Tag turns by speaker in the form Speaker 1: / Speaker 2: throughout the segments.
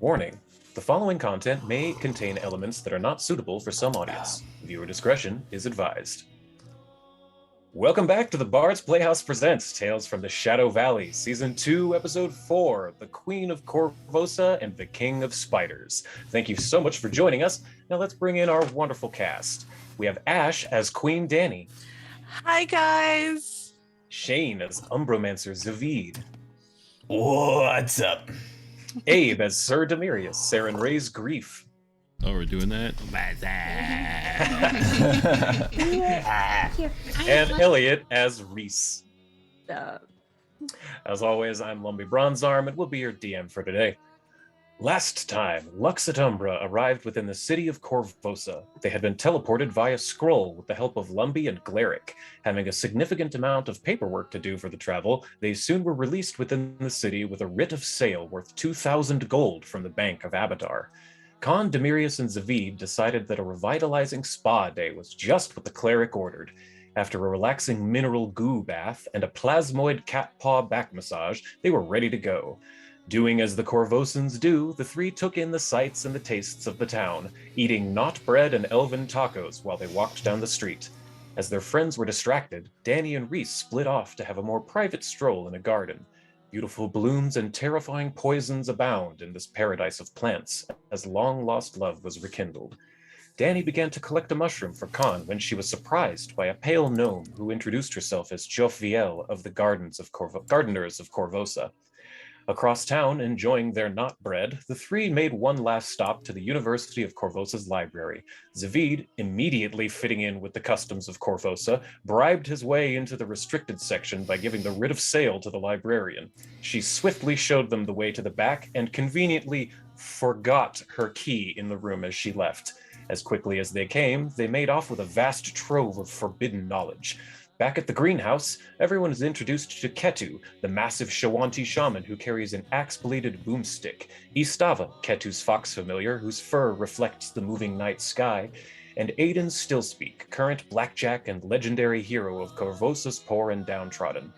Speaker 1: Warning: the following content may contain elements that are not suitable for some audience. Viewer discretion is advised. Welcome back to the Bart's Playhouse Presents Tales from the Shadow Valley, Season 2, Episode 4, The Queen of Korvosa and the King of Spiders. Thank you so much for joining us. Now let's bring in our wonderful cast. We have Ash as Queen Dani.
Speaker 2: Hi, guys.
Speaker 1: Shane as Umbromancer Zavid.
Speaker 3: What's up?
Speaker 1: Abe as Sir Demirius, Saren Ray's Grief.
Speaker 4: Oh, we're doing that?
Speaker 1: And Elliot as Reese. As always, I'm Lumpy Bronzearm and will be your DM for today. Last time, Lux et Umbra arrived within the city of Korvosa. They had been teleported via scroll with the help of Lumpy and Glaric. Having a significant amount of paperwork to do for the travel, they soon were released within the city with a writ of sale worth 2,000 gold from the Bank of Abaddar. Khan, Demirius, and Zavid decided that a revitalizing spa day was just what the cleric ordered. After a relaxing mineral goo bath and a plasmoid cat paw back massage, they were ready to go. Doing as the Korvosans do, the three took in the sights and the tastes of the town, eating knot bread and elven tacos while they walked down the street. As their friends were distracted, Dani and Reese split off to have a more private stroll in a garden. Beautiful blooms and terrifying poisons abound in this paradise of plants, as long-lost love was rekindled. Dani began to collect a mushroom for Khan when she was surprised by a pale gnome who introduced herself as Jofviel of the Gardeners of Korvosa. Across town, enjoying their knot bread, the three made one last stop to the University of Korvosa's library. Zavid, immediately fitting in with the customs of Korvosa, bribed his way into the restricted section by giving the writ of sale to the librarian. She swiftly showed them the way to the back and conveniently forgot her key in the room as she left. As quickly as they came, they made off with a vast trove of forbidden knowledge. Back at the greenhouse, everyone is introduced to Ketu, the massive Shawanti shaman who carries an axe-bladed boomstick, Istava, Ketu's fox familiar whose fur reflects the moving night sky, and Aiden Stillspeak, current Blackjack and legendary hero of Korvosa's poor and downtrodden.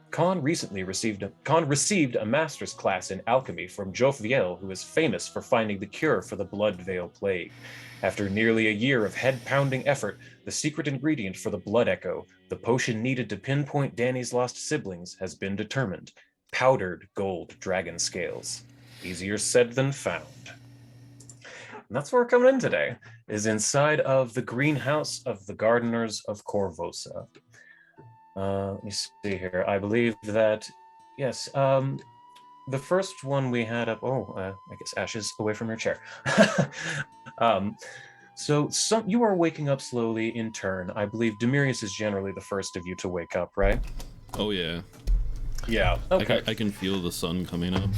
Speaker 1: Khan received a master's class in alchemy from Jofviel, who is famous for finding the cure for the Blood Veil Plague. After nearly a year of head-pounding effort, the secret ingredient for the Blood Echo, the potion needed to pinpoint Dani's lost siblings, has been determined. Powdered gold dragon scales. Easier said than found. And that's where we're coming in today, is inside of the greenhouse of the Gardeners of Korvosa. Let me see here. I believe that, yes, the first one we had up, I guess Ash is away from your chair. So you are waking up slowly in turn. I believe Demirius is generally the first of you to wake up, right?
Speaker 4: Oh, yeah.
Speaker 1: Yeah, okay.
Speaker 4: I can feel the sun coming up.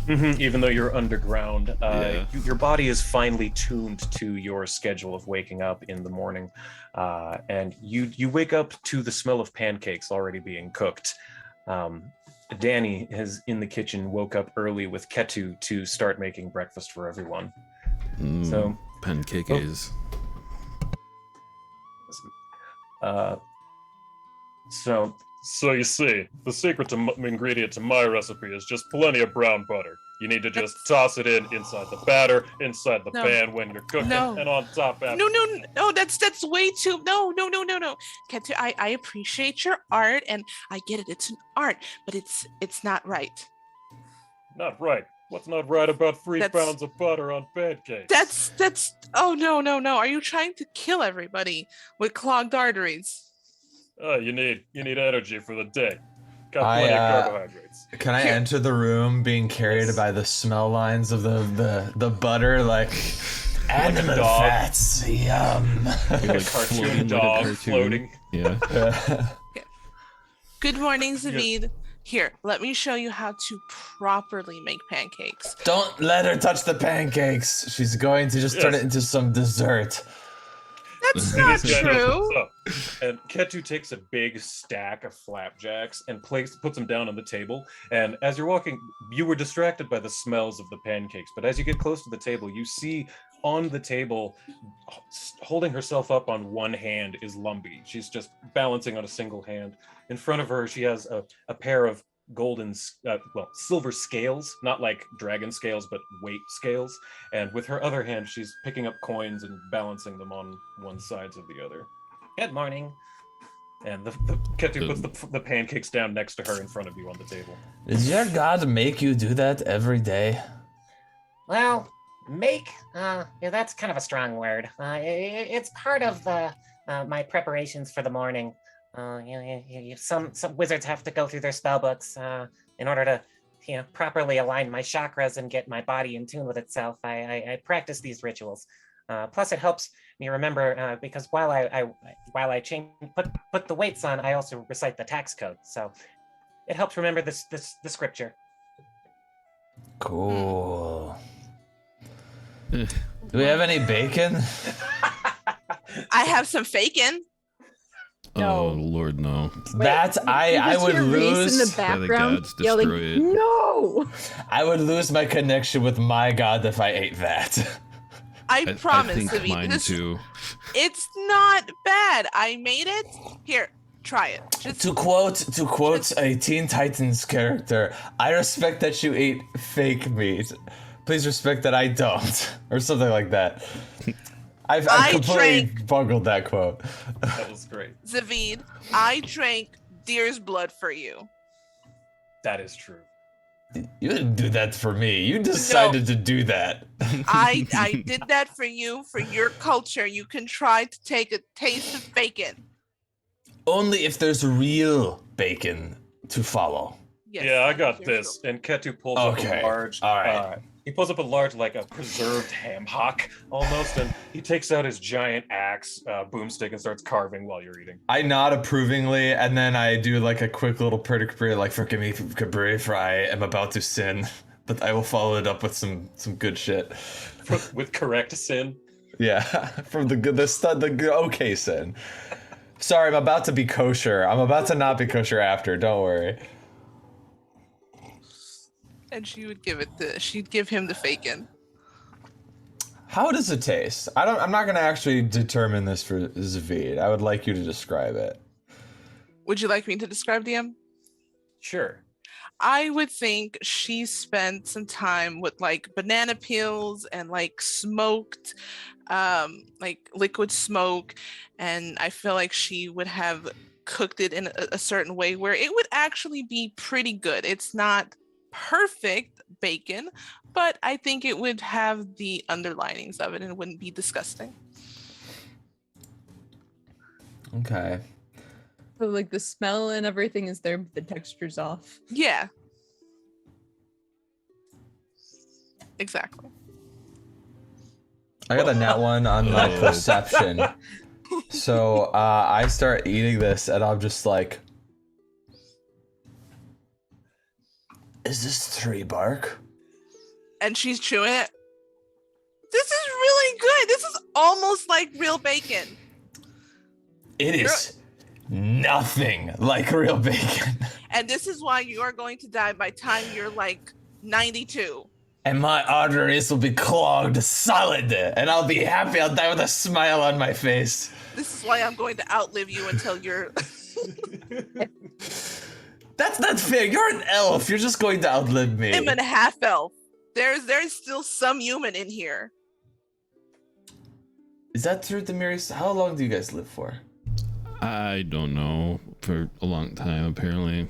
Speaker 1: Even though you're underground,
Speaker 4: Yeah.
Speaker 1: your body is finely tuned to your schedule of waking up in the morning. And you wake up to the smell of pancakes already being cooked. Dani has in the kitchen woke up early with Ketu to start making breakfast for everyone. So
Speaker 4: pancakes.
Speaker 1: So you see, the secret ingredient to my recipe is just plenty of brown butter. You need to just toss it inside the batter, inside the pan when you're cooking, and on top after.
Speaker 2: No, that's way too, no. Ketu, I appreciate your art, and I get it, it's an art, but it's not right.
Speaker 1: Not right? What's not right about 3 pounds of butter on pancakes?
Speaker 2: That's, oh, no. Are you trying to kill everybody with clogged arteries?
Speaker 1: You need energy for the day. Got plenty of carbohydrates.
Speaker 3: Can I enter the room being carried by the smell lines of the butter, like animal fats, yum.
Speaker 1: Like cartoon dog floating.
Speaker 4: Yeah.
Speaker 2: Good morning, Zavid. Here, let me show you how to properly make pancakes.
Speaker 3: Don't let her touch the pancakes. She's going to just turn it into some dessert.
Speaker 2: That's not true.
Speaker 1: And Ketu takes a big stack of flapjacks and puts them down on the table. And as you're walking, you were distracted by the smells of the pancakes. But as you get close to the table, you see on the table, holding herself up on one hand, is Lumpy. She's just balancing on a single hand. In front of her, she has a pair of silver scales, not like dragon scales, but weight scales. And with her other hand, she's picking up coins and balancing them on one sides of the other. Good morning. And the Ketu puts the pancakes down next to her in front of you on the table.
Speaker 3: Does your god make you do that every day?
Speaker 5: Well, make, that's kind of a strong word. It's part of my preparations for the morning. Some wizards have to go through their spell books in order to, properly align my chakras and get my body in tune with itself. I practice these rituals. Plus, it helps me remember because while I put the weights on, I also recite the tax code. So it helps remember the scripture.
Speaker 3: Cool. Do we have any bacon?
Speaker 2: I have some faking.
Speaker 6: No.
Speaker 4: Oh Lord, no!
Speaker 6: Wait,
Speaker 3: I would lose.
Speaker 6: in the background
Speaker 4: gods
Speaker 6: yelling,
Speaker 4: destroy it.
Speaker 6: "No!"
Speaker 3: I would lose my connection with my god if I ate that.
Speaker 2: I promise,
Speaker 4: I think
Speaker 2: Savine,
Speaker 4: mine too.
Speaker 2: it's not bad. I made it. Here, try it. Just
Speaker 3: To quote a Teen Titans character, I respect that you ate fake meat. Please respect that I don't, or something like that. I've completely bungled that quote.
Speaker 1: That was great.
Speaker 2: Zavid, I drank deer's blood for you.
Speaker 1: That is true.
Speaker 3: You didn't do that for me. You decided to do that.
Speaker 2: I did that for you, for your culture. You can try to take a taste of bacon.
Speaker 3: Only if there's real bacon to follow.
Speaker 2: Yes,
Speaker 1: Yeah, I got
Speaker 2: here's
Speaker 1: this. And Ketu pulls up a large.
Speaker 3: All right.
Speaker 1: He pulls up a large, like a preserved ham hock almost, and he takes out his giant axe, boomstick, and starts carving while you're eating.
Speaker 3: I nod approvingly, and then I do like a quick little predicatory, like, forgive me, Cabri, for I am about to sin, but I will follow it up with some good shit.
Speaker 1: With correct sin.
Speaker 3: Yeah, from the okay sin. Sorry, I'm about to be kosher. I'm about to not be kosher after. Don't worry.
Speaker 2: And she'd give him the bacon.
Speaker 3: How does it taste? I'm not gonna actually determine this for Zavid. I would like you to describe it.
Speaker 2: Would you like me to describe DM?
Speaker 1: Sure.
Speaker 2: I would think she spent some time with like banana peels and like smoked, like liquid smoke. And I feel like she would have cooked it in a certain way where it would actually be pretty good. It's not perfect bacon, but I think it would have the underlinings of it and it wouldn't be disgusting.
Speaker 3: Okay.
Speaker 6: So like the smell and everything is there, but the texture's off.
Speaker 2: Yeah. Exactly.
Speaker 3: I got a nat one on my perception. So I start eating this and I'm just like, is this tree bark?
Speaker 2: And she's chewing it. This is really good. This is almost like real bacon.
Speaker 3: It is nothing like real bacon.
Speaker 2: And this is why you are going to die by time you're like 92.
Speaker 3: And my arteries will be clogged solid, and I'll be happy. I'll die with a smile on my face.
Speaker 2: This is why I'm going to outlive you until you're...
Speaker 3: That's not fair. You're an elf. You're just going to outlive me.
Speaker 2: I'm a half elf. There's still some human in here.
Speaker 3: Is that true, Demiris? How long do you guys live for?
Speaker 4: I don't know. For a long time, apparently.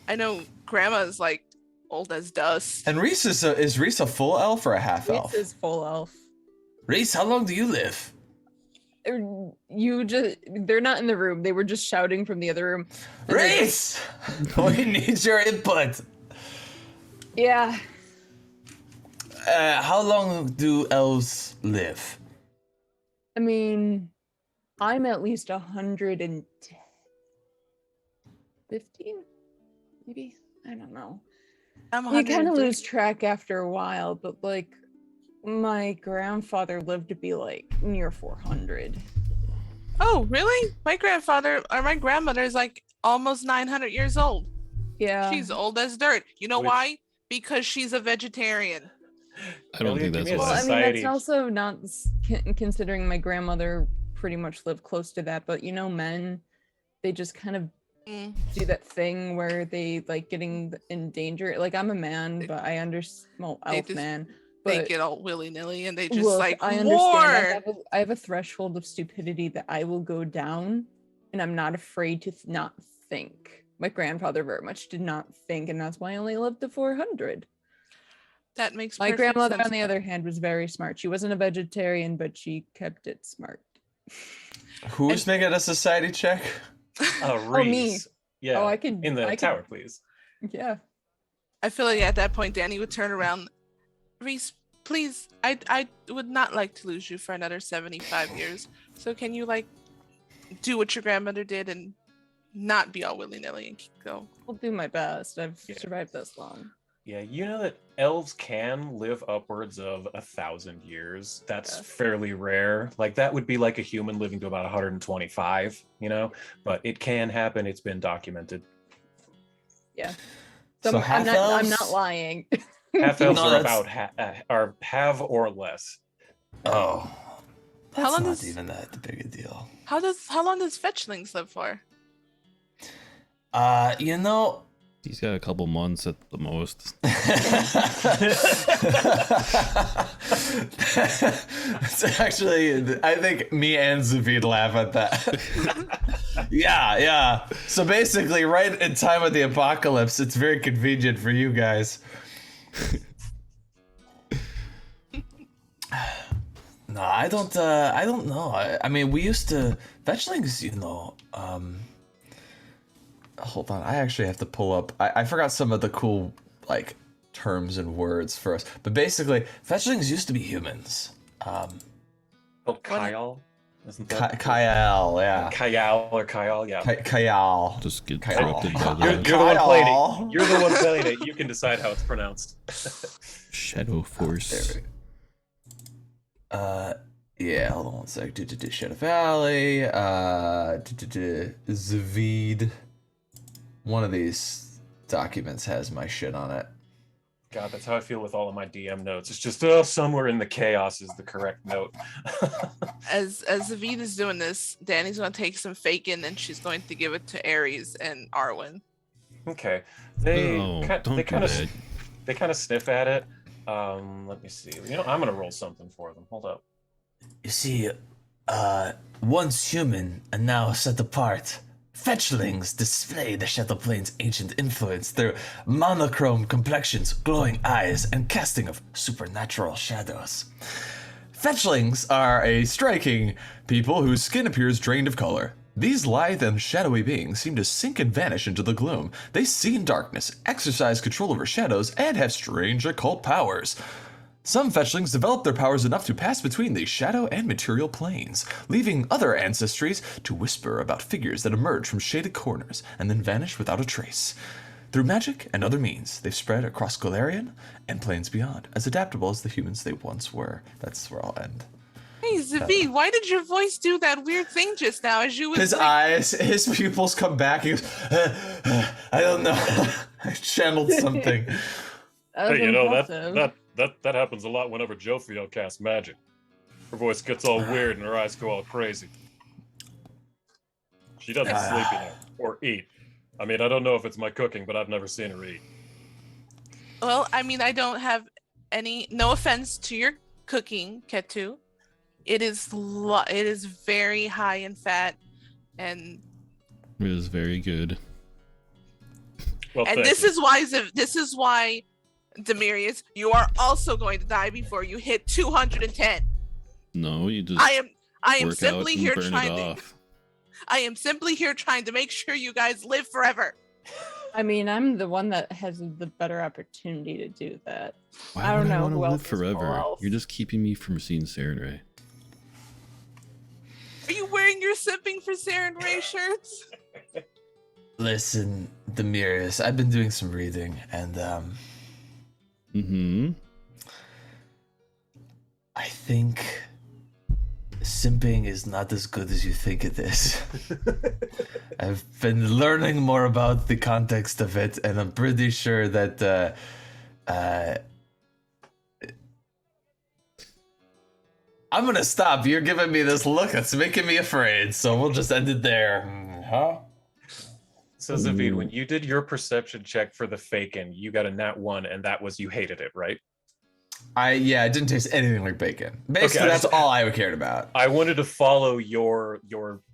Speaker 2: I know Grandma's like old as dust.
Speaker 3: And Reese is Reese a full elf or a half elf?
Speaker 6: Reese is full elf.
Speaker 3: Reese, how long do you live?
Speaker 6: They're not in the room. They were just shouting from the other room. And
Speaker 3: Reese! We need your input.
Speaker 6: Yeah.
Speaker 3: How long do elves live?
Speaker 6: I mean, I'm at least 115, maybe? I don't know.
Speaker 2: I'm
Speaker 6: You kind of
Speaker 2: 103.
Speaker 6: lose track after a while, but like my grandfather lived to be like near 400.
Speaker 2: Oh, really? My grandmother is like almost 900 years old.
Speaker 6: Yeah.
Speaker 2: She's old as dirt. You know
Speaker 1: Which-
Speaker 2: why? Because she's a vegetarian.
Speaker 4: I don't think that's
Speaker 1: Elliot, give me a
Speaker 6: Well,
Speaker 4: why.
Speaker 6: I mean,
Speaker 1: Society.
Speaker 6: that's also not considering my grandmother pretty much lived close to that, but men, they just kind of do that thing where they like getting in danger. Like I'm a man, but I understand. Well, elf
Speaker 2: just-
Speaker 6: man.
Speaker 2: They
Speaker 6: But
Speaker 2: get all willy-nilly and they just
Speaker 6: look,
Speaker 2: like
Speaker 6: I
Speaker 2: war.
Speaker 6: understand. I have a threshold of stupidity that I will go down, and I'm not afraid to not think. My grandfather very much did not think, and that's why I only lived to 400.
Speaker 2: That makes
Speaker 6: My
Speaker 2: perfect
Speaker 6: grandmother,
Speaker 2: sense.
Speaker 6: on the other hand, was very smart. She wasn't a vegetarian, but she kept it smart.
Speaker 3: Who's making a society check?
Speaker 1: Reese.
Speaker 6: me.
Speaker 1: Yeah.
Speaker 6: Oh, I can
Speaker 1: in the
Speaker 6: I
Speaker 1: tower,
Speaker 6: can,
Speaker 1: please.
Speaker 6: Yeah.
Speaker 2: I feel like at that point, Danny would turn around. Reese, please, I would not like to lose you for another 75 years. So can you like do what your grandmother did and not be all willy-nilly and go?
Speaker 6: I'll do my best. I've
Speaker 1: Yeah.
Speaker 6: survived this long.
Speaker 1: Yeah, you know that elves can live upwards of 1,000 years. That's fairly rare. Like that would be like a human living to about 125, you know? But it can happen. It's been documented.
Speaker 6: Yeah.
Speaker 3: So
Speaker 6: I'm
Speaker 3: half-elves?
Speaker 6: not lying.
Speaker 1: Half elves
Speaker 3: No,
Speaker 1: are
Speaker 3: that's-
Speaker 1: about are have or less.
Speaker 3: Oh, that's
Speaker 2: long
Speaker 3: not
Speaker 2: does-
Speaker 3: even that big a deal.
Speaker 2: How long does fetchlings live for?
Speaker 3: You know,
Speaker 4: He's got a couple months at the most.
Speaker 3: it's actually, I think me and Zavid laugh at that. yeah. So basically, right in time of the apocalypse, it's very convenient for you guys. No, I don't know. I mean, we used to fetchlings, you know. Hold on, I actually have to pull up. I forgot some of the cool like terms and words for us, but basically, fetchlings used to be humans.
Speaker 1: Called Kyle, isn't that?
Speaker 3: Kyle, yeah.
Speaker 1: Kyle or Kyle, yeah.
Speaker 3: Kyle.
Speaker 4: Just get
Speaker 3: Kyle.
Speaker 4: corrupted by
Speaker 1: You're
Speaker 4: the
Speaker 1: the one playing
Speaker 3: Kyle.
Speaker 1: it. You're the one playing it. You can decide how it's pronounced.
Speaker 4: shadow force.
Speaker 3: Yeah, hold on one sec. Shadow Valley. Zavid. One of these documents has my shit on it.
Speaker 1: God, that's how I feel with all of my DM notes. It's just somewhere in the chaos is the correct note.
Speaker 2: As Zavid is doing this, Danny's gonna take some faking and she's going to give it to Ares and Arwen.
Speaker 1: Okay, they
Speaker 4: No, don't do
Speaker 1: kind of
Speaker 4: that.
Speaker 1: they kind of sniff at it. Let me see. You know, I'm gonna roll something for them. Hold up.
Speaker 3: You see, once human and now set apart, fetchlings display the Shadow Plane's ancient influence through monochrome complexions, glowing eyes, and casting of supernatural shadows. Fetchlings are a striking people whose skin appears drained of color. These lithe and shadowy beings seem to sink and vanish into the gloom. They see in darkness, exercise control over shadows, and have strange occult powers. Some fetchlings develop their powers enough to pass between the shadow and material planes, leaving other ancestries to whisper about figures that emerge from shaded corners and then vanish without a trace. Through magic and other means, they've spread across Galarian and planes beyond, as adaptable as the humans they once were. That's where I'll end.
Speaker 2: Hey Zavid, why did your voice do that weird thing just now as you was
Speaker 3: His eyes, his pupils come back. He goes, I don't know. I channeled something.
Speaker 6: That was
Speaker 1: Hey, you know
Speaker 6: impressive.
Speaker 1: that happens a lot whenever Jofio casts magic. Her voice gets all weird and her eyes go all crazy. She doesn't sleep enough or eat. I mean, I don't know if it's my cooking, but I've never seen her eat.
Speaker 2: Well, I mean, I don't have no offense to your cooking, Ketu. It is very high in fat and
Speaker 4: It is very good.
Speaker 1: Well,
Speaker 2: and
Speaker 1: thank
Speaker 2: this
Speaker 1: you.
Speaker 2: is why Demirius, you are also going to die before you hit 210.
Speaker 4: No, you just
Speaker 2: I am
Speaker 4: work
Speaker 2: simply
Speaker 4: out and
Speaker 2: here
Speaker 4: burn
Speaker 2: trying
Speaker 4: it
Speaker 2: to
Speaker 4: off.
Speaker 2: I am simply here trying to make sure you guys live forever.
Speaker 6: I mean, I'm the one that has the better opportunity to do that.
Speaker 4: Why
Speaker 6: I don't
Speaker 4: would
Speaker 6: know
Speaker 4: want to
Speaker 6: who
Speaker 4: live
Speaker 6: else is full
Speaker 4: forever?
Speaker 6: elf.
Speaker 4: You're just keeping me from seeing Sarenrae.
Speaker 2: Are you wearing your simping for Saren Ray shirts?
Speaker 3: Listen, Demirius, I've been doing some reading, and
Speaker 4: Mm-hmm.
Speaker 3: I think simping is not as good as you think it is. I've been learning more about the context of it, and I'm pretty sure that I'm gonna stop. You're giving me this look that's making me afraid, so we'll just end it there. Huh?
Speaker 1: So Zavid, when you did your perception check for the Fakin, you got a nat 1, and that was you hated it, right?
Speaker 3: I didn't taste anything like bacon. Basically, that's all I cared about.
Speaker 1: I wanted to follow your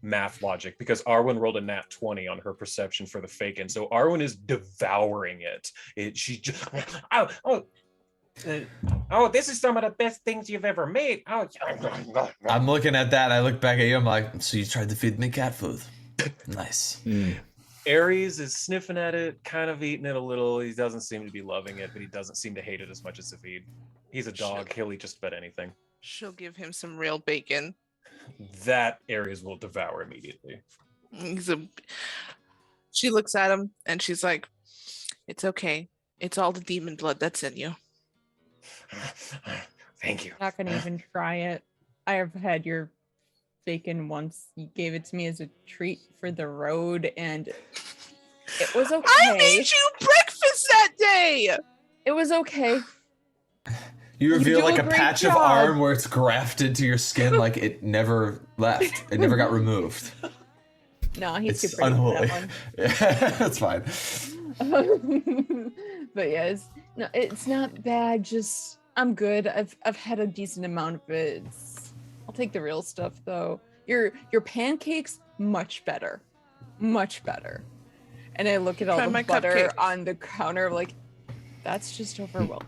Speaker 1: math logic because Arwen rolled a nat 20 on her perception for the Fakin, so Arwen is devouring it. She just
Speaker 5: this is some of the best things you've ever made. Oh,
Speaker 3: I'm looking at that. I look back at you. I'm like, so you tried to feed me cat food? Nice.
Speaker 1: Ares is sniffing at it, kind of eating it a little. He doesn't seem to be loving it, but he doesn't seem to hate it as much as Zavid. He's a dog. He'll eat just about anything.
Speaker 2: She'll give him some real bacon.
Speaker 1: That Ares will devour immediately.
Speaker 2: She looks at him and she's like, "It's okay. It's all the demon blood that's in you."
Speaker 5: Thank you.
Speaker 6: I'm not gonna even try it. I have had your bacon once. You gave it to me as a treat for the road, and it was okay.
Speaker 2: I made you breakfast that day.
Speaker 6: It was okay.
Speaker 3: You reveal
Speaker 6: do
Speaker 3: like
Speaker 6: a
Speaker 3: a
Speaker 6: great
Speaker 3: patch
Speaker 6: job.
Speaker 3: of arm where it's grafted to your skin, like it never left. It never got removed.
Speaker 6: No, he's
Speaker 3: It's
Speaker 6: super
Speaker 3: unholy.
Speaker 6: that one.
Speaker 3: Yeah, that's fine.
Speaker 6: But yeah, it's not bad. Just I'm good. I've had a decent amount of it. I'll take the real stuff though. Your pancakes much better, much better. And I look at all
Speaker 2: Try
Speaker 6: the
Speaker 2: my
Speaker 6: butter
Speaker 2: cupcakes.
Speaker 6: on the counter, like that's just overwhelming.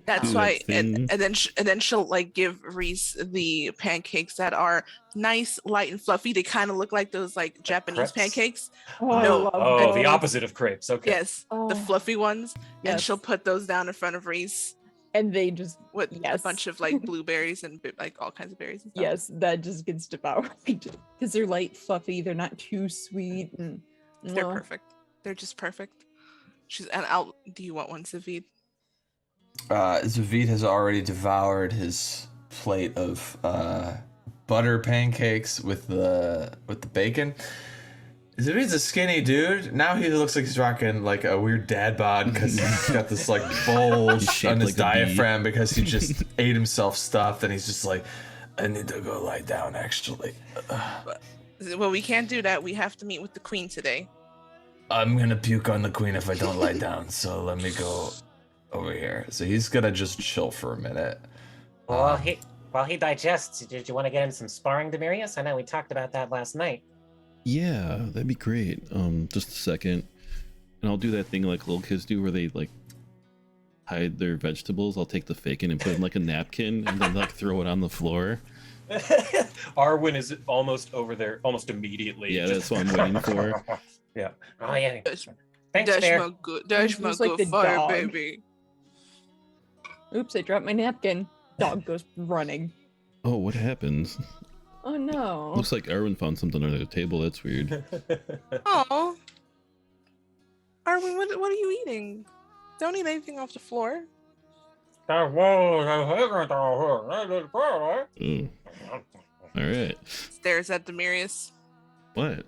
Speaker 2: That's
Speaker 4: Do
Speaker 2: why,
Speaker 4: that
Speaker 2: and
Speaker 4: thing.
Speaker 2: then she'll like give Reese the pancakes that are nice, light, and fluffy. They kind of look like those like Japanese
Speaker 1: Crepes?
Speaker 2: pancakes.
Speaker 6: Oh, I
Speaker 2: No.
Speaker 6: love
Speaker 1: Oh, the
Speaker 6: those.
Speaker 1: opposite of crepes. Okay.
Speaker 2: Yes, the
Speaker 6: Oh,
Speaker 2: fluffy ones, and
Speaker 6: yes.
Speaker 2: she'll put those down in front of Reese
Speaker 6: And they just
Speaker 2: with
Speaker 6: Yes.
Speaker 2: a bunch of like blueberries and like all kinds of berries and stuff.
Speaker 6: yes, that just gets devoured because they're light, fluffy. They're not too sweet, and
Speaker 2: They're
Speaker 6: mwah.
Speaker 2: perfect. They're just perfect. Do you want one, Zavid?
Speaker 3: Zavid has already devoured his plate of butter pancakes with the bacon. Zavid's a skinny dude. Now he looks like he's rocking like a weird dad bod because he's got this like bulge
Speaker 4: He's shaped
Speaker 3: on his
Speaker 4: like a bee.
Speaker 3: diaphragm because he just ate himself stuffed, and he's just like, I need to go lie down actually.
Speaker 2: Well, we can't do that. We have to meet with the queen today.
Speaker 3: I'm gonna puke on the queen if I don't lie down, so let me go over here. So he's gonna just chill for a minute.
Speaker 5: While he digests, did you want to get him some sparring, Demirius? I know we talked about that last night.
Speaker 4: Yeah, that'd be great. Just a second. And I'll do that thing like little kids do where they like hide their vegetables. I'll take the Fakin and put it in like a napkin and then like throw it on the floor.
Speaker 1: Arwen is almost over there, almost immediately.
Speaker 4: Yeah, that's what I'm waiting for.
Speaker 1: Yeah.
Speaker 5: Oh yeah.
Speaker 2: That's
Speaker 5: Thanks, Bear.
Speaker 2: my good. That's my
Speaker 6: He's like
Speaker 2: good
Speaker 6: the
Speaker 2: fire,
Speaker 6: dog.
Speaker 2: baby.
Speaker 6: Oops, I dropped my napkin. Dog goes running.
Speaker 4: Oh, what happened?
Speaker 6: Oh no.
Speaker 4: Looks like Erwin found something under the table. That's weird.
Speaker 2: Oh, Arwen, what are you eating? Don't eat anything off the floor.
Speaker 4: Oh. All right.
Speaker 2: Stares at Demirius.
Speaker 4: What?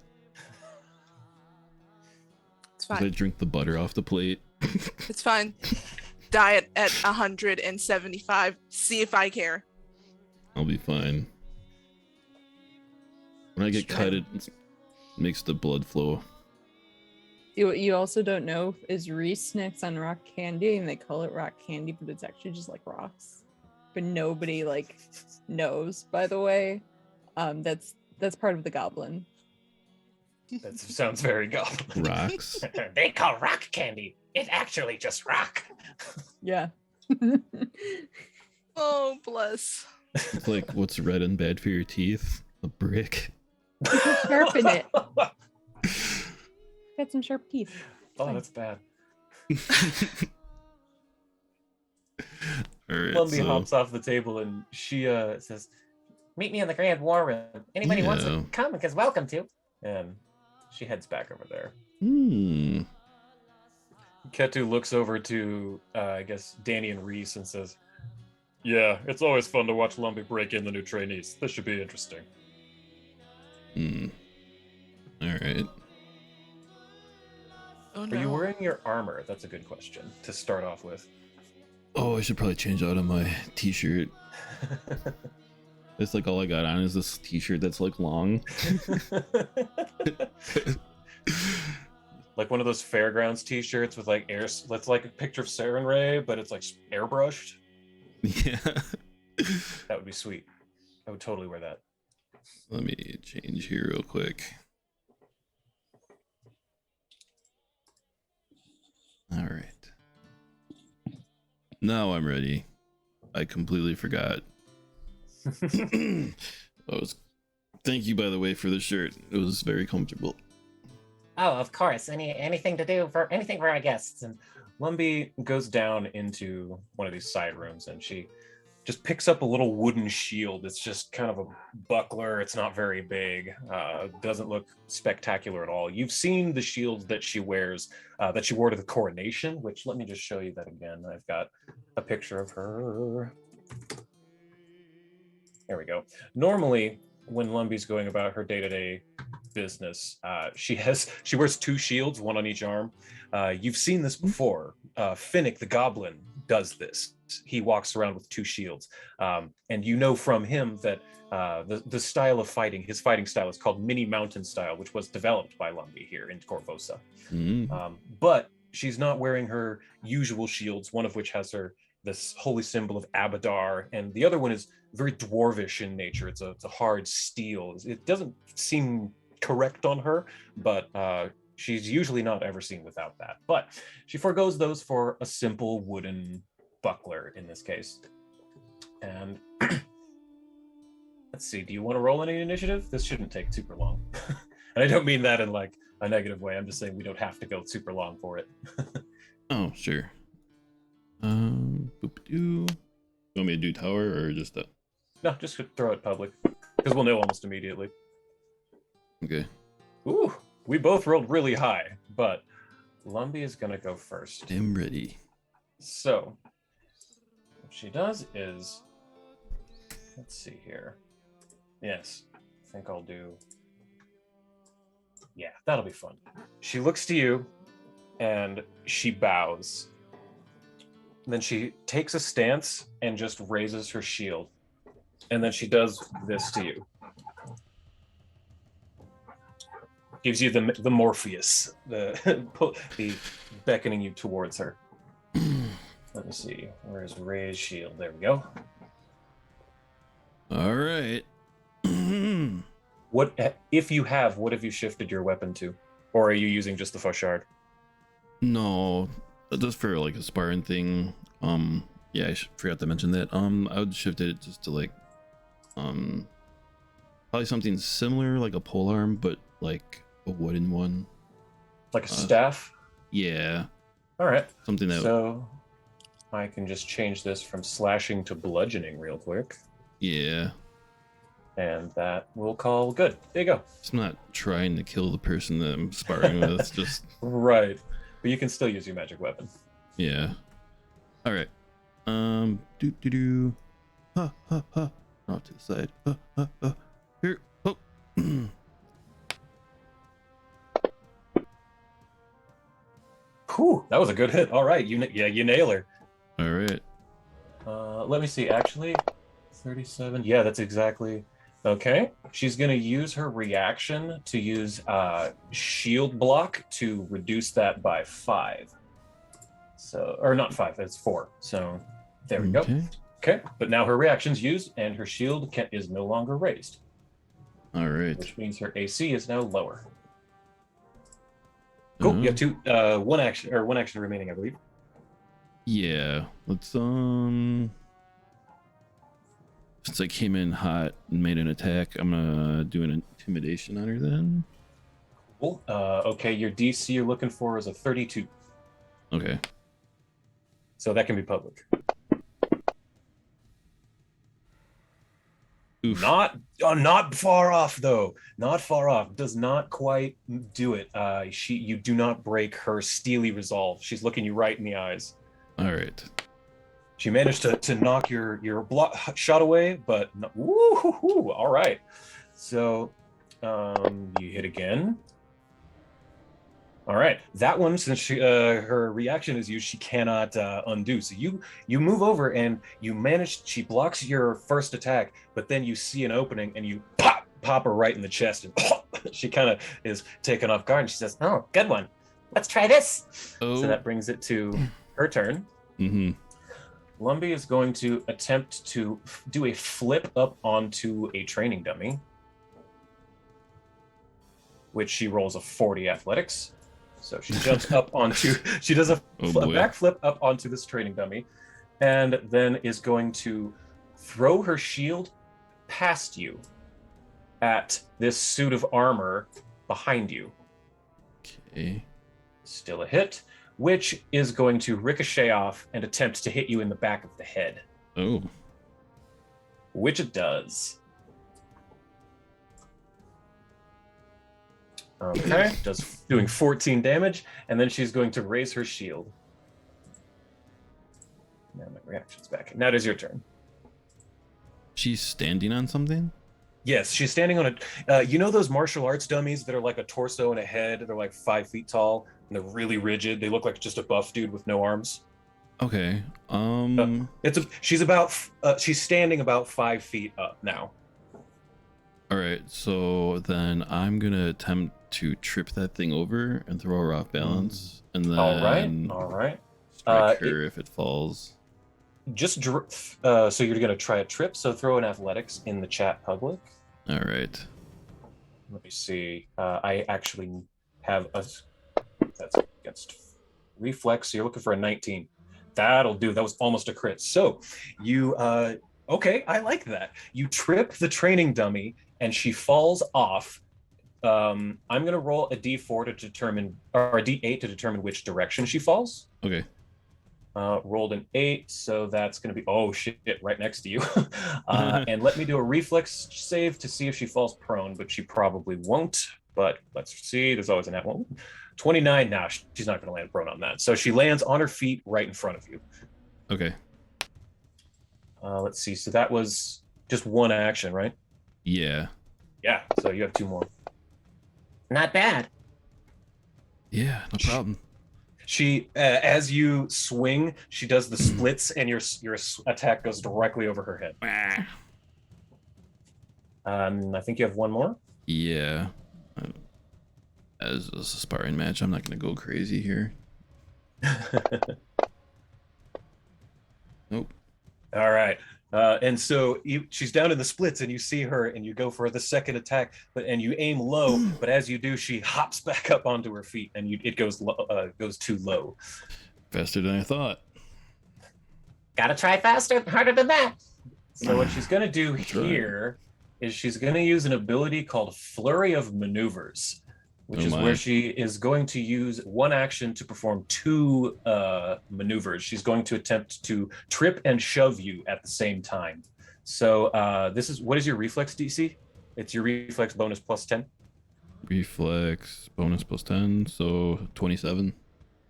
Speaker 2: It's
Speaker 4: Did I
Speaker 2: fine.
Speaker 4: drink the butter off the plate?
Speaker 2: It's fine. Diet at 175. See if I care.
Speaker 4: I'll be fine. When I get cut, it makes the blood flow.
Speaker 6: You also don't know is Reese snacks on rock candy, and they call it rock candy, but it's actually just like rocks. But nobody like knows. By the way, that's part of the goblin.
Speaker 1: That sounds very goblin.
Speaker 4: Rocks?
Speaker 5: They call rock candy. It actually just rock.
Speaker 6: Yeah.
Speaker 2: Oh, bless.
Speaker 4: It's like what's red and bad for your teeth? A brick.
Speaker 6: Sharpen it. Got some sharp teeth.
Speaker 1: Oh, that's bad.
Speaker 4: All right,
Speaker 1: Lumbee
Speaker 4: so
Speaker 1: hops off the table and she says,
Speaker 5: Meet me in the Grand War Room. Anybody wants
Speaker 4: Yeah.
Speaker 5: to come is welcome to.
Speaker 1: and she heads back over there.
Speaker 4: hmm.
Speaker 1: Ketu looks over to, I guess, Danny and Reese and says, yeah, it's always fun to watch Lumbee break in the new trainees. This should be interesting.
Speaker 4: All right.
Speaker 2: Oh
Speaker 1: Are you
Speaker 2: no.
Speaker 1: wearing your armor? That's a good question to start off with.
Speaker 4: Oh, I should probably change out of my t-shirt. It's like all I got on is this t-shirt that's like long.
Speaker 1: Like one of those fairgrounds t-shirts with like that's like a picture of Saren Ray, but it's like airbrushed.
Speaker 4: Yeah.
Speaker 1: That would be sweet. I would totally wear that.
Speaker 4: Let me change here real quick. All right. Now I'm ready. I completely forgot. Thank you, by the way, for the shirt. It was very comfortable.
Speaker 5: Oh, of course. Anything for our guests.
Speaker 1: And Lumbee goes down into one of these side rooms and she just picks up a little wooden shield. It's just kind of a buckler. It's not very big. Doesn't look spectacular at all. You've seen the shields that she wears, that she wore to the coronation, which let me just show you that again. I've got a picture of her. There we go. Normally, when Lumbee's going about her day-to-day business, she wears two shields, one on each arm. You've seen this before. Finnick the Goblin does this. He walks around with two shields, and you know from him that the style of fighting, his fighting style, is called Mini Mountain style, which was developed by Lumbee here in Korvosa. But she's not wearing her usual shields, one of which has this holy symbol of Abadar, and the other one is very dwarvish in nature. It's a hard steel. It doesn't seem correct on her, but she's usually not ever seen without that. But she forgoes those for a simple wooden buckler in this case. And let's see, do you want to roll any initiative? This shouldn't take super long. And I don't mean that in like a negative way. I'm just saying we don't have to go super long for it.
Speaker 4: Oh, sure. You want me to do tower or just that?
Speaker 1: No, just throw it public, because we'll know almost immediately.
Speaker 4: Okay.
Speaker 1: Ooh, we both rolled really high, but Lumbee is gonna go first.
Speaker 4: I'm ready.
Speaker 1: So, what she does is, let's see here. Yes, I think I'll do, yeah, that'll be fun. She looks to you, and she bows. And then she takes a stance and just raises her shield. And then she does this to you. Gives you the Morpheus, the beckoning you towards her. Let me see. Where's Ray's shield? There we go.
Speaker 4: All right.
Speaker 1: What if you have? What have you shifted your weapon to, or are you using just the Fauchard?
Speaker 4: No, just for like a sparring thing. Yeah, I forgot to mention that. I would shift it just to like, probably something similar, like a polearm, but like a wooden one.
Speaker 1: Like a staff?
Speaker 4: Yeah.
Speaker 1: All right.
Speaker 4: Something that.
Speaker 1: So I can just change this from slashing to bludgeoning real quick.
Speaker 4: Yeah.
Speaker 1: And that we'll call good. There you go.
Speaker 4: I'm not trying to kill the person that I'm sparring with. It's just.
Speaker 1: Right. But you can still use your magic weapon.
Speaker 4: Yeah. All right. Ha ha ha. Off to the side. Here. Oh.
Speaker 1: Whew, that was a good hit. All right, you nail her.
Speaker 4: All right.
Speaker 1: Let me see. Actually, 37. Yeah, that's exactly. Okay. She's gonna use her reaction to use shield block to reduce that by 5. So, or not 5. It's 4. So, there we go. Okay. But now her reaction's used, and her shield is no longer raised.
Speaker 4: All right.
Speaker 1: Which means her AC is now lower. Cool. You have one action remaining, I believe.
Speaker 4: Yeah. Let's since I came in hot and made an attack, I'm gonna do an intimidation on her then.
Speaker 1: Cool. Okay, your DC you're looking for is a 32.
Speaker 4: Okay.
Speaker 1: So that can be public.
Speaker 4: Oof.
Speaker 1: Not far off though. Not far off. Does not quite do it. You do not break her steely resolve. She's looking you right in the eyes.
Speaker 4: All right.
Speaker 1: She managed to knock your block shot away, but woo-hoo-hoo. All right. So you hit again. All right, that one, since her reaction is used, she cannot undo. So you move over and you manage. She blocks your first attack, but then you see an opening and you pop pop her right in the chest, and she kind of is taken off guard, and she says, "Oh, good one. Let's try this."
Speaker 4: Oh.
Speaker 1: So that brings it to her turn.
Speaker 4: Mm-hmm.
Speaker 1: Lumbee is going to attempt to do a flip up onto a training dummy, which she rolls a 40 athletics. So she jumps up onto, she does a backflip up onto this training dummy, and then is going to throw her shield past you at this suit of armor behind you.
Speaker 4: Okay.
Speaker 1: Still a hit, which is going to ricochet off and attempt to hit you in the back of the head.
Speaker 4: Oh.
Speaker 1: Which it does. Okay, doing 14 damage, and then she's going to raise her shield. Now my reaction's back. Now it is your turn.
Speaker 4: She's standing on something?
Speaker 1: Yes, she's standing on a. You know those martial arts dummies that are like a torso and a head? They're like 5 feet tall and they're really rigid. They look like just a buff dude with no arms.
Speaker 4: Okay.
Speaker 1: She's standing about 5 feet up now.
Speaker 4: All right. So then I'm gonna attempt to trip that thing over and throw her off balance, and then
Speaker 1: All right.
Speaker 4: strike her if it falls.
Speaker 1: So you're gonna try a trip. So throw an athletics in the chat public.
Speaker 4: All right.
Speaker 1: Let me see. I actually have that's against reflex. So you're looking for a 19. That'll do. That was almost a crit. So you okay, I like that. You trip the training dummy and she falls off. I'm gonna roll a d4 to determine, or a d8 to determine which direction she falls.
Speaker 4: Okay.
Speaker 1: Rolled an 8, so that's going to be, oh shit, right next to you. And let me do a reflex save to see if she falls prone, but she probably won't. But let's see, there's always an at one. 29, now she's not going to land prone on that. So she lands on her feet right in front of you.
Speaker 4: Okay.
Speaker 1: Let's see, so that was just one action, right?
Speaker 4: Yeah.
Speaker 1: Yeah, so you have 2 more.
Speaker 5: Not bad.
Speaker 4: Yeah, no problem.
Speaker 1: She, as you swing, she does the splits, and your attack goes directly over her head. I think you have 1 more.
Speaker 4: Yeah. As a sparring match, I'm not gonna go crazy here. Nope.
Speaker 1: All right. And so she's down in the splits, and you see her, and you go for the second attack, and you aim low. But as you do, she hops back up onto her feet, and it goes too low.
Speaker 4: Faster than I thought.
Speaker 5: Gotta try faster, harder than that.
Speaker 1: So what she's gonna do here is she's gonna use an ability called Flurry of Maneuvers, which is where she is going to use 1 action to perform 2 maneuvers. She's going to attempt to trip and shove you at the same time. So what is your reflex DC? It's your reflex bonus plus 10.
Speaker 4: Reflex bonus plus 10, so 27.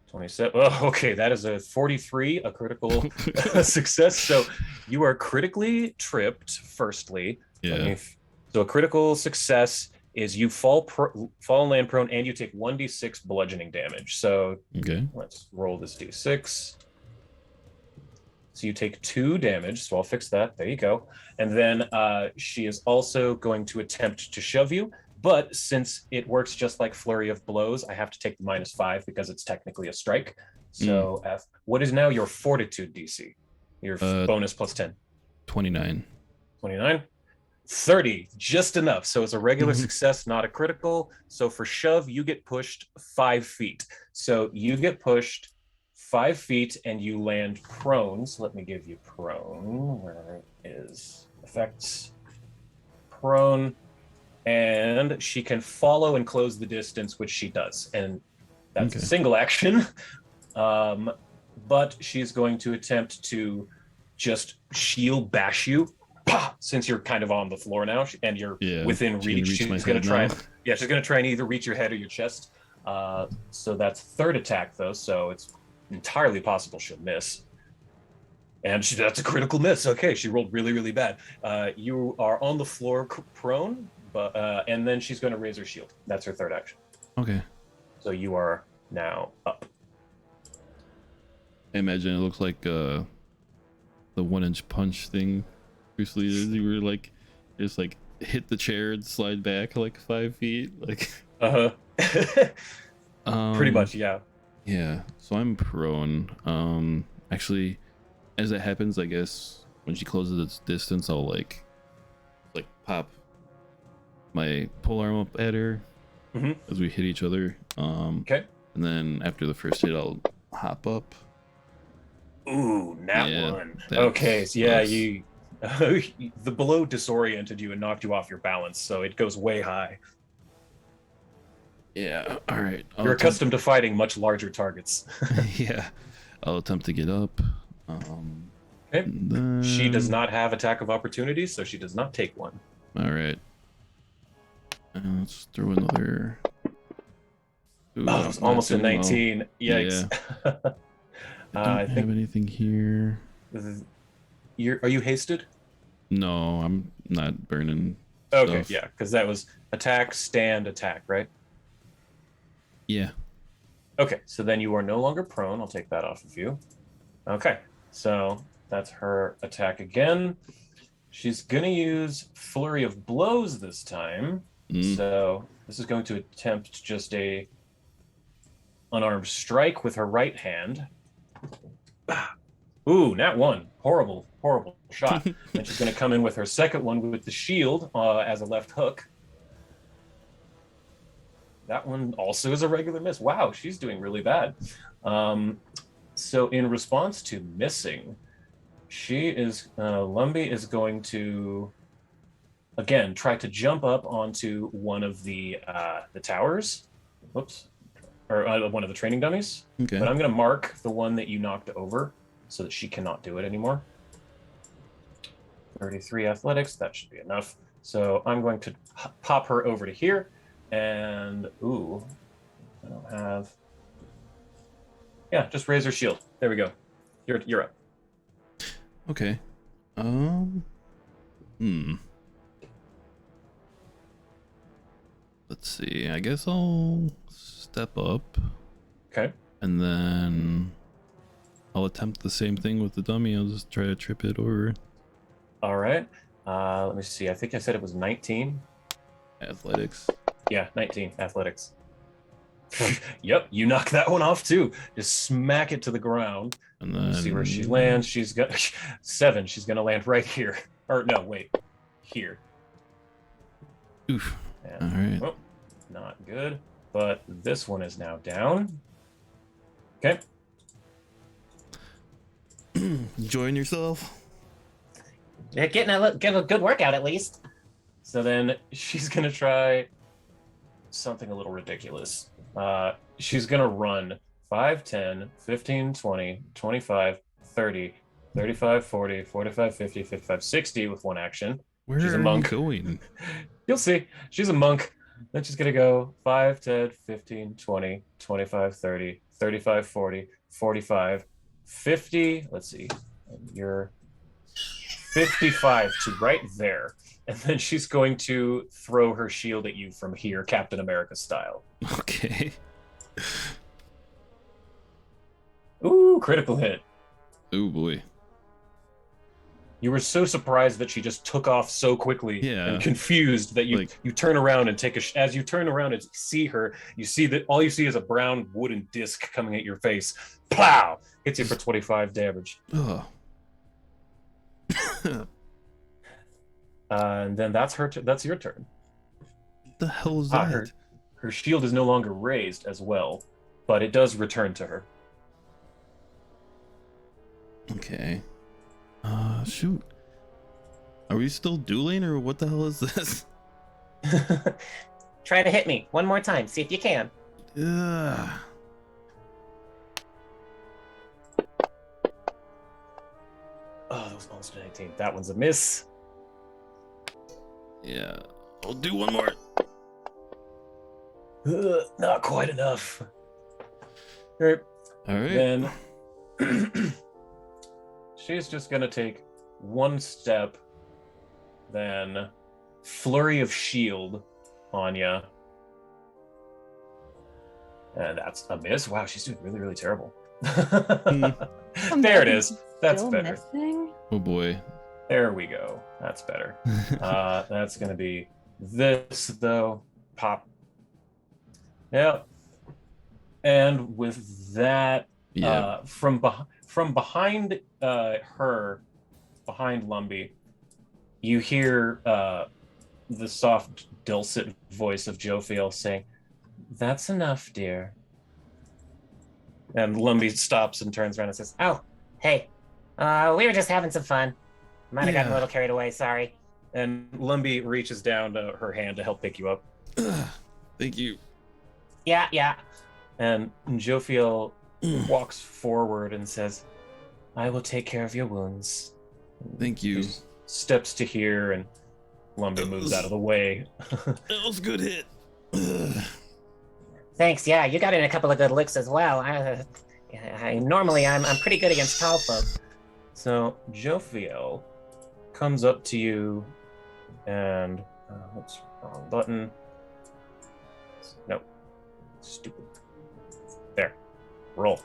Speaker 1: 27. Oh, okay, that is a 43, a critical success. So you are critically tripped, firstly.
Speaker 4: Yeah.
Speaker 1: So a critical success is you fall and land prone, and you take 1d6 bludgeoning damage. So
Speaker 4: okay,
Speaker 1: let's roll this d6. So you take 2 damage, so I'll fix that. There you go. And then she is also going to attempt to shove you, but since it works just like Flurry of Blows, I have to take the -5 because it's technically a strike. So what is now your Fortitude DC? Your bonus plus 10.
Speaker 4: 29.
Speaker 1: 29. 30, just enough. So it's a regular success, not a critical. So for shove, you get pushed 5 feet. So you get pushed 5 feet and you land prone. So let me give you prone. Where is effects? Prone. And she can follow and close the distance, which she does. And that's a single action. But she's going to attempt to just shield bash you. Since you're kind of on the floor now and you're within reach, she's going to try. She's going to try and either reach your head or your chest. So that's 3rd attack though, so it's entirely possible she'll miss. And that's a critical miss. Okay, she rolled really, really bad. You are on the floor prone, but and then she's going to raise her shield. That's her 3rd action.
Speaker 4: Okay.
Speaker 1: So you are now up.
Speaker 4: I imagine it looks like the 1-inch punch thing. Bruce Lee, you were like, just like hit the chair and slide back like 5 feet. Like,
Speaker 1: Uh huh. Pretty much, yeah.
Speaker 4: Yeah. So I'm prone. Actually, as it happens, I guess when she closes its distance, I'll like pop my polearm up at her as we hit each other.
Speaker 1: Okay.
Speaker 4: And then after the first hit, I'll hop up.
Speaker 1: Ooh, nat
Speaker 4: Yeah,
Speaker 1: one.
Speaker 4: that's
Speaker 1: Okay, so yeah,
Speaker 4: nice.
Speaker 1: you the blow disoriented you and knocked you off your balance, so it goes way high.
Speaker 4: Yeah. All right.
Speaker 1: You're accustomed to fighting much larger targets.
Speaker 4: Yeah. I'll attempt to get up.
Speaker 1: Okay. She does
Speaker 4: Then-
Speaker 1: not have attack of opportunity, so she does not take one.
Speaker 4: All right. Let's throw another. Ooh,
Speaker 1: Oh, it was
Speaker 4: not
Speaker 1: almost a
Speaker 4: doing well.
Speaker 1: 19. Yikes.
Speaker 4: I don't
Speaker 1: I
Speaker 4: have
Speaker 1: think
Speaker 4: anything here.
Speaker 1: are you hasted?
Speaker 4: No, I'm not burning.
Speaker 1: Okay,
Speaker 4: stuff.
Speaker 1: yeah, because that was attack, stand, attack, right?
Speaker 4: Yeah.
Speaker 1: Okay, so then you are no longer prone. I'll take that off of you. Okay, so that's her attack again. She's gonna use Flurry of Blows this time. So this is going to attempt just a unarmed strike with her right hand. Ooh, nat one. Horrible, horrible shot. Then she's going to come in with her second one with the shield as a left hook. That one also is a regular miss. Wow, she's doing really bad. So in response to missing, she is Lumbee is going to again try to jump up onto one of the towers. Whoops, or one of the training dummies.
Speaker 4: Okay.
Speaker 1: But I'm going to mark the one that you knocked over so that she cannot do it anymore. 33 athletics, that should be enough. So I'm going to pop her over to here. And, ooh, I don't have... Yeah, just raise her shield. There we go. You're up.
Speaker 4: Okay. Let's see. I guess I'll step up.
Speaker 1: Okay.
Speaker 4: And then I'll attempt the same thing with the dummy. I'll just try to trip it over.
Speaker 1: All right. Let me see. I think I said it was 19.
Speaker 4: Athletics.
Speaker 1: Yeah, 19 athletics. Yep, you knock that one off too. Just smack it to the ground.
Speaker 4: And then
Speaker 1: See where she lands. She's got 7. She's gonna land right here. Or no, wait, here.
Speaker 4: Oof.
Speaker 1: And,
Speaker 4: All right.
Speaker 1: oh, not good. But this one is now down. Okay.
Speaker 4: Enjoying yourself?
Speaker 5: You're getting a good workout at least.
Speaker 1: So then she's gonna try something a little ridiculous. She's gonna run 5, 10, 15, 20, 25, 30, 35, 40, 45, 50, 55, 60 with one action.
Speaker 4: Where
Speaker 1: She's a
Speaker 4: are
Speaker 1: monk.
Speaker 4: you going?
Speaker 1: You'll see. She's a monk. Then she's going to go 5, 10, 15, 20, 25, 30, 35, 40, 45, 50. Let's see. You're 55 to right there. And then she's going to throw her shield at you from here, Captain America style.
Speaker 4: Okay.
Speaker 1: Ooh, critical hit.
Speaker 4: Oh boy.
Speaker 1: You were so surprised that she just took off so quickly and confused that you turn around and take as you turn around and see her, you see that all you see is a brown wooden disc coming at your face. Plow! Hits you for 25 damage.
Speaker 4: Oh.
Speaker 1: And then that's her. That's your turn.
Speaker 4: What the hell is that?
Speaker 1: Her shield is no longer raised as well, but it does return to her.
Speaker 4: Okay. Shoot. Are we still dueling or what the hell is this?
Speaker 5: Try to hit me one more time. See if you can.
Speaker 4: Ugh.
Speaker 1: Oh, that was almost a 19. That one's a miss.
Speaker 4: Yeah. I'll do one more.
Speaker 1: Not quite enough. All right.
Speaker 4: All right.
Speaker 1: Then she's just gonna take one step, then Flurry of Shield on ya. And that's a miss. Wow, she's doing really, really terrible. There it is. That's
Speaker 6: Still
Speaker 1: better.
Speaker 6: missing?
Speaker 4: Oh boy.
Speaker 1: There we go. That's better. That's going to be this, though. Pop. Yep. And with that,
Speaker 4: Yeah.
Speaker 1: from behind her, behind Lumbee, you hear the soft, dulcet voice of Jophiel saying, "That's enough, dear." And Lumbee stops and turns around and says,
Speaker 5: Oh, hey. We were just having some fun. Might have gotten a
Speaker 4: Yeah.
Speaker 5: little carried away, sorry.
Speaker 1: and Lumbee reaches down to her hand to help pick you up.
Speaker 4: Thank you.
Speaker 5: Yeah.
Speaker 1: And Jophiel walks forward and says, "I will take care of your wounds."
Speaker 4: Thank you.
Speaker 1: He steps to here, and Lumbee moves out of the way.
Speaker 4: That was a good hit.
Speaker 5: Thanks, yeah, you got in a couple of good licks as well. Normally I'm pretty good against tall folk.
Speaker 1: So Jophiel comes up to you, and whoops, wrong button. No, stupid. There, roll.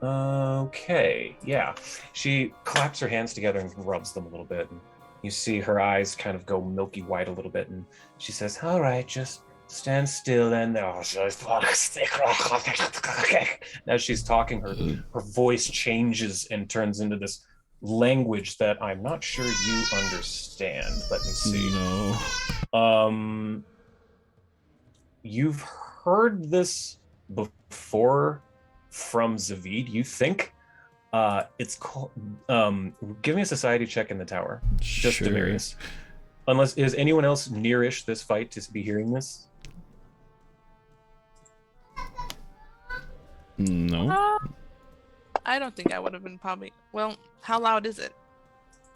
Speaker 1: Okay, yeah. She claps her hands together and rubs them a little bit, and you see her eyes kind of go milky white a little bit, and she says, "All right, just stand still." And as she's talking, her voice changes and turns into this language that I'm not sure you understand. Let me see.
Speaker 4: No.
Speaker 1: You've heard this before from Zavid, you think? It's called. Give me a society check in the tower, just
Speaker 4: Sure.
Speaker 1: Demarius. Unless is anyone else nearish this fight to be hearing this?
Speaker 4: No.
Speaker 2: I don't think I would have been probably. Well, how loud is it?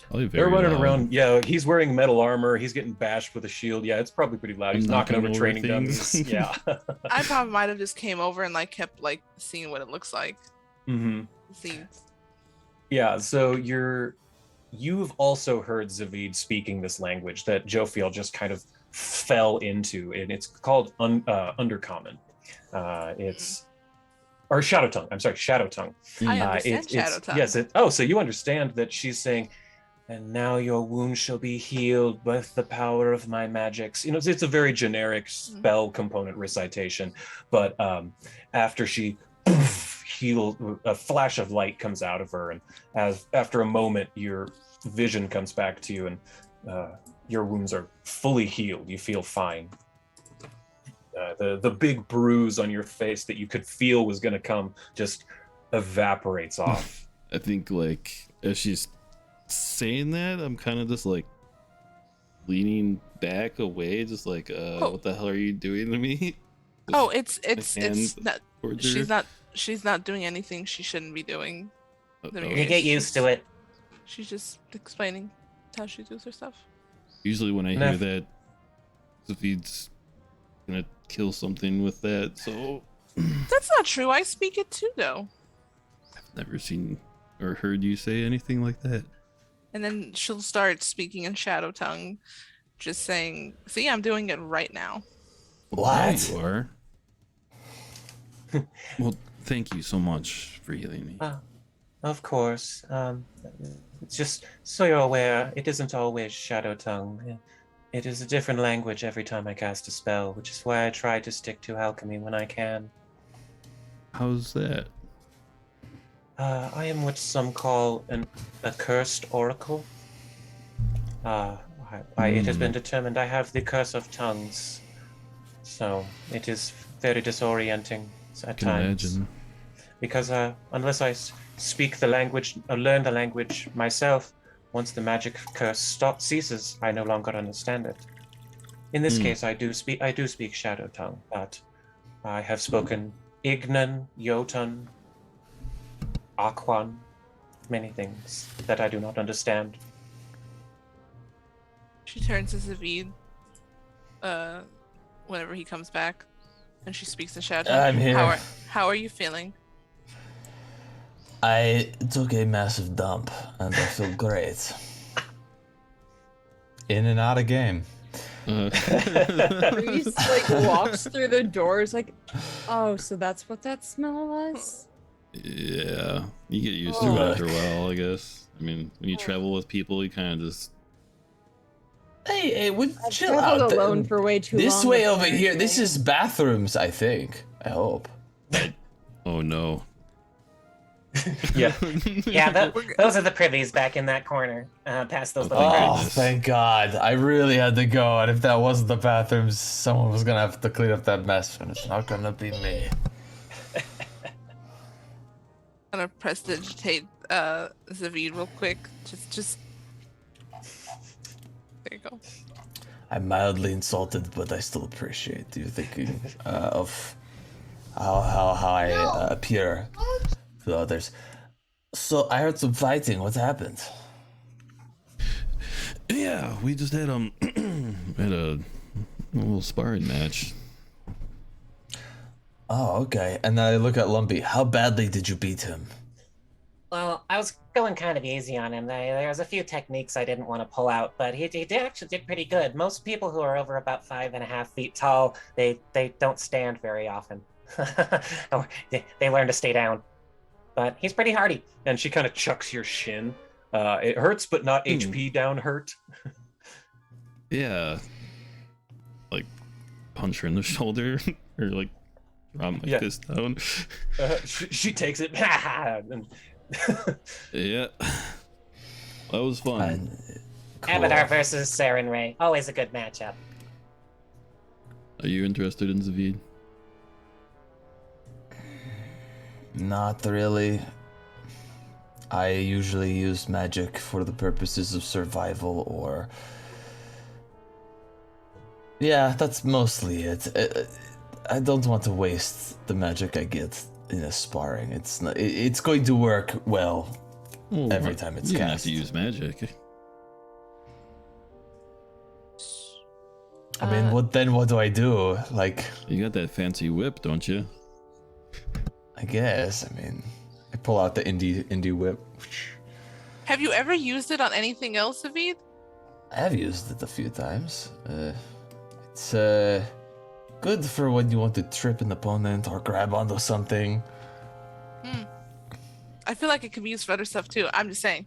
Speaker 4: Probably
Speaker 1: They're
Speaker 4: very
Speaker 1: running
Speaker 4: loud.
Speaker 1: around. Yeah, he's wearing metal armor. He's getting bashed with a shield. Yeah, it's probably pretty loud. He's knocking over training
Speaker 4: things.
Speaker 1: dummies. Yeah.
Speaker 2: I probably might have just came over and like kept like seeing what it looks like.
Speaker 1: Mm-hmm.
Speaker 2: See.
Speaker 1: Yeah. So you've also heard Zavid speaking this language that Jophiel just kind of fell into, and it's called Undercommon. It's or Shadow Tongue. I'm sorry, Shadow Tongue.
Speaker 2: I understand Shadow Tongue.
Speaker 1: Yes. So you understand that she's saying, "And now your wound shall be healed with the power of my magics." You know, it's a very generic spell component recitation, but after she healed, a flash of light comes out of her, and after a moment, your vision comes back to you, and your wounds are fully healed. You feel fine. The big bruise on your face that you could feel was going to come just evaporates off.
Speaker 4: I think like as she's saying that, I'm kind of just like leaning back away, just like what the hell are you doing to me?
Speaker 2: Oh, it's
Speaker 4: hands
Speaker 2: not.
Speaker 4: towards her.
Speaker 2: She's not doing anything she shouldn't be doing.
Speaker 5: You get used to it.
Speaker 2: She's just explaining how she does her stuff.
Speaker 4: Usually when I hear that, Zavid's gonna kill something with that, so
Speaker 2: That's not true. I speak it too, though.
Speaker 4: I've never seen or heard you say anything like that.
Speaker 2: And then she'll start speaking in Shadow Tongue, just saying, "See, I'm doing it right now."
Speaker 3: What?
Speaker 4: There you are. Well, thank you so much for healing me.
Speaker 1: Of course. Just so you're aware, it isn't always Shadow Tongue. It is a different language every time I cast a spell, which is why I try to stick to alchemy when I can.
Speaker 4: How's that?
Speaker 1: I am what some call a cursed oracle. It has been determined I have the curse of tongues, so it is very disorienting at
Speaker 4: Can
Speaker 1: times.
Speaker 4: imagine.
Speaker 1: Because unless I speak the language or learn the language myself, once the magic curse ceases, I no longer understand it. In this case, I do speak Shadow Tongue, but I have spoken Ignan, Jotun, Aquan, many things that I do not understand.
Speaker 2: She turns to Zavid whenever he comes back, and she speaks in Shadow Tongue.
Speaker 3: I'm here.
Speaker 2: How are you feeling?
Speaker 3: I took a massive dump and I feel great. In and out of game.
Speaker 6: Reese like walks through the doors like, oh, so that's what that smell was?
Speaker 4: Yeah, you get used to it after a while, I guess. I mean, when you travel with people, you kind of just.
Speaker 3: Hey,
Speaker 6: I've
Speaker 3: chill
Speaker 6: traveled
Speaker 3: out.
Speaker 6: alone for way too long.
Speaker 3: This way over here,
Speaker 6: apparently.
Speaker 3: this is bathrooms, I think. I hope.
Speaker 4: Oh no.
Speaker 1: Yeah.
Speaker 5: Yeah, those are the privies back in that corner, past those
Speaker 4: Oh,
Speaker 5: little
Speaker 4: thank
Speaker 3: Oh,
Speaker 5: cracks.
Speaker 4: goodness.
Speaker 3: thank God. I really had to go, and if that wasn't the bathrooms, someone was gonna have to clean up that mess, and it's not gonna be me.
Speaker 2: I'm gonna prestidigitate Zavid real quick. Just there you go.
Speaker 3: I'm mildly insulted, but I still appreciate you thinking of how I appear to others. So I heard some fighting. What happened?
Speaker 4: Yeah, we just had had a little sparring match.
Speaker 3: Oh, okay. And then I look at Lumpy. How badly did you beat him?
Speaker 5: Well, I was going kind of easy on him. There was a few techniques I didn't want to pull out, but he actually did pretty good. Most people who are over about 5.5 feet tall, they don't stand very often. Or they learn to stay down. But he's pretty hardy.
Speaker 1: And she kind of chucks your shin. It hurts, but not HP down hurt.
Speaker 4: Yeah. Like, punch her in the shoulder, or like, drop my fist down.
Speaker 1: She takes it. And
Speaker 4: Yeah. That was fun.
Speaker 3: Cool.
Speaker 5: Abadar versus Saren Ray. Always a good matchup.
Speaker 4: Are you interested in Zavid?
Speaker 3: Not really. I usually use magic for the purposes of survival, or... Yeah, that's mostly it. I don't want to waste the magic I get in a sparring. It's not. It's going to work well every time it's
Speaker 4: you
Speaker 3: cast.
Speaker 4: have to use magic.
Speaker 3: I mean, what do I do? Like,
Speaker 4: You got that fancy whip, don't you?
Speaker 3: I guess. I mean, I pull out the indie whip.
Speaker 2: Have you ever used it on anything else, Zavid?
Speaker 3: I have used it a few times. It's good for when you want to trip an opponent or grab onto something.
Speaker 2: I feel like it could be used for other stuff too. I'm just saying.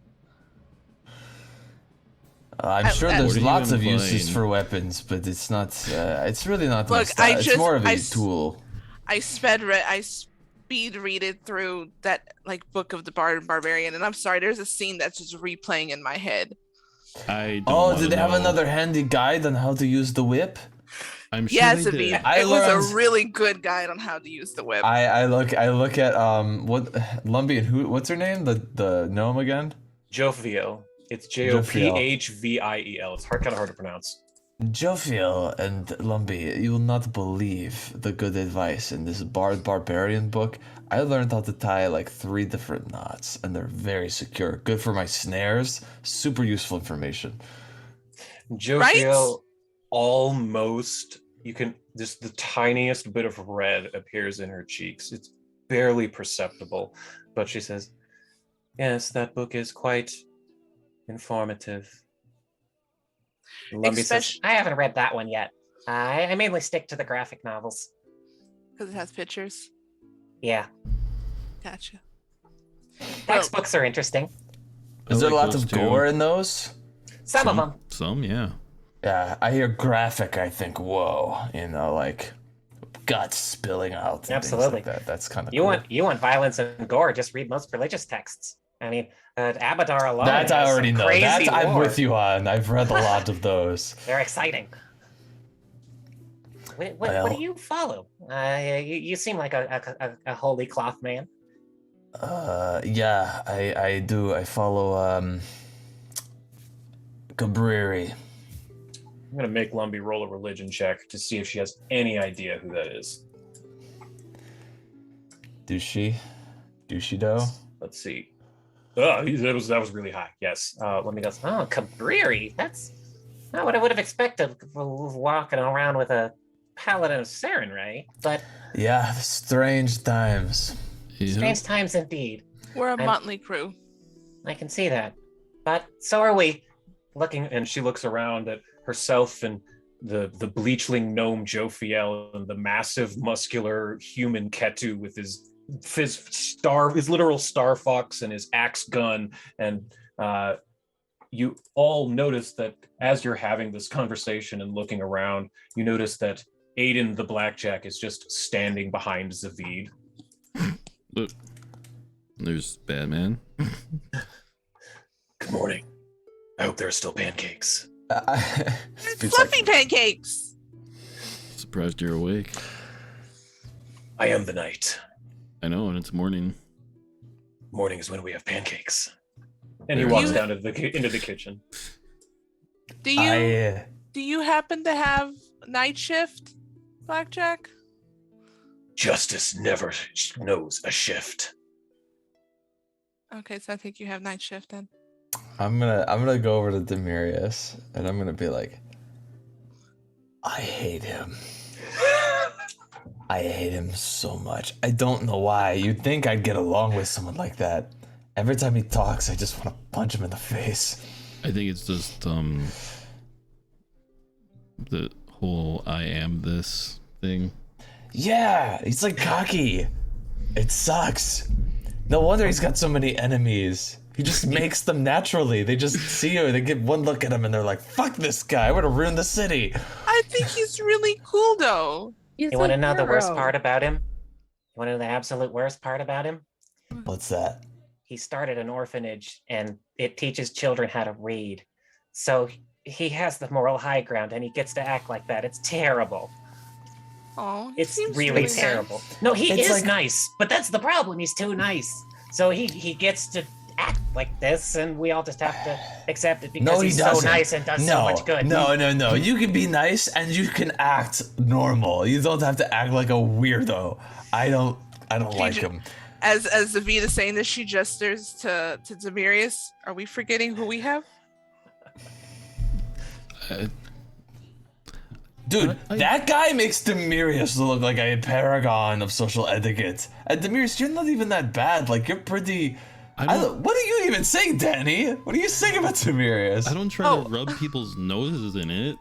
Speaker 3: I'm sure there's
Speaker 4: What are you
Speaker 3: lots of uses
Speaker 4: implying?
Speaker 3: for weapons, but it's not. It's really not.
Speaker 2: Look,
Speaker 3: it's more of a tool.
Speaker 2: I speed read it through that like book of the Bard and Barbarian, and I'm sorry, there's a scene that's just replaying in my head.
Speaker 4: I don't
Speaker 3: Oh,
Speaker 4: wanna
Speaker 3: did they have
Speaker 4: know.
Speaker 3: another handy guide on how to use the whip?
Speaker 4: I'm sure
Speaker 2: Yes,
Speaker 4: they
Speaker 2: Zavid.
Speaker 4: did.
Speaker 3: I
Speaker 2: It was
Speaker 3: learned-
Speaker 2: a really good guide on how to use the whip.
Speaker 3: I look at what Lumpy and what's her name, the gnome again?
Speaker 1: Joviel. It's Jophviel. It's kind of hard to pronounce.
Speaker 3: Joviel and Lumpy, you will not believe the good advice in this Barbarian book. I learned how to tie like 3 different knots, and they're very secure. Good for my snares. Super useful information.
Speaker 1: Joviel, almost, you can, just the tiniest bit of red appears in her cheeks. It's barely perceptible, but she says, yes, that book is quite informative. Lumpy says,
Speaker 5: I haven't read that one yet. I mainly stick to the graphic novels.
Speaker 2: Because it has pictures.
Speaker 5: Yeah,
Speaker 2: Gotcha.
Speaker 5: textbooks are interesting.
Speaker 3: Is there
Speaker 4: like
Speaker 3: lots
Speaker 4: those
Speaker 3: of
Speaker 4: too.
Speaker 3: gore in those?
Speaker 5: Some of them.
Speaker 4: Some, yeah.
Speaker 3: Yeah, I hear graphic, I think, whoa, like guts spilling out. And
Speaker 5: Absolutely.
Speaker 3: Things like that. That's kind of
Speaker 5: You
Speaker 3: cool.
Speaker 5: want violence and gore? Just read most religious texts. I mean, Abadar alone.
Speaker 3: That I
Speaker 5: has
Speaker 3: already
Speaker 5: some
Speaker 3: know.
Speaker 5: crazy
Speaker 3: That I'm
Speaker 5: lore.
Speaker 3: with you on. I've read a lot of those.
Speaker 5: They're exciting. What
Speaker 3: Well-
Speaker 5: do you follow? You seem like a holy cloth man.
Speaker 3: Yeah, I do. I follow Cabreri.
Speaker 1: I'm going to make Lumpy roll a religion check to see if she has any idea who that is.
Speaker 3: Do she though?
Speaker 1: Let's see. Oh, that was really high. Yes. Let me guess.
Speaker 5: Oh, Cabreri. That's not what I would have expected walking around with a paladin of Saren Ray. But
Speaker 3: Yeah, strange times.
Speaker 4: Yeah.
Speaker 5: strange times indeed.
Speaker 2: We're a
Speaker 5: I'm-
Speaker 2: motley crew.
Speaker 5: I can see that. But so are we.
Speaker 1: Looking, and she looks around at herself and the bleachling gnome Jophiel and the massive muscular human Ketu with his his literal Star Fox and his axe gun, and you all notice that as you're having this conversation and looking around, you notice that Aiden the Blackjack is just standing behind Zavid.
Speaker 4: Look, there's Batman.
Speaker 1: Good morning. I hope there are still pancakes.
Speaker 2: Fluffy pancakes.
Speaker 4: Surprised you're awake.
Speaker 1: I am the night.
Speaker 4: I know, and it's morning.
Speaker 1: Morning is when we have pancakes. And he walks down into the kitchen.
Speaker 2: Do you happen to have night shift, Blackjack?
Speaker 1: Justice never knows a shift.
Speaker 2: Okay, so I think you have night shift then.
Speaker 3: I'm gonna go over to Demirius and I'm gonna be like, I hate him. I hate him so much. I don't know why. You'd think I'd get along with someone like that. Every time he talks, I just want to punch him in the face.
Speaker 4: I think it's just the whole I am this thing.
Speaker 3: Yeah, he's like cocky. It sucks. No wonder he's got so many enemies. He just makes them naturally. They just see you, they get one look at him and they're like, fuck this guy, I want to ruin the city.
Speaker 2: I think he's really cool though.
Speaker 6: He's
Speaker 5: You want to
Speaker 6: a
Speaker 5: know the worst
Speaker 6: hero.
Speaker 5: part about him? You want to know the absolute worst part about him?
Speaker 3: What's that?
Speaker 5: He started an orphanage and it teaches children how to read. So he has the moral high ground and he gets to act like that. It's terrible.
Speaker 2: Oh,
Speaker 5: It's really
Speaker 2: nice.
Speaker 5: terrible. No, he
Speaker 3: It's
Speaker 5: is
Speaker 3: like-
Speaker 5: nice, but that's the problem. He's too nice. So he gets to act like this, and we all just have to accept it because
Speaker 3: No, he
Speaker 5: he's so
Speaker 3: doesn't.
Speaker 5: nice and does so much good.
Speaker 3: No. You can be nice and you can act normal. You don't have to act like a weirdo. I don't like him.
Speaker 2: As Zavita saying this, she gestures to Demirius. Are we forgetting who we have?
Speaker 3: Dude, that guy makes Demirius look like a paragon of social etiquette. And Demirius, you're not even that bad. Like, you're pretty... what are you even saying, Danny? What are you saying about Demirius?
Speaker 4: I don't try to rub people's noses in it.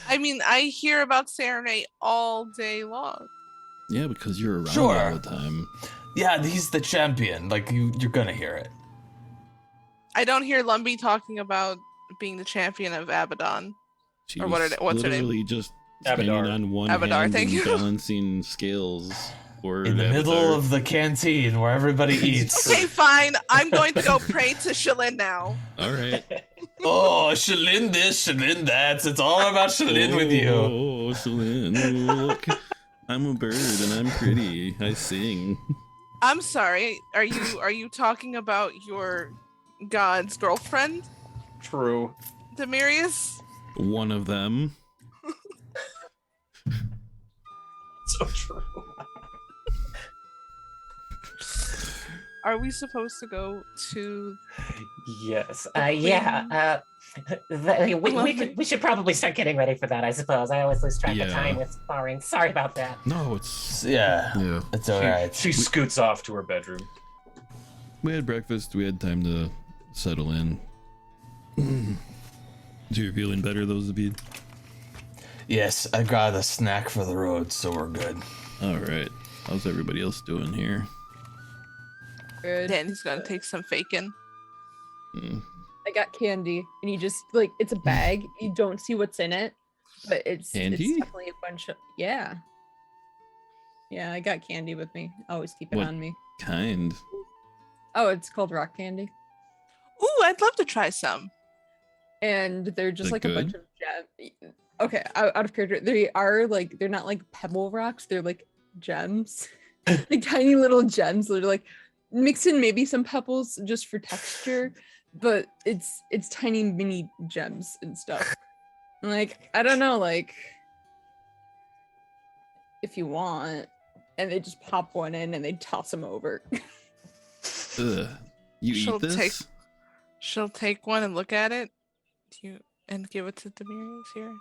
Speaker 2: I mean, I hear about Serenade all day long.
Speaker 4: Yeah, because you're around
Speaker 3: Sure.
Speaker 4: all the time.
Speaker 3: Yeah, he's the champion. Like, you're gonna hear it.
Speaker 2: I don't hear Lumbee talking about being the champion of Abaddon.
Speaker 4: She
Speaker 2: Or
Speaker 4: was
Speaker 2: what's her name?
Speaker 4: literally just
Speaker 1: Abadar.
Speaker 4: standing on one
Speaker 2: Abadar,
Speaker 4: hand
Speaker 2: thank
Speaker 4: and
Speaker 2: you.
Speaker 4: balancing scales. Or
Speaker 3: In the middle of the canteen where everybody eats.
Speaker 2: Okay, fine. I'm going to go pray to Shalyn now.
Speaker 4: All right.
Speaker 3: Oh, Shalyn this, Shalyn that. It's all about Shalyn with you.
Speaker 4: Oh, Shalyn, look. I'm a bird and I'm pretty. I sing.
Speaker 2: I'm sorry. Are you talking about your god's girlfriend,
Speaker 1: True.
Speaker 2: Demirius?
Speaker 4: One of them.
Speaker 1: So true.
Speaker 2: Are we supposed to go to?
Speaker 5: Yes.
Speaker 2: The
Speaker 5: We should probably start getting ready for that, I suppose. I always lose track of
Speaker 4: Yeah.
Speaker 5: time with sparring. Sorry about that.
Speaker 4: No, it's
Speaker 3: Yeah, it's alright.
Speaker 1: She scoots off to her bedroom.
Speaker 4: we had breakfast. We had time to settle in. So you're feeling better, those of you?
Speaker 3: Yes, I got a snack for the road, so we're good.
Speaker 4: All right. How's everybody else doing here?
Speaker 6: Good.
Speaker 2: Then he's gonna take some faking.
Speaker 4: Mm.
Speaker 6: I got candy, and you just like it's a bag. You don't see what's in it, but it's
Speaker 4: Candy?
Speaker 6: definitely a bunch of yeah. Yeah, I got candy with me. I always keep it
Speaker 4: What?
Speaker 6: on me.
Speaker 4: Kind.
Speaker 6: Oh, it's called rock candy,
Speaker 2: Ooh, I'd love to try some.
Speaker 6: and they're just
Speaker 4: Is it
Speaker 6: like a bunch
Speaker 4: good?
Speaker 6: of gems. Okay, out of character, they are like they're not like pebble rocks. They're like gems, like tiny little gems. They're like mix in maybe some pebbles just for texture, but it's tiny mini gems and stuff. And, like I don't know, like if you want, and they just pop one in and they toss them over.
Speaker 4: Ugh. You
Speaker 2: She'll
Speaker 4: eat this?
Speaker 2: She'll take one and look at it. And give it to Demirius here.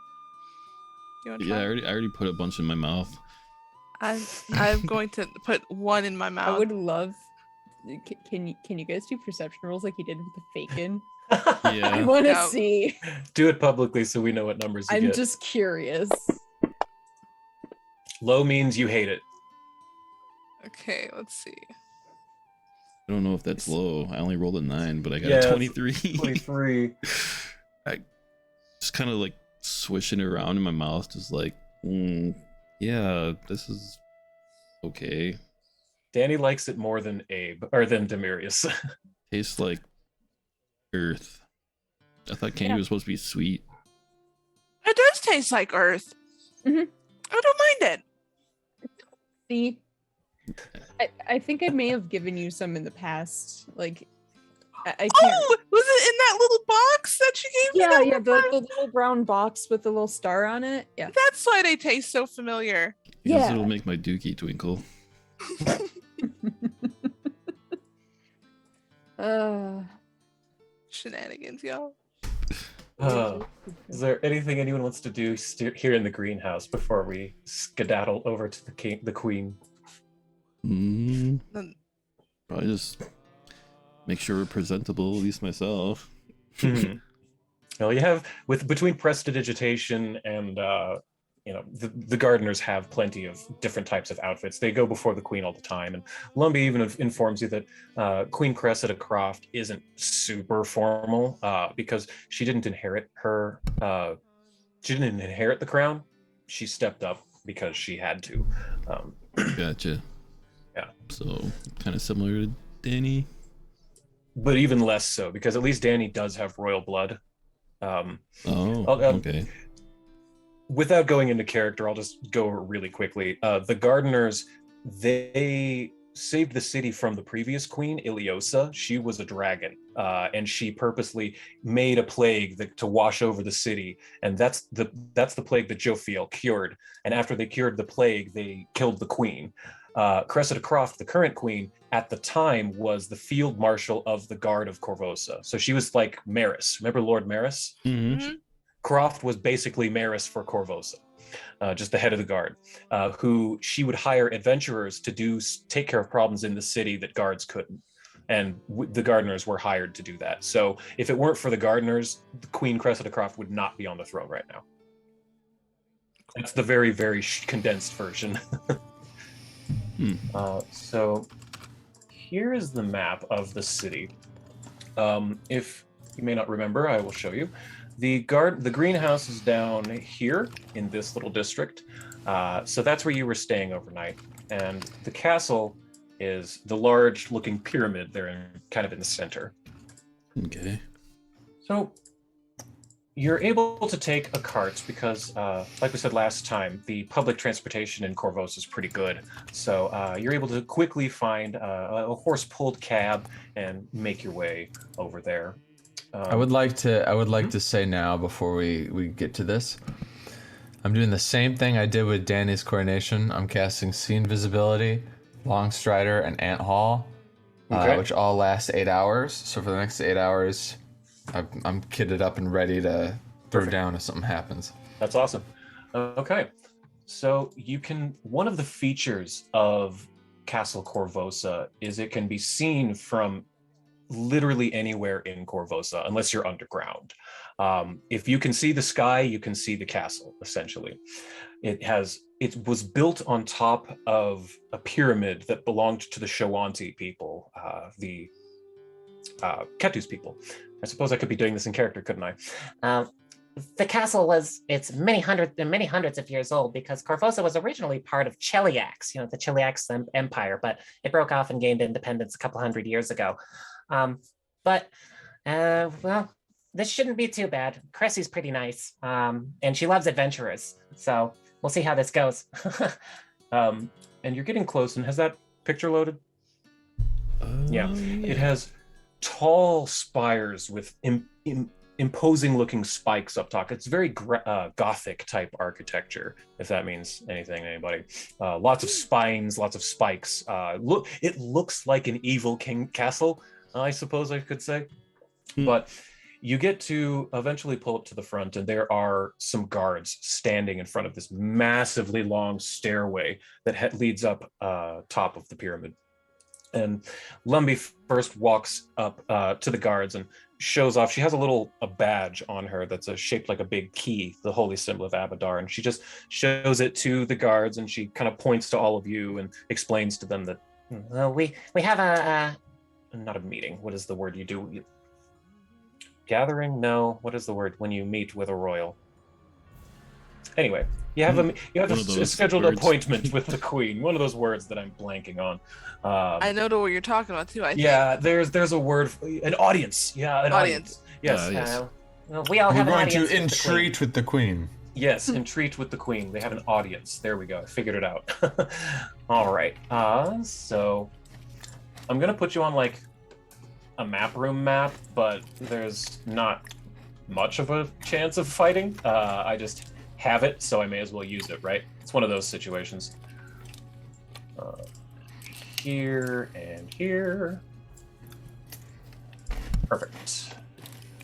Speaker 2: You want to
Speaker 4: Yeah,
Speaker 2: try?
Speaker 4: I already put a bunch in my mouth.
Speaker 2: I'm going to put one in my
Speaker 6: I
Speaker 2: mouth.
Speaker 6: would love. Can you guys do perception rolls like you did with the fakin? I
Speaker 4: Yeah.
Speaker 6: want to
Speaker 2: No.
Speaker 6: see.
Speaker 1: Do it publicly so we know what numbers you
Speaker 6: I'm
Speaker 1: get.
Speaker 6: just curious.
Speaker 1: Low means you hate it.
Speaker 2: Okay, let's see.
Speaker 4: I don't know if that's low. I only rolled a 9, but I got
Speaker 1: Yeah,
Speaker 4: a 23.
Speaker 1: 23.
Speaker 4: I just kind of like swishing it around in my mouth, just like, yeah, this is okay.
Speaker 1: Danny likes it more than than Demirius.
Speaker 4: Tastes like earth. I thought candy was supposed to be sweet.
Speaker 2: It does taste like earth.
Speaker 6: Mhm.
Speaker 2: I don't mind it.
Speaker 6: See, I think I may have given you some in the past. Like, I can't.
Speaker 2: Oh, was it in that little box that you gave me?
Speaker 6: Yeah,
Speaker 2: that
Speaker 6: yeah,
Speaker 2: one
Speaker 6: the
Speaker 2: time?
Speaker 6: little brown box with the little star on it. Yeah.
Speaker 2: That's why they taste so familiar.
Speaker 4: Because
Speaker 6: Yeah.
Speaker 4: it'll make my dookie twinkle.
Speaker 2: Shenanigans, y'all.
Speaker 1: Is there anything anyone wants to do here in the greenhouse before we skedaddle over to the queen?
Speaker 2: Then-
Speaker 4: Probably just make sure we're presentable, at least myself.
Speaker 1: Well, you have between prestidigitation and the gardeners have plenty of different types of outfits. They go before the queen all the time, and Lumbee even informs you that Queen Cressida Croft isn't super formal because she didn't inherit the crown. She stepped up because she had to.
Speaker 4: Gotcha.
Speaker 1: Yeah.
Speaker 4: So kind of similar to Danny.
Speaker 1: But even less so, because at least Danny does have royal blood.
Speaker 4: Okay.
Speaker 1: Without going into character, I'll just go really quickly. The gardeners, they saved the city from the previous queen, Iliosa. She was a dragon, and she purposely made a plague to wash over the city, and that's the plague that Jophiel cured. And after they cured the plague, they killed the queen. Cressida Croft, the current queen, at the time was the field marshal of the Guard of Korvosa. So she was like Maris. Remember Lord Maris?
Speaker 4: Mm-hmm.
Speaker 1: Croft was basically Maris for Korvosa, just the head of the guard, who she would hire adventurers to take care of problems in the city that guards couldn't. And the gardeners were hired to do that. So if it weren't for the gardeners, Queen Cressida Croft would not be on the throne right now. That's the very, very condensed version. So here is the map of the city. If you may not remember, I will show you. The greenhouse is down here in this little district. So that's where you were staying overnight. And the castle is the large looking pyramid there kind of in the center.
Speaker 4: Okay.
Speaker 1: So you're able to take a cart because, like we said last time, the public transportation in Korvosa is pretty good. So you're able to quickly find a horse-pulled cab and make your way over there.
Speaker 3: I would like to say now before we get to this, I'm doing the same thing I did with Danny's coronation. I'm casting Scene Visibility, Long Strider, and Ant Hall, which all last 8 hours. So for the next 8 hours, I'm kitted up and ready to throw down if something happens.
Speaker 1: That's awesome. Okay, so one of the features of Castle Korvosa is it can be seen from literally anywhere in Korvosa, unless you're underground. If you can see the sky, you can see the castle, essentially. It was built on top of a pyramid that belonged to the Shoanti people, the Ketu's people. I suppose I could be doing this in character, couldn't I?
Speaker 5: The castle it's many hundreds of years old because Korvosa was originally part of Cheliax, the Cheliax Empire, but it broke off and gained independence a couple hundred years ago. But this shouldn't be too bad. Cressy's pretty nice, and she loves adventurers. So we'll see how this goes.
Speaker 1: And you're getting close, and has that picture loaded? Yeah. It has tall spires with imposing looking spikes up top. It's very Gothic type architecture, if that means anything to anybody. Lots of spines, lots of spikes. It looks like an evil king castle, I suppose I could say. But you get to eventually pull up to the front, and there are some guards standing in front of this massively long stairway that leads up top of the pyramid. And Lumbee first walks up to the guards and shows off. She has a badge on her that's shaped like a big key, the holy symbol of Abadar, and she just shows it to the guards, and she kind of points to all of you and explains to them that
Speaker 5: we have a
Speaker 1: not a meeting. What is the word you do? Gathering? No. What is the word when you meet with a royal? Anyway, you have a scheduled
Speaker 4: words.
Speaker 1: appointment with the queen. One of those words that I'm blanking on.
Speaker 2: I know the word you're talking about too. I
Speaker 1: Yeah, there's a word, an audience. Yeah, an audience. Yes.
Speaker 4: Yes.
Speaker 5: we all
Speaker 3: We're
Speaker 5: have an
Speaker 3: going
Speaker 5: audience
Speaker 3: to
Speaker 5: with the queen.
Speaker 3: entreat with the queen.
Speaker 1: Yes, entreat with the queen. They have an audience. There we go. I figured it out. All right. So I'm gonna put you on like a map room map, but there's not much of a chance of fighting. I just have it, so I may as well use it, right? It's one of those situations. Here and here. Perfect.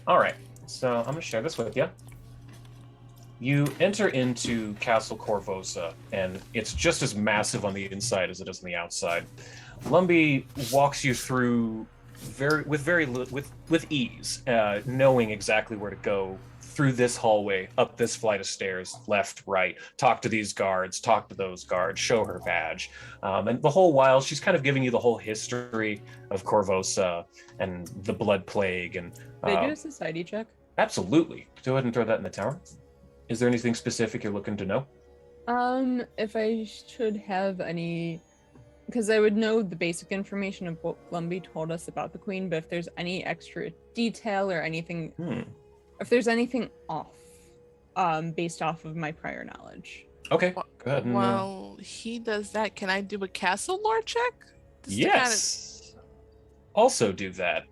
Speaker 1: All right, so I'm gonna share this with you. You enter into Castle Korvosa, and it's just as massive on the inside as it is on the outside. Lumbee walks you through with ease, knowing exactly where to go through this hallway, up this flight of stairs, left, right, talk to these guards, talk to those guards, show her badge. And the whole while, she's kind of giving you the whole history of Korvosa and the Blood Plague. And
Speaker 6: They do a society check.
Speaker 1: absolutely. Go ahead and throw that in the tower. Is there anything specific you're looking to know?
Speaker 6: If I should have any, because I would know the basic information of what Lumbee told us about the queen, but if there's any extra detail or anything, if there's anything off, based off of my prior knowledge.
Speaker 1: Okay, go ahead. And,
Speaker 2: Well, he does that. Can I do a castle lore check? Just to
Speaker 1: yes. Also do that.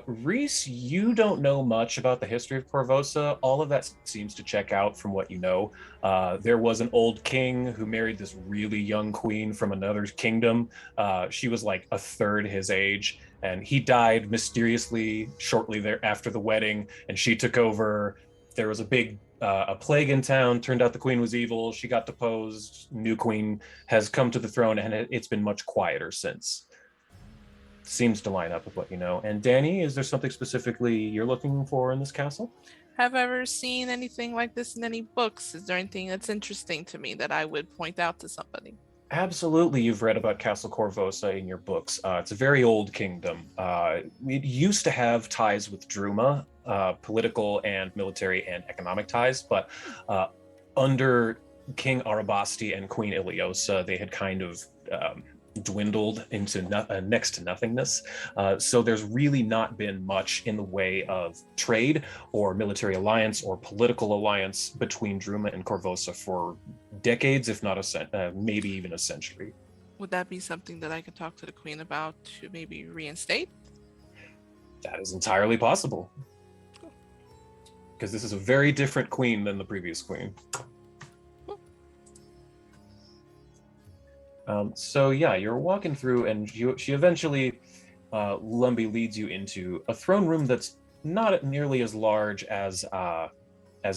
Speaker 1: Reese, you don't know much about the history of Korvosa. All of that seems to check out from what you know. There was an old king who married this really young queen from another kingdom. She was like a third his age, and he died mysteriously shortly there after the wedding, and she took over. There was a plague in town. Turned out the queen was evil. She got deposed. New queen has come to the throne, and it's been much quieter since. Seems to line up with what you know. And Danny, is there something specifically you're looking for in this castle?
Speaker 2: Have I ever seen anything like this in any books? Is there anything that's interesting to me that I would point out to somebody?
Speaker 1: Absolutely, you've read about Castle Korvosa in your books. It's a very old kingdom. It used to have ties with Druma, political and military and economic ties, but under King Arabasti and Queen Iliosa, they had kind of dwindled into next to nothingness. So there's really not been much in the way of trade or military alliance or political alliance between Druma and Korvosa for decades, if not maybe even a century.
Speaker 2: Would that be something that I could talk to the queen about to maybe reinstate?
Speaker 1: That is entirely possible. Because this is a very different queen than the previous queen. So yeah, you're walking through, and she eventually, Lumbee leads you into a throne room that's not nearly as large as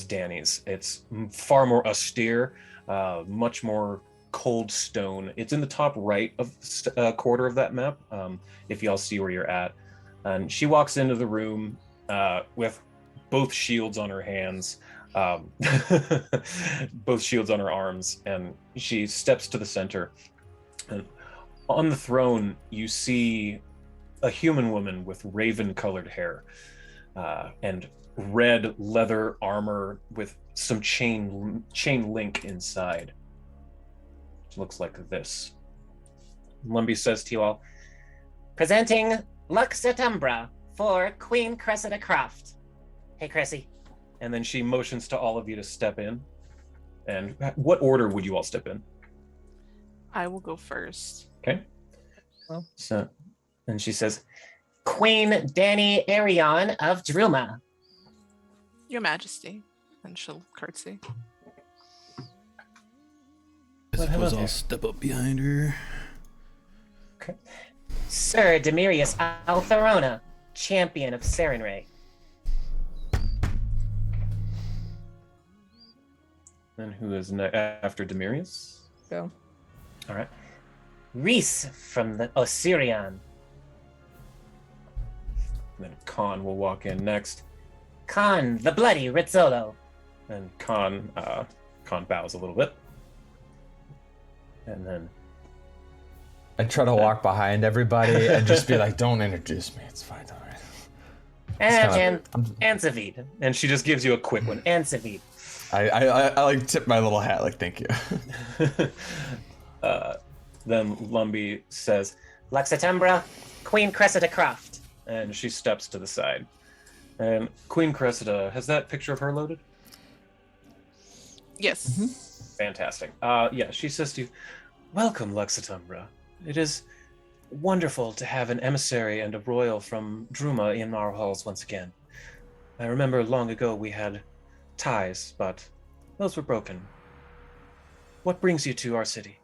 Speaker 1: Danny's. It's far more austere, much more cold stone. It's in the top right of quarter of that map, if y'all see where you're at. And she walks into the room with both shields on her hands, both shields on her arms, and she steps to the center. And on the throne, you see a human woman with raven-colored hair and red leather armor with some chain link inside. It looks like this. Lumbee says to you all,
Speaker 5: Presenting Luxatumbra for Queen Cressida Croft. Hey, Cressy.
Speaker 1: And then she motions to all of you to step in. And what order would you all step in?
Speaker 2: I will go first.
Speaker 1: Okay.
Speaker 6: Well.
Speaker 1: So, and she says,
Speaker 5: Queen Danny Arion of Druma.
Speaker 2: Your Majesty. And she'll curtsy.
Speaker 4: I suppose I'll step up behind her.
Speaker 1: okay.
Speaker 5: Sir Demirius Altherona, champion of Serenray.
Speaker 1: And who is after Demirius?
Speaker 6: Go.
Speaker 1: All right.
Speaker 5: Reese from the Osirian.
Speaker 1: And then Khan will walk in next.
Speaker 5: Khan, the bloody Rizzolo.
Speaker 1: And Khan bows a little bit. And then
Speaker 3: I try to walk behind everybody and just be like, don't introduce me. It's fine, all right.
Speaker 5: And Savid.
Speaker 1: and she just gives you a quick one.
Speaker 5: And Savid.
Speaker 3: I like tip my little hat like, thank you.
Speaker 1: Then Lumbee says,
Speaker 5: Luxatembra, Queen Cressida Croft.
Speaker 1: and she steps to the side. And Queen Cressida, has that picture of her loaded?
Speaker 2: Yes.
Speaker 1: Fantastic. Yeah, she says to you, welcome, Luxatumbra. It is wonderful to have an emissary and a royal from Druma in our halls once again. I remember long ago we had ties, but those were broken. What brings you to our city?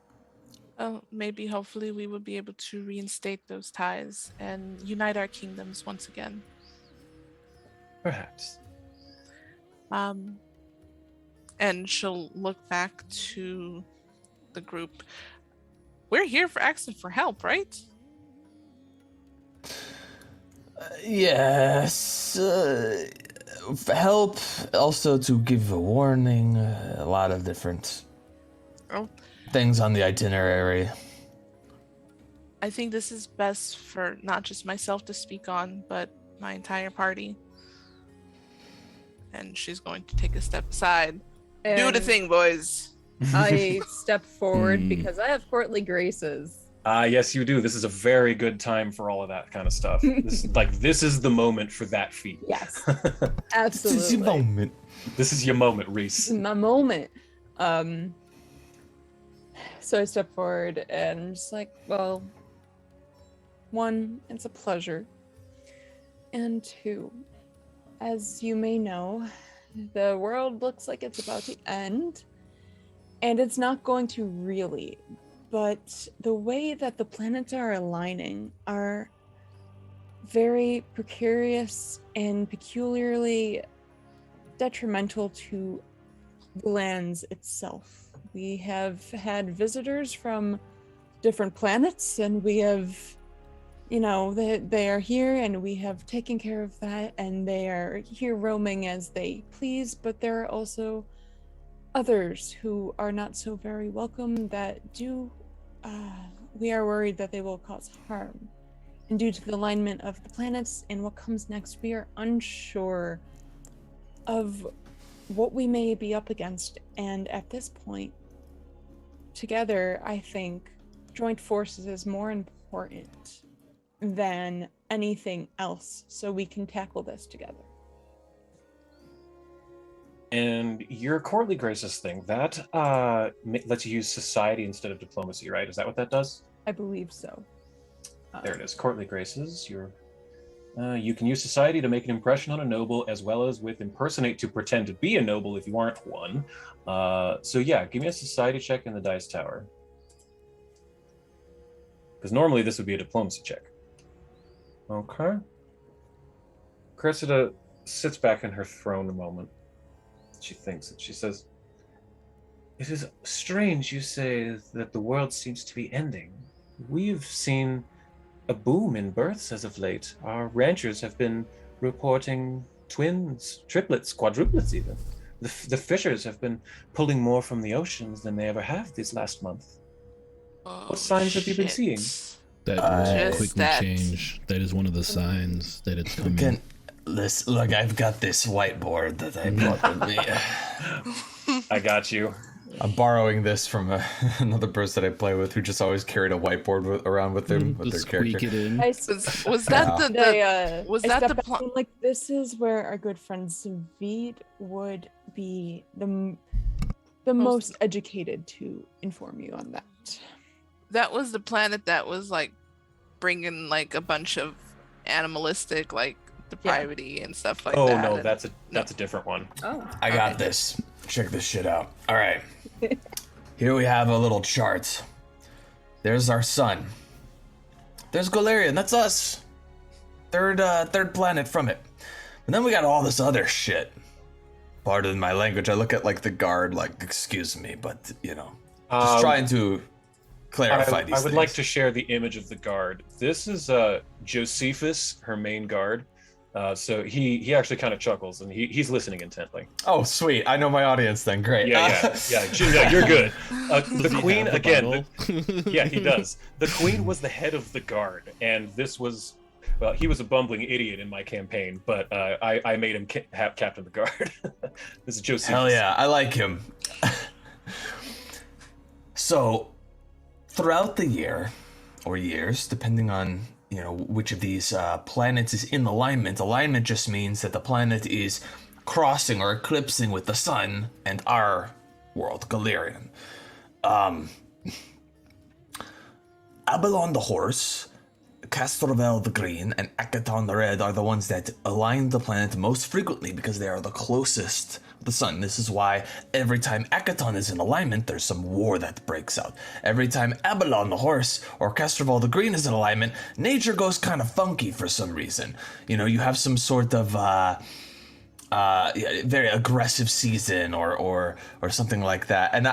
Speaker 2: Well, maybe hopefully we will be able to reinstate those ties and unite our kingdoms once again.
Speaker 1: Perhaps.
Speaker 2: And she'll look back to the group. We're here for asking for help, right?
Speaker 3: Yes. Help, also to give a warning, a lot of different things on the itinerary.
Speaker 2: I think this is best for not just myself to speak on, but my entire party. And she's going to take a step aside. Do the
Speaker 6: And
Speaker 2: thing, boys.
Speaker 6: I step forward because I have courtly graces.
Speaker 1: Yes, you do. This is a very good time for all of that kind of stuff. This is the moment for that feat.
Speaker 6: Yes,
Speaker 3: This
Speaker 6: absolutely.
Speaker 3: is your moment.
Speaker 1: This is your moment, Reese.
Speaker 6: My moment. So I step forward and I'm just like, well, one, it's a pleasure. And two, as you may know, the world looks like it's about to end. And it's not going to really. But the way that the planets are aligning are very precarious and peculiarly detrimental to the lands itself. We have had visitors from different planets, and we have, they are here, and we have taken care of that, and they are here roaming as they please, but there are also others who are not so very welcome that we are worried that they will cause harm. And due to the alignment of the planets and what comes next, we are unsure of what we may be up against. And at this point, together, I think joint forces is more important than anything else, so we can tackle this together.
Speaker 1: And your courtly graces thing, that lets you use society instead of diplomacy, right? Is that what that does?
Speaker 6: I believe so.
Speaker 1: There it is, courtly graces. You can use society to make an impression on a noble, as well as with impersonate to pretend to be a noble if you aren't one. So yeah, give me a society check in the dice tower. Because normally this would be a diplomacy check. Okay. Cressida sits back in her throne a moment. She thinks it. She says, "It is strange you say that the world seems to be ending. We've seen a boom in births as of late. Our ranchers have been reporting twins, triplets, quadruplets even. The fishers have been pulling more from the oceans than they ever have this last month. What signs have you been seeing?"
Speaker 4: That will
Speaker 2: Just
Speaker 4: quickly
Speaker 2: that.
Speaker 4: change. That is one of the signs that it's coming.
Speaker 3: Again, look, I've got this whiteboard that I brought with me.
Speaker 1: I got you.
Speaker 3: I'm borrowing this from another person that I play with who just always carried a whiteboard around with them with their
Speaker 4: Just squeak
Speaker 3: character.
Speaker 4: it in.
Speaker 2: Was that was that the
Speaker 6: plan? Like, this is where our good friend Savid would be the most educated to inform you on that.
Speaker 2: That was the planet that was like bringing like a bunch of animalistic like depravity and stuff like
Speaker 1: Oh
Speaker 2: that.
Speaker 1: no,
Speaker 2: and-
Speaker 1: that's a different one.
Speaker 6: Oh,
Speaker 3: I got this. Check this shit out. All right. Here we have a little chart. There's our sun. There's Galarian. That's us. Third planet from it. And then we got all this other shit. Pardon my language. I look at like the guard, like, excuse me, but just trying to clarify these
Speaker 1: I would
Speaker 3: things.
Speaker 1: like to share the image of the guard. This is Josephus, her main guard. So he actually kind of chuckles and he's listening intently.
Speaker 3: Oh, sweet. I know my audience then. Great.
Speaker 1: Yeah. No, you're good.
Speaker 4: Does
Speaker 1: The
Speaker 4: he
Speaker 1: queen,
Speaker 4: have the
Speaker 1: again,
Speaker 4: bottle?
Speaker 1: yeah, he does. The queen was the head of the guard, and this was, well, he was a bumbling idiot in my campaign, but I made him have captain of the guard. This is Josephus.
Speaker 3: Hell yeah, I like him. So, throughout the year, or years, depending on which of these planets is in alignment. Alignment just means that the planet is crossing or eclipsing with the sun and our world, Galerian. Abalon the horse, Castrovel the green, and Akaton the red are the ones that align the planet most frequently because they are the closest to the sun. This is why every time Akaton is in alignment, there's some war that breaks out. Every time Abalon the horse or Castrovel the green is in alignment, nature goes kind of funky for some reason. You have some sort of very aggressive season or something like that. And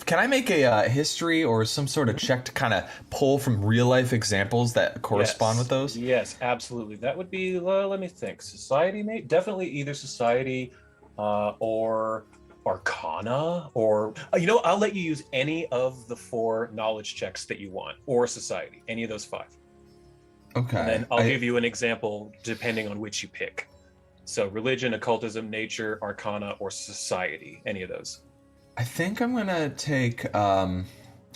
Speaker 3: can I make a history or some sort of check to kind of pull from real life examples that correspond with those?
Speaker 1: Yes, absolutely. That would be, let me think. Society, definitely either society or Arcana, or I'll let you use any of the 4 knowledge checks that you want, or society, any of those 5.
Speaker 3: Okay.
Speaker 1: And then I'll give you an example depending on which you pick. So religion, occultism, nature, arcana, or society, any of those.
Speaker 3: I think I'm gonna take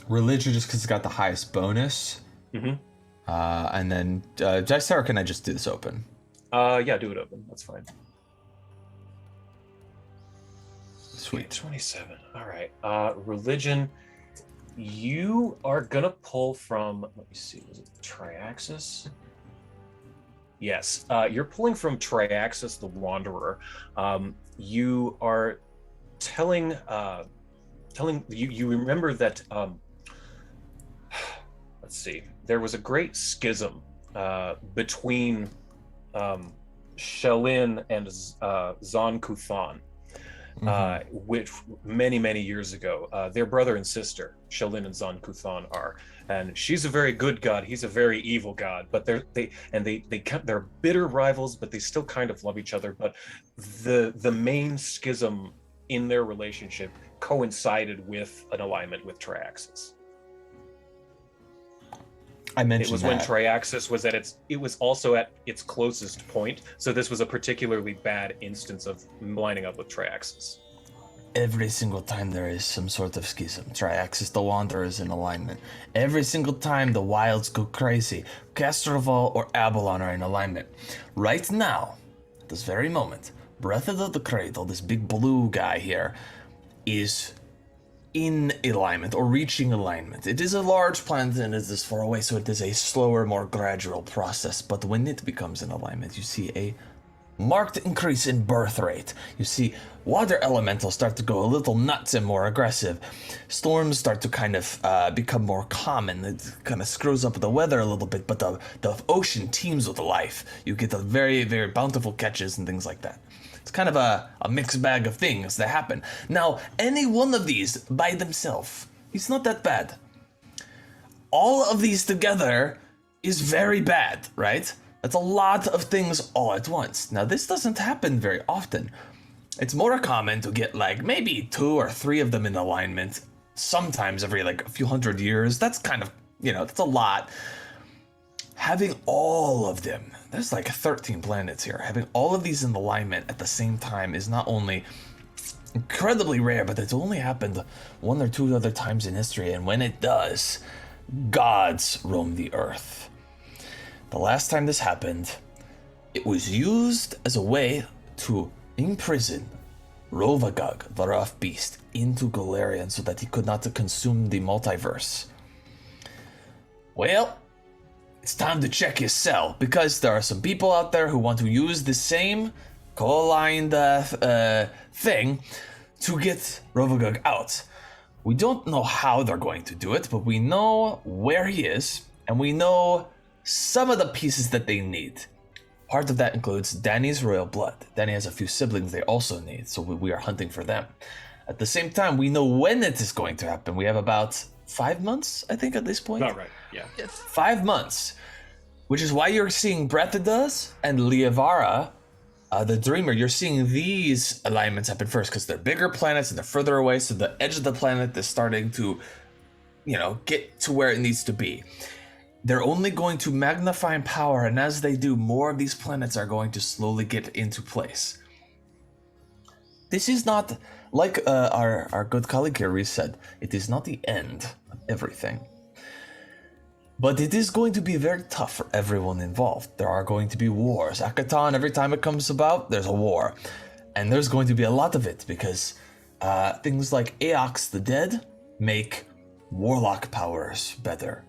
Speaker 3: religion just because it's got the highest bonus.
Speaker 1: Mm-hmm.
Speaker 3: And then Jysar, can I just do this open?
Speaker 1: Yeah, do it open. That's fine.
Speaker 3: Sweet.
Speaker 1: 27. All right. Religion. You are gonna pull from. Let me see. Was it Triaxis? Yes. You're pulling from Triaxis, the Wanderer. You are telling. You remember that. Let's see. There was a great schism between Shelin and Zon Kuthan. Which many years ago, their brother and sister, Shelin and Zon Kuthan, are, and she's a very good god, he's a very evil god, but they're bitter rivals, but they still kind of love each other. But the main schism in their relationship coincided with an alignment with Triaxis.
Speaker 3: I mentioned
Speaker 1: it was when Triaxis was it was also at its closest point, so this was a particularly bad instance of lining up with Triaxis.
Speaker 3: Every single time there is some sort of schism, Triaxis the Wanderer is in alignment. Every single time the wilds go crazy, Castroval or Abalon are in alignment. Right now, at this very moment, Breath of the Cradle, this big blue guy here, is in alignment or reaching alignment. It is a large planet and it is far away, so it is a slower, more gradual process. But when it becomes in alignment, you see a marked increase in birth rate. You see water elementals start to go a little nuts and more aggressive. Storms start to kind of become more common. It kind of screws up the weather a little bit, but the ocean teems with life. You get a very, very bountiful catches and things like that. It's kind of a mixed bag of things that happen. Now, any one of these by themselves, it's not that bad. All of these together is very bad, right? That's a lot of things all at once. Now, this doesn't happen very often. It's more common to get like maybe 2 or 3 of them in alignment, sometimes every like a few hundred years. That's kind of, that's a lot. Having all of them, there's like 13 planets here. Having all of these in alignment at the same time is not only incredibly rare, but it's only happened 1 or 2 other times in history. And when it does, gods roam the earth. The last time this happened, it was used as a way to imprison Rovagug, the rough beast, into Galerian so that he could not consume the multiverse. Well, it's time to check his cell, because there are some people out there who want to use the same co-aligned thing to get Rovagug out. We don't know how they're going to do it, but we know where he is, and we know some of the pieces that they need. Part of that includes Danny's royal blood. Danny has a few siblings they also need, so we are hunting for them. At the same time, we know when it is going to happen. We have about 5 months, I think, at this point.
Speaker 1: Not right, yeah.
Speaker 2: Yes.
Speaker 3: 5 months. which is why you're seeing Breathidas and Liavara, the Dreamer. You're seeing these alignments happen first because they're bigger planets and they're further away, so the edge of the planet is starting to, get to where it needs to be. They're only going to magnify in power, and as they do, more of these planets are going to slowly get into place. This is not, like our good colleague here Reese said, it is not the end of everything. But it is going to be very tough for everyone involved. There are going to be wars. Akatan, every time it comes about, there's a war. And there's going to be a lot of it because things like Aox the Dead make warlock powers better.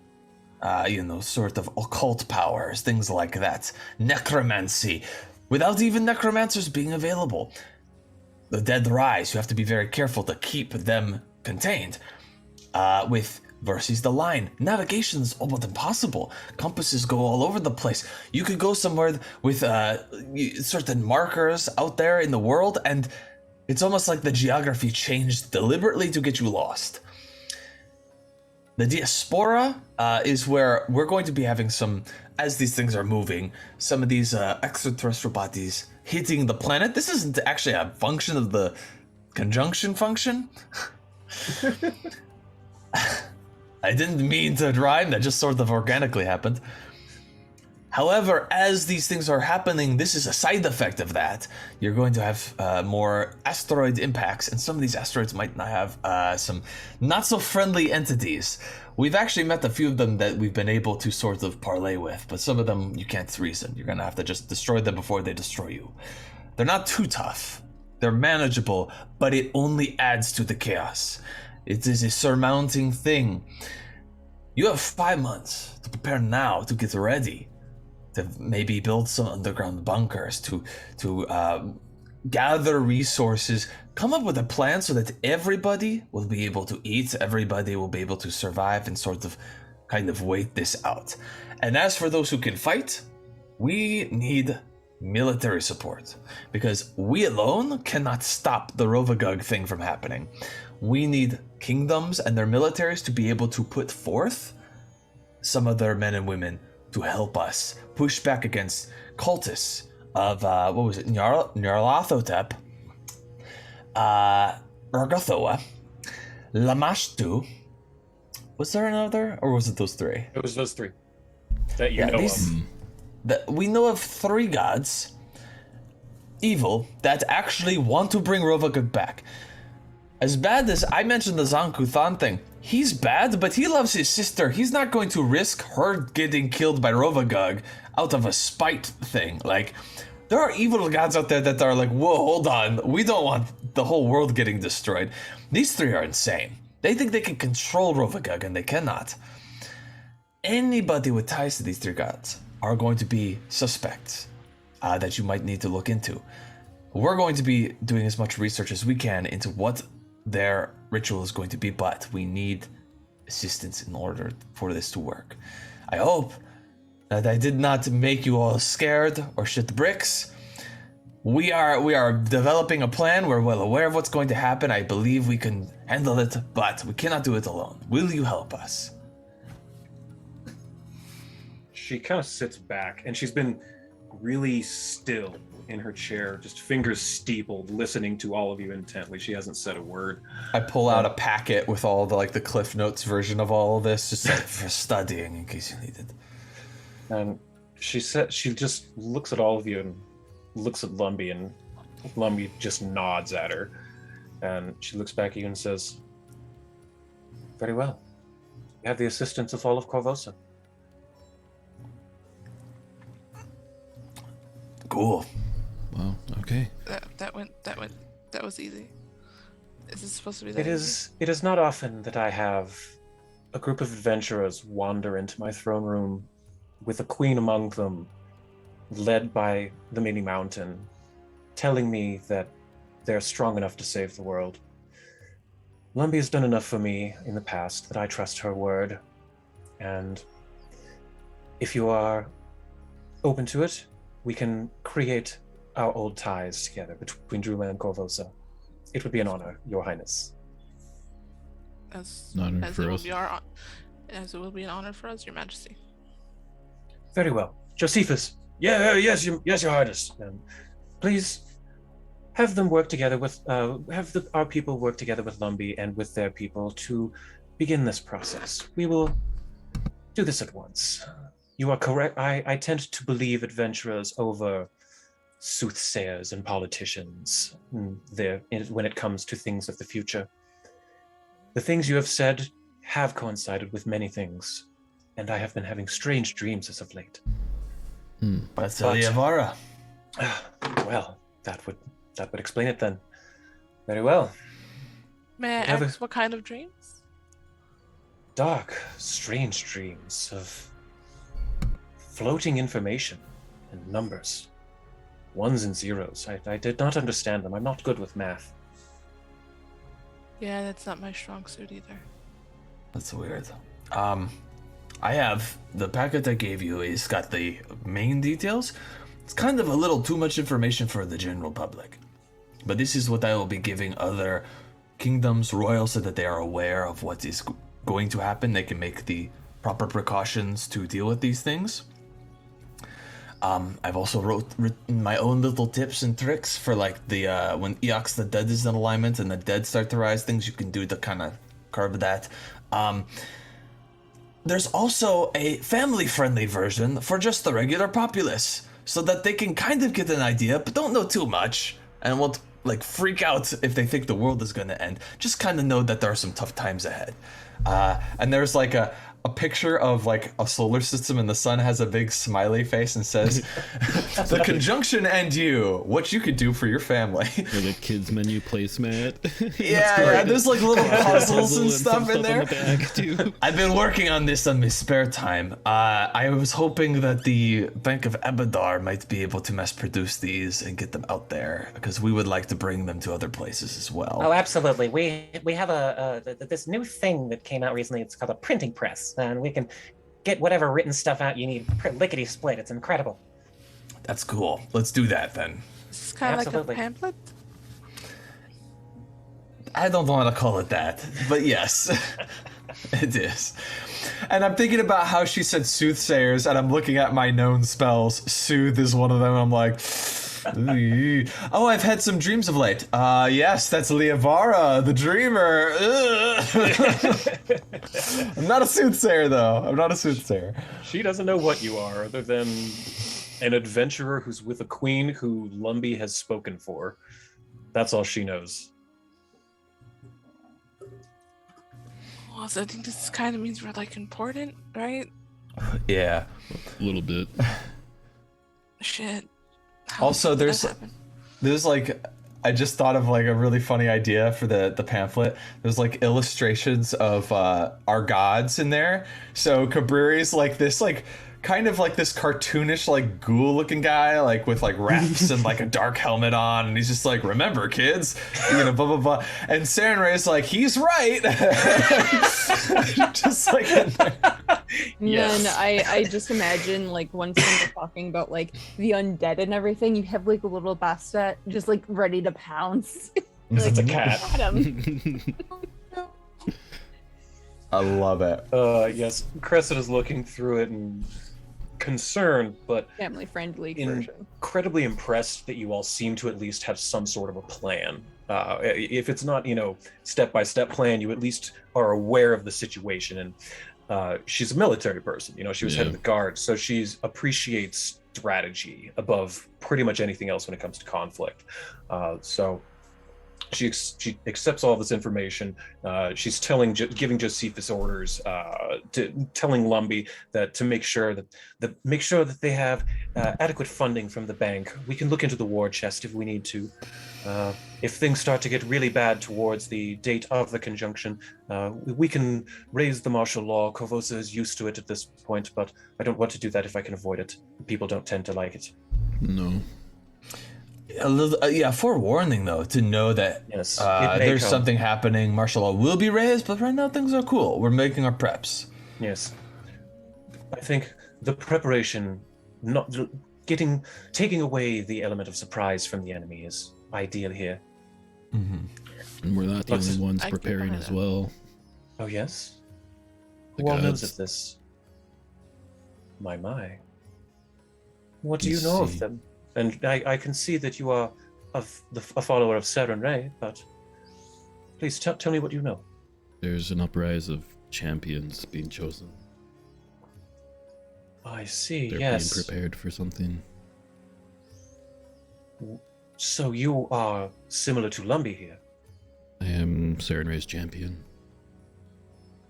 Speaker 3: Sort of occult powers, things like that. Necromancy, without even necromancers being available. The dead rise, you have to be very careful to keep them contained. With versus the line, navigation is almost impossible. Compasses go all over the place. You could go somewhere with certain markers out there in the world, and it's almost like the geography changed deliberately to get you lost. The diaspora is where we're going to be having some, as these things are moving, some of these extraterrestrial bodies hitting the planet. This isn't actually a function of the conjunction function. I didn't mean to rhyme, that just sort of organically happened. However, as these things are happening, this is a side effect of that. You're going to have more asteroid impacts, and some of these asteroids might not have some not so friendly entities. We've actually met a few of them that we've been able to sort of parlay with, but some of them you can't reason. You're gonna have to just destroy them before they destroy you. They're not too tough. They're manageable, but it only adds to the chaos. It is a surmounting thing. You have 5 months to prepare now to get ready. To maybe build some underground bunkers, to gather resources, come up with a plan so that everybody will be able to eat, everybody will be able to survive, and sort of kind of wait this out. And as for those who can fight, we need military support, because we alone cannot stop the Rovagug thing from happening. We need kingdoms and their militaries to be able to put forth some of their men and women to help us push back against cultists of, Nyarlathotep, Urgathoa, Lamashtu. Was there another, or was it those three?
Speaker 1: It was those three that you know of.
Speaker 3: We know of 3 gods, evil, that actually want to bring Rovagug back. As bad as I mentioned the Zankuthan thing, he's bad, but he loves his sister. He's not going to risk her getting killed by Rovagug out of a spite thing. Like, there are evil gods out there that are like, whoa, hold on. We don't want the whole world getting destroyed. These 3 are insane. They think they can control Rovagug, and they cannot. Anybody with ties to these 3 gods are going to be suspects that you might need to look into. We're going to be doing as much research as we can into what their ritual is going to be, but we need assistance in order for this to work. I hope that I did not make you all scared or shit the bricks. We are developing a plan. We're well aware of what's going to happen. I believe we can handle it, but we cannot do it alone. Will you help us?
Speaker 1: She kind of sits back, and she's been really still in her chair, just fingers steepled, listening to all of you intently. She hasn't said a word.
Speaker 3: I pull out a packet with all the Cliff Notes version of all of this, just for studying in case you need it.
Speaker 1: And she just looks at all of you and looks at Lumbee, and Lumbee just nods at her. And she looks back at you and says, "Very well. You have the assistance of all of Korvosa."
Speaker 3: Cool.
Speaker 4: Wow. Okay.
Speaker 2: That was easy. Is this supposed to be that easy?
Speaker 1: It is not often that I have a group of adventurers wander into my throne room with a queen among them, led by the Mini Mountain, telling me that they're strong enough to save the world. Lumbee has done enough for me in the past that I trust her word, and if you are open to it, we can create our old ties together between Drula and Korvosa. It would be an honor, Your Highness.
Speaker 2: As
Speaker 4: An honor
Speaker 2: it
Speaker 4: for
Speaker 2: will
Speaker 4: us.
Speaker 2: as it will be an honor for us, Your Majesty.
Speaker 1: Very well. Josephus. Yes, Your Highness. Please have them work together with, our people work together with Lumbee and with their people to begin this process. We will do this at once. You are correct. I tend to believe adventurers over soothsayers and politicians when it comes to things of the future. The things you have said have coincided with many things, and I have been having strange dreams as of late.
Speaker 3: That's Liavara.
Speaker 1: Well, that would explain it then. Very well.
Speaker 2: May I ask what kind of dreams?
Speaker 1: Dark, strange dreams of floating information and numbers. Ones and zeros. I did not understand them. I'm not good with math.
Speaker 2: Yeah, that's not my strong suit either.
Speaker 3: That's weird. I have the packet I gave you. It's got the main details. It's kind of a little too much information for the general public. But this is what I will be giving other kingdoms, royals, so that they are aware of what is going to happen. They can make the proper precautions to deal with these things. I've also written my own little tips and tricks for like the when Eox the Dead is in alignment and the dead start to rise, things you can do to kind of curb that. There's also a family-friendly version for just the regular populace, so that they can kind of get an idea, but don't know too much, and won't like freak out if they think the world is going to end. Just kind of know that there are some tough times ahead. And there's like a picture of like a solar system, and the sun has a big smiley face and says, "The conjunction and you, what you could do for your family."
Speaker 4: Like a kids menu placemat.
Speaker 3: Yeah, there's like little puzzles and stuff in there.
Speaker 4: On the back too.
Speaker 3: I've been working on this on my spare time. I was hoping that the Bank of Abadar might be able to mass produce these and get them out there, because we would like to bring them to other places as well.
Speaker 5: Oh, absolutely. We have this new thing that came out recently. It's called a printing press, and we can get whatever written stuff out you need lickety split. It's incredible.
Speaker 3: That's cool. Let's do that then.
Speaker 2: It's kind of like a
Speaker 5: Absolutely.
Speaker 2: pamphlet.
Speaker 3: I don't want to call it that, but yes, it is. And I'm thinking about how she said soothsayers, and I'm looking at my known spells. Soothe is one of them. I'm like, oh, I've had some dreams of late. Yes, that's Liavara, the dreamer. I'm not a soothsayer, though. I'm not a soothsayer.
Speaker 1: She doesn't know what you are, other than an adventurer who's with a queen who Lumbee has spoken for. That's all she knows.
Speaker 2: Oh, so I think this kind of means we're like important, right?
Speaker 3: Yeah.
Speaker 4: A little bit.
Speaker 2: Shit. How
Speaker 3: Also,
Speaker 2: did
Speaker 3: there's
Speaker 2: that happen?
Speaker 3: like, I just thought of like a really funny idea for the pamphlet. There's like illustrations of our gods in there. So Cabreri's like this like kind of like this cartoonish like ghoul looking guy, like with like wraps and like a dark helmet on, and he's just like, remember kids, you know, blah blah blah. And Saren Ray's like, he's right. Just like in there.
Speaker 6: And
Speaker 1: Yes.
Speaker 6: then I just imagine like once they're talking about like the undead and everything, you have like a little bastet just like ready to pounce.
Speaker 1: It's a cat.
Speaker 6: Got him.
Speaker 3: I love it.
Speaker 1: Yes, Crescent is looking through it and concerned, but
Speaker 6: Family friendly version.
Speaker 1: incredibly impressed that you all seem to at least have some sort of a plan. If it's not, step-by-step plan, you at least are aware of the situation. And she's a military person, she was head of the guard, so she appreciates strategy above pretty much anything else when it comes to conflict. So she accepts all this information. She's giving Josephus orders, telling Lumbee that to make sure that they have adequate funding from the bank. We can look into the war chest if we need to. If things start to get really bad towards the date of the conjunction, we can raise the martial law. Korvosa is used to it at this point, but I don't want to do that if I can avoid it. People don't tend to like it.
Speaker 4: No.
Speaker 3: A little, forewarning though, to know that
Speaker 1: Yes, it may
Speaker 3: there's
Speaker 1: come.
Speaker 3: something happening. Martial law will be raised, but right now things are cool. We're making our preps.
Speaker 1: Yes. I think the preparation, taking away the element of surprise from the enemy is ideal here.
Speaker 3: Mm-hmm.
Speaker 4: And we're not the
Speaker 1: Let's-
Speaker 4: only ones
Speaker 2: I can
Speaker 4: preparing
Speaker 2: buy
Speaker 4: as
Speaker 2: that.
Speaker 4: well.
Speaker 1: Oh, yes?
Speaker 4: The
Speaker 1: Who all knows
Speaker 4: gods.
Speaker 1: of this? My. What do
Speaker 4: You
Speaker 1: you know of
Speaker 4: see.
Speaker 1: them? And I can see that you are a follower of Seren Ray, but please tell me what you know.
Speaker 4: There's an uprise of champions being chosen.
Speaker 1: I see,
Speaker 4: They're
Speaker 1: yes.
Speaker 4: being prepared for something.
Speaker 1: So you are similar to Lumbee here.
Speaker 4: I am Seren Ray's champion.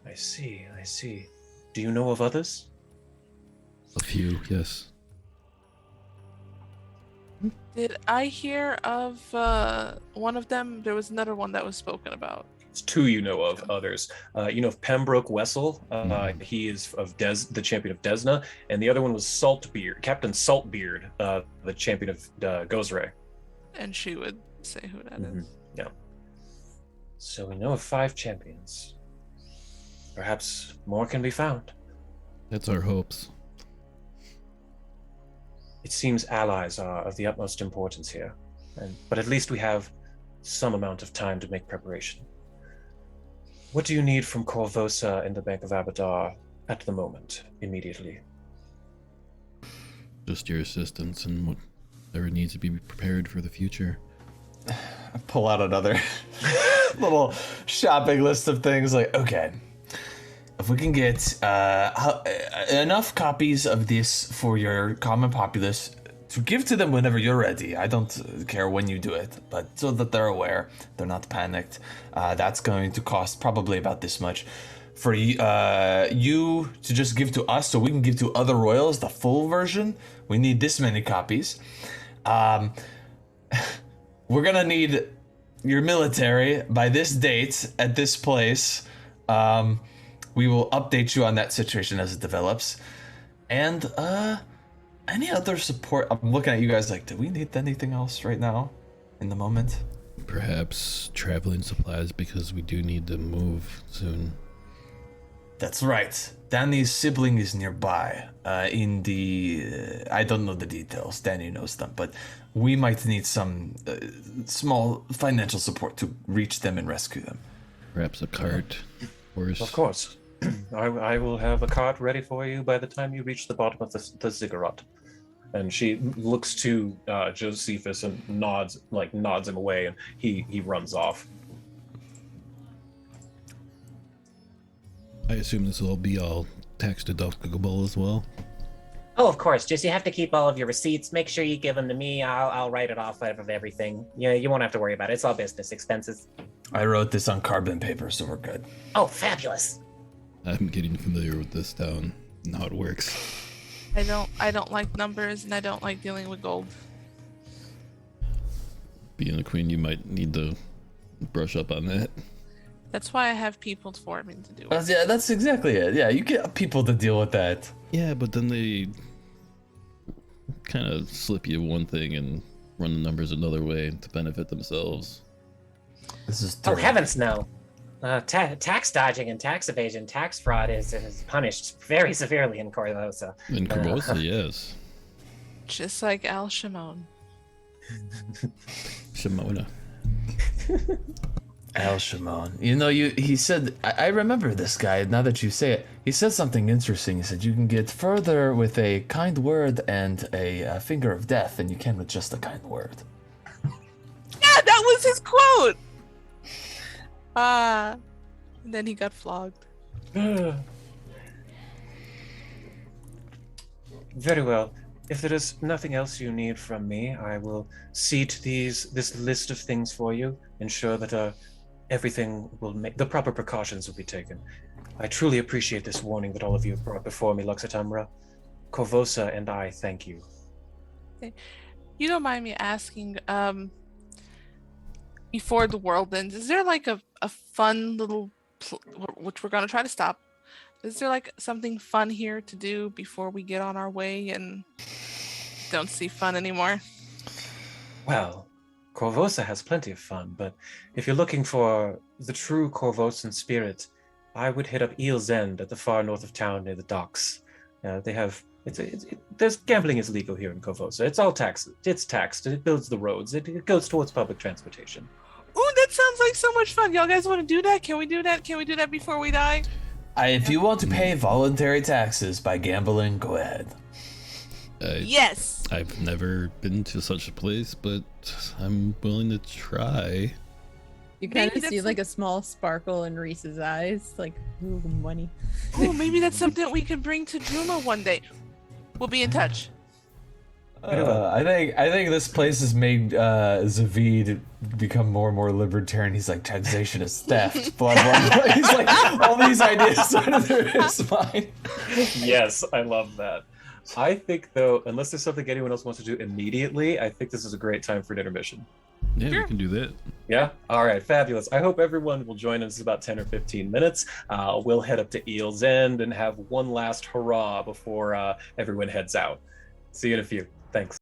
Speaker 1: I see, I see. Do you know of others?
Speaker 4: A few, yes.
Speaker 2: Did I hear of one of them? There was another one that was spoken about.
Speaker 1: It's two you know of. Others, you know of Pembroke Wessel. He is of the champion of Desna, and the other one was Saltbeard, Captain Saltbeard, the champion of Gozray.
Speaker 2: And she would say who that is.
Speaker 1: Yeah. So we know of 5 champions. Perhaps more can be found.
Speaker 4: That's our hopes.
Speaker 1: It seems allies are of the utmost importance here, but at least we have some amount of time to make preparation. What do you need from Korvosa and the Bank of Abadar at the moment, immediately?
Speaker 4: Just your assistance and whatever needs to be prepared for the future.
Speaker 3: I pull out another little shopping list of things. Like, okay, if we can get enough copies of this for your common populace to give to them whenever you're ready. I don't care when you do it, but so that they're aware, they're not panicked. That's going to cost probably about this much. For you to just give to us so we can give to other royals the full version, we need this many copies. We're gonna need your military by this date at this place. We will update you on that situation as it develops. And any other support? I'm looking at you guys like, do we need anything else right now in the moment?
Speaker 4: Perhaps traveling supplies because we do need to move soon.
Speaker 3: That's right. Danny's sibling is nearby. In the I don't know the details. Danny knows them, but we might need some small financial support to reach them and rescue them.
Speaker 4: Perhaps a cart, horse.
Speaker 1: Of course. I will have a cart ready for you by the time you reach the bottom of the ziggurat. And she looks to Josephus and nods him away, and he runs off.
Speaker 4: I assume this will be all tax deductible as well.
Speaker 5: Oh, of course. Just you have to keep all of your receipts. Make sure you give them to me. I'll write it off out of everything. Yeah, you won't have to worry about it. It's all business expenses.
Speaker 3: I wrote this on carbon paper, so we're good.
Speaker 5: Oh, fabulous.
Speaker 4: I'm getting familiar with this town and how it works.
Speaker 2: I don't like numbers, and I don't like dealing with gold.
Speaker 4: Being a queen, you might need to brush up on that.
Speaker 2: That's why I have people for me to do it.
Speaker 3: Yeah, that's exactly it. Yeah, you get people to deal with that.
Speaker 4: Yeah, but then they kind of slip you one thing and run the numbers another way to benefit themselves.
Speaker 3: This is
Speaker 5: Oh, heavens no. Tax dodging and tax evasion, tax fraud is punished very severely in Korvosa.
Speaker 4: In Korvosa, yes.
Speaker 2: Just like Al Shimon.
Speaker 4: Shimona.
Speaker 3: Al Shimon. You know, he said, I remember this guy, now that you say it. He said something interesting. He said, you can get further with a kind word and a finger of death than you can with just a kind word.
Speaker 2: Yeah, that was his quote! And then he got flogged.
Speaker 1: Very well. If there is nothing else you need from me, I will see to this list of things for you, ensure that everything the proper precautions will be taken. I truly appreciate this warning that all of you have brought before me, Luxatumra. Korvosa and I thank you.
Speaker 2: You don't mind me asking, before the world ends, is there like a fun little, which we're going to try to stop, is there like something fun here to do before we get on our way and don't see fun anymore?
Speaker 1: Well, Korvosa has plenty of fun, but if you're looking for the true Korvosan spirit, I would hit up Eel's End at the far north of town near the docks. They have there's gambling is legal here in Korvosa. It's all taxed. It's taxed. It builds the roads. It goes towards public transportation.
Speaker 2: Ooh, that sounds like so much fun. Y'all guys want to do that? Can we do that? Can we do that before we die?
Speaker 3: If you want to pay voluntary taxes by gambling, go ahead.
Speaker 2: Yes.
Speaker 4: I've never been to such a place, but I'm willing to try.
Speaker 6: You kind
Speaker 2: Maybe
Speaker 6: of see
Speaker 2: that's
Speaker 6: like a small sparkle in Reese's eyes, like, ooh, money.
Speaker 2: Oh, maybe that's something we can bring to Juma one day. We'll be in touch.
Speaker 3: I think this place has made Zavid become more and more libertarian. He's like, taxation is theft, blah blah blah. He's like, all these ideas started through his mind.
Speaker 1: Yes, I love that. I think, though, unless there's something anyone else wants to do immediately, I think this is a great time for an intermission.
Speaker 4: Yeah,
Speaker 2: Sure.
Speaker 4: we can do that.
Speaker 1: Yeah? All right, fabulous. I hope everyone will join us in about 10 or 15 minutes. We'll head up to Eel's End and have one last hurrah before everyone heads out. See you in a few. Thanks.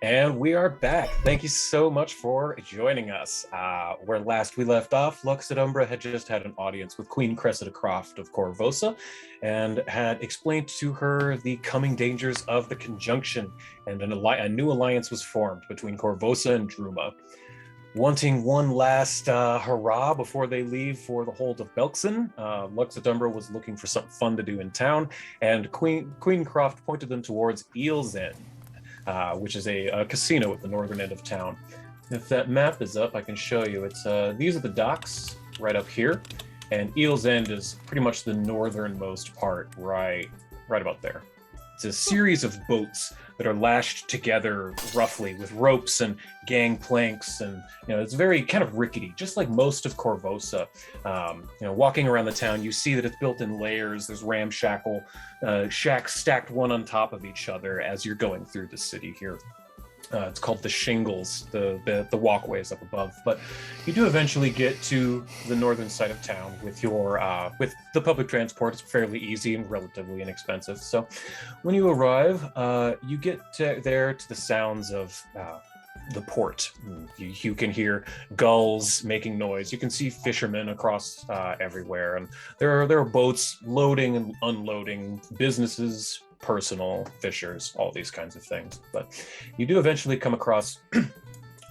Speaker 1: And we are back. Thank you so much for joining us. Where last we left off, Lux at Umbra had just had an audience with Queen Cressida Croft of Korvosa and had explained to her the coming dangers of the conjunction, and a new alliance was formed between Korvosa and Druma. Wanting one last hurrah before they leave for the hold of Belkson, Lux at Umbra was looking for something fun to do in town, and Queen Croft pointed them towards Eel's End, which is a casino at the northern end of town. If that map is up, I can show you. It's these are the docks right up here, and Eel's End is pretty much the northernmost part, right about there. It's a series of boats that are lashed together roughly with ropes and gangplanks, and it's very kind of rickety, just like most of Korvosa. Walking around the town, you see that it's built in layers. There's ramshackle shacks stacked one on top of each other as you're going through the city here. It's called the shingles, the walkways up above. But you do eventually get to the northern side of town with with the public transport. It's fairly easy and relatively inexpensive. So when you arrive, you get there to the sounds of the port. You can hear gulls making noise. You can see fishermen across everywhere, and there are boats loading and unloading, businesses, personal fishers, all these kinds of things. But you do eventually come across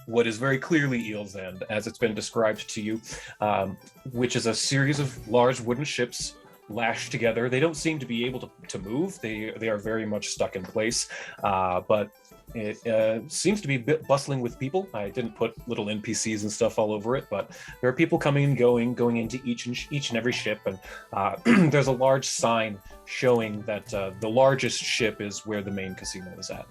Speaker 1: what is very clearly Eel's End, as it's been described to you, which is a series of large wooden ships lashed together. They don't seem to be able to move. They are very much stuck in place, but it seems to be bustling with people. I didn't put little NPCs and stuff all over it, but there are people coming and going into each and every ship, and there's a large sign showing that the largest ship is where the main casino is at.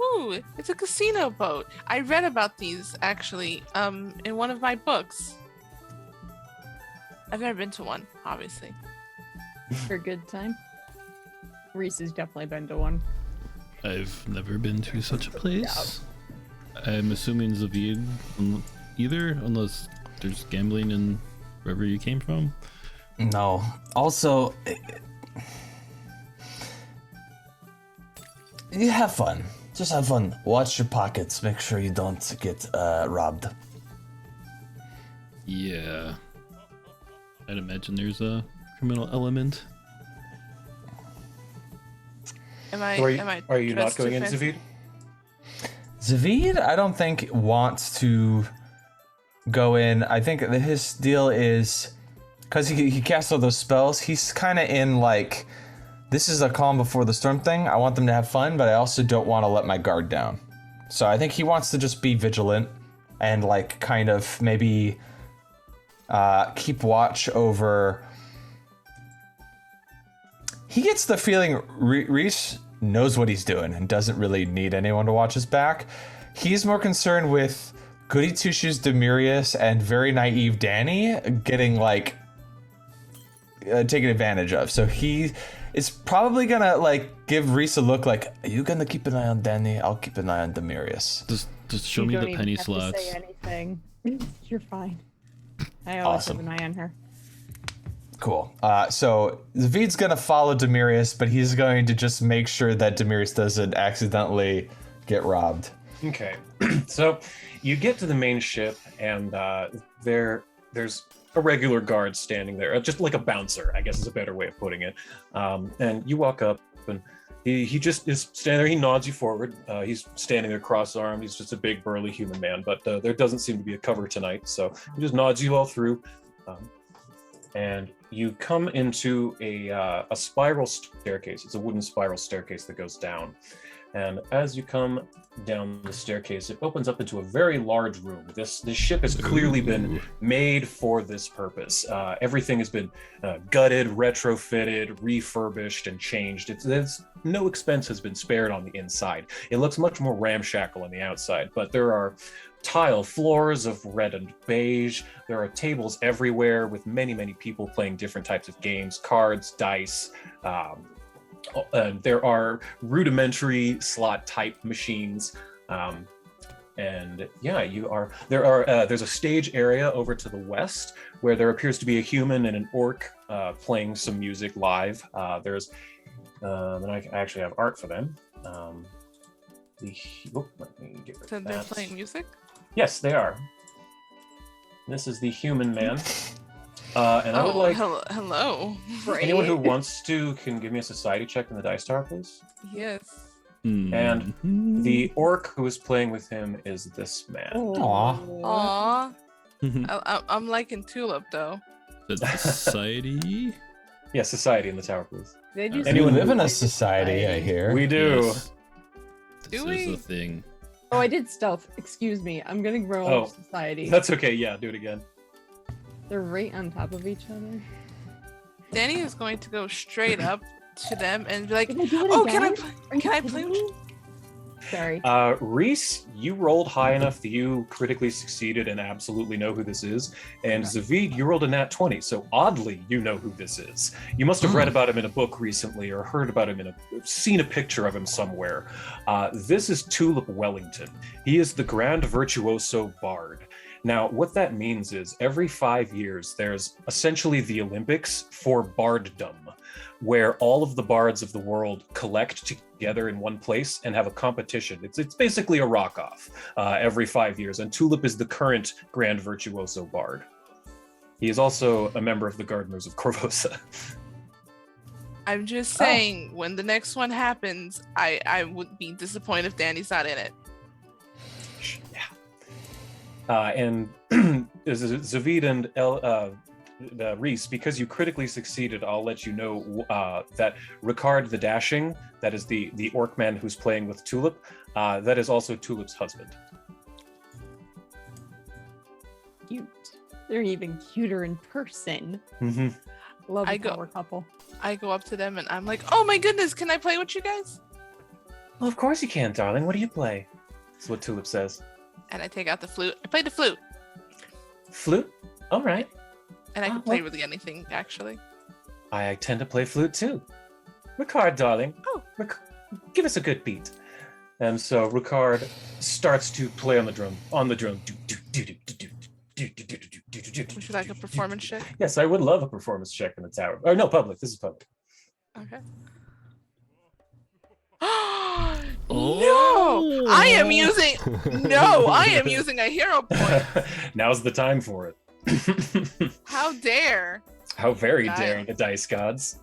Speaker 2: Ooh, it's a casino boat. I read about these actually in one of my books. I've never been to one, obviously.
Speaker 6: For a good time. Reese has definitely been to one.
Speaker 4: I've never been to such a place. I'm assuming Zavid either, unless there's gambling in wherever you came from.
Speaker 3: No. Also, you have fun. Just have fun. Watch your pockets. Make sure you don't get robbed.
Speaker 4: Yeah. I'd imagine there's a criminal element.
Speaker 1: Are you not going in, Zavid?
Speaker 3: Zavid, I don't think wants to go in. I think that his deal is because he casts all those spells. He's kind of in like, this is a calm before the storm thing. I want them to have fun, but I also don't want to let my guard down. So I think he wants to just be vigilant and like kind of maybe keep watch over. He gets the feeling Reese knows what he's doing and doesn't really need anyone to watch his back. He's more concerned with Goody Two-Shoes Demirius and very naive Danny getting like taken advantage of. So he is probably gonna like give Reese a look like, are you gonna keep an eye on Danny? I'll keep an eye on Demirius.
Speaker 4: Just show me the penny slots.
Speaker 6: You don't even have to say anything. You're fine. I always have an eye on her.
Speaker 3: Cool. So Zavid's gonna follow Demirius, but he's going to just make sure that Demirius doesn't accidentally get robbed.
Speaker 1: Okay. So you get to the main ship, and there's a regular guard standing there, just like a bouncer, I guess is a better way of putting it. And you walk up, and he just is standing there. He nods you forward. He's standing there cross-armed. He's just a big, burly human man, but there doesn't seem to be a cover tonight, so he just nods you all through. And you come into a spiral staircase. It's a wooden spiral staircase that goes down. And as you come down the staircase, it opens up into a very large room. This ship has clearly been made for this purpose. Everything has been gutted, retrofitted, refurbished, and changed. It's no expense has been spared on the inside. It looks much more ramshackle on the outside, but there are tile floors of red and beige. There are tables everywhere with many, many people playing different types of games, cards, dice. There are rudimentary slot type machines. And yeah, there's a stage area over to the west where there appears to be a human and an orc playing some music live. And I actually have art for them. Let me get rid
Speaker 2: So
Speaker 1: of
Speaker 2: they're
Speaker 1: that.
Speaker 2: playing music?
Speaker 1: Yes, they are. This is the human man. And I would like
Speaker 2: hello.
Speaker 1: anyone who wants to can give me a society check in the dice tower, please.
Speaker 2: Yes.
Speaker 1: And the orc who is playing with him is this man.
Speaker 3: Aw.
Speaker 2: Aw. I'm liking Tulip though.
Speaker 4: The society.
Speaker 1: Yeah, society in the tower, please.
Speaker 6: They do
Speaker 3: We
Speaker 1: Anyone
Speaker 3: live
Speaker 1: who-
Speaker 3: in a society, I hear.
Speaker 1: We do.
Speaker 4: Yes. This
Speaker 2: Do
Speaker 4: is
Speaker 2: we?
Speaker 4: the thing.
Speaker 6: Oh, I did stealth. Excuse me. I'm gonna roll
Speaker 1: Oh,
Speaker 6: society.
Speaker 1: That's okay. Yeah, do it again.
Speaker 6: They're right on top of each other.
Speaker 2: Danny is going to go straight up to them and be like,
Speaker 6: Did I do it
Speaker 2: "Oh, can I
Speaker 6: again?
Speaker 2: play?
Speaker 6: Are you
Speaker 2: Can I
Speaker 6: kidding
Speaker 2: play with
Speaker 6: me?
Speaker 2: you?"
Speaker 6: Sorry.
Speaker 1: Reese, you rolled high enough that you critically succeeded and absolutely know who this is. And Zavid, you rolled a nat 20, so oddly, you know who this is. You must have read about him in a book recently or heard about him seen a picture of him somewhere. This is Tulip Wellington. He is the Grand Virtuoso Bard. Now, what that means is every 5 years, there's essentially the Olympics for barddom, where all of the bards of the world collect together in one place and have a competition. It's basically a rock-off every 5 years, and Tulip is the current Grand Virtuoso Bard. He is also a member of the Gardeners of Korvosa.
Speaker 2: I'm just saying, when the next one happens, I would be disappointed if Danny's not in it.
Speaker 1: And Zavid and Reese, because you critically succeeded, I'll let you know that Ricard the Dashing, that is the orc man who's playing with Tulip, that is also Tulip's husband.
Speaker 6: Cute. They're even cuter in person.
Speaker 1: Mm-hmm.
Speaker 6: Love a
Speaker 2: I go-
Speaker 6: power couple.
Speaker 2: I go up to them and I'm like, "Oh my goodness, can I play with you guys?"
Speaker 1: Well, of course you can, darling. What do you play? That's what Tulip says.
Speaker 2: And I take out the flute. I play the flute,
Speaker 1: Flute? All right.
Speaker 2: and I can
Speaker 1: Oh,
Speaker 2: play
Speaker 1: well.
Speaker 2: really anything actually.
Speaker 1: I tend to play flute too. Ricard, darling.
Speaker 2: Oh.
Speaker 1: Give us a good beat. And so Ricard starts to play on the drum.
Speaker 2: Would you like a performance check?
Speaker 1: Yes, I would love a performance check in the tower. Or no, public. This is public.
Speaker 2: Okay.
Speaker 4: Oh.
Speaker 2: No, I am using. No, I am using a hero point.
Speaker 1: Now's the time for it.
Speaker 2: How dare?
Speaker 1: How very
Speaker 2: Nice.
Speaker 1: dare the dice gods.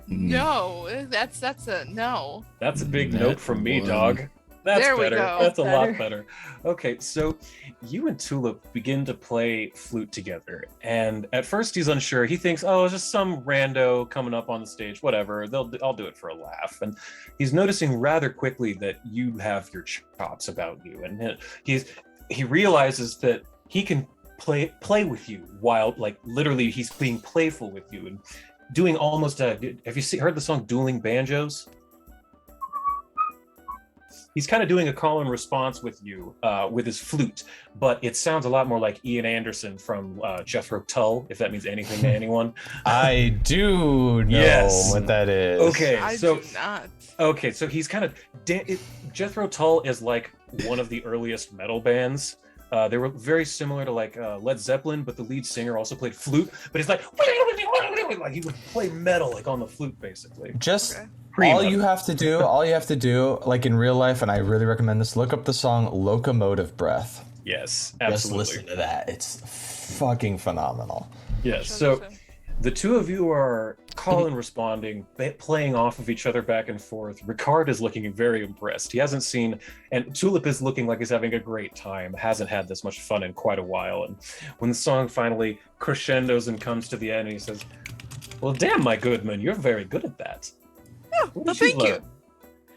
Speaker 2: No, that's a no.
Speaker 1: That's a big
Speaker 4: That
Speaker 1: note from me,
Speaker 4: one.
Speaker 1: dog. That's
Speaker 2: There we
Speaker 1: better.
Speaker 2: go.
Speaker 1: That's a
Speaker 6: Better.
Speaker 1: lot better. Okay, so you and Tulip begin to play flute together, and at first he's unsure. He thinks, "Oh, it's just some rando coming up on the stage. Whatever. I'll do it for a laugh." And he's noticing rather quickly that you have your chops about you, and he realizes that he can play with you while, like, literally he's being playful with you and doing almost a. Have you heard the song "Dueling Banjos"? He's kind of doing a call and response with you with his flute, but it sounds a lot more like Ian Anderson from Jethro Tull, if that means anything to anyone.
Speaker 3: I do know
Speaker 1: Yes.
Speaker 3: what that is.
Speaker 1: Okay,
Speaker 2: I
Speaker 1: so
Speaker 2: do not.
Speaker 1: okay, so he's kind of Jethro Tull is like one of the earliest metal bands. They were very similar to like Led Zeppelin, but the lead singer also played flute. But he's like he would play metal like on the flute, basically.
Speaker 3: Just
Speaker 2: Okay.
Speaker 3: all you have to do, like in real life, and I really recommend this, look up the song Locomotive Breath.
Speaker 1: Yes,
Speaker 3: Just
Speaker 1: absolutely.
Speaker 3: listen to that. It's fucking phenomenal.
Speaker 1: Yes. So the two of you are call and responding, playing off of each other back and forth. Ricard is looking very impressed. He hasn't seen, and Tulip is looking like he's having a great time. Hasn't had this much fun in quite a while. And when the song finally crescendos and comes to the end, he says, "Well, damn, my good man, you're very good at that."
Speaker 2: Yeah,
Speaker 1: Where
Speaker 2: well,
Speaker 1: did you
Speaker 2: thank you.
Speaker 1: learn?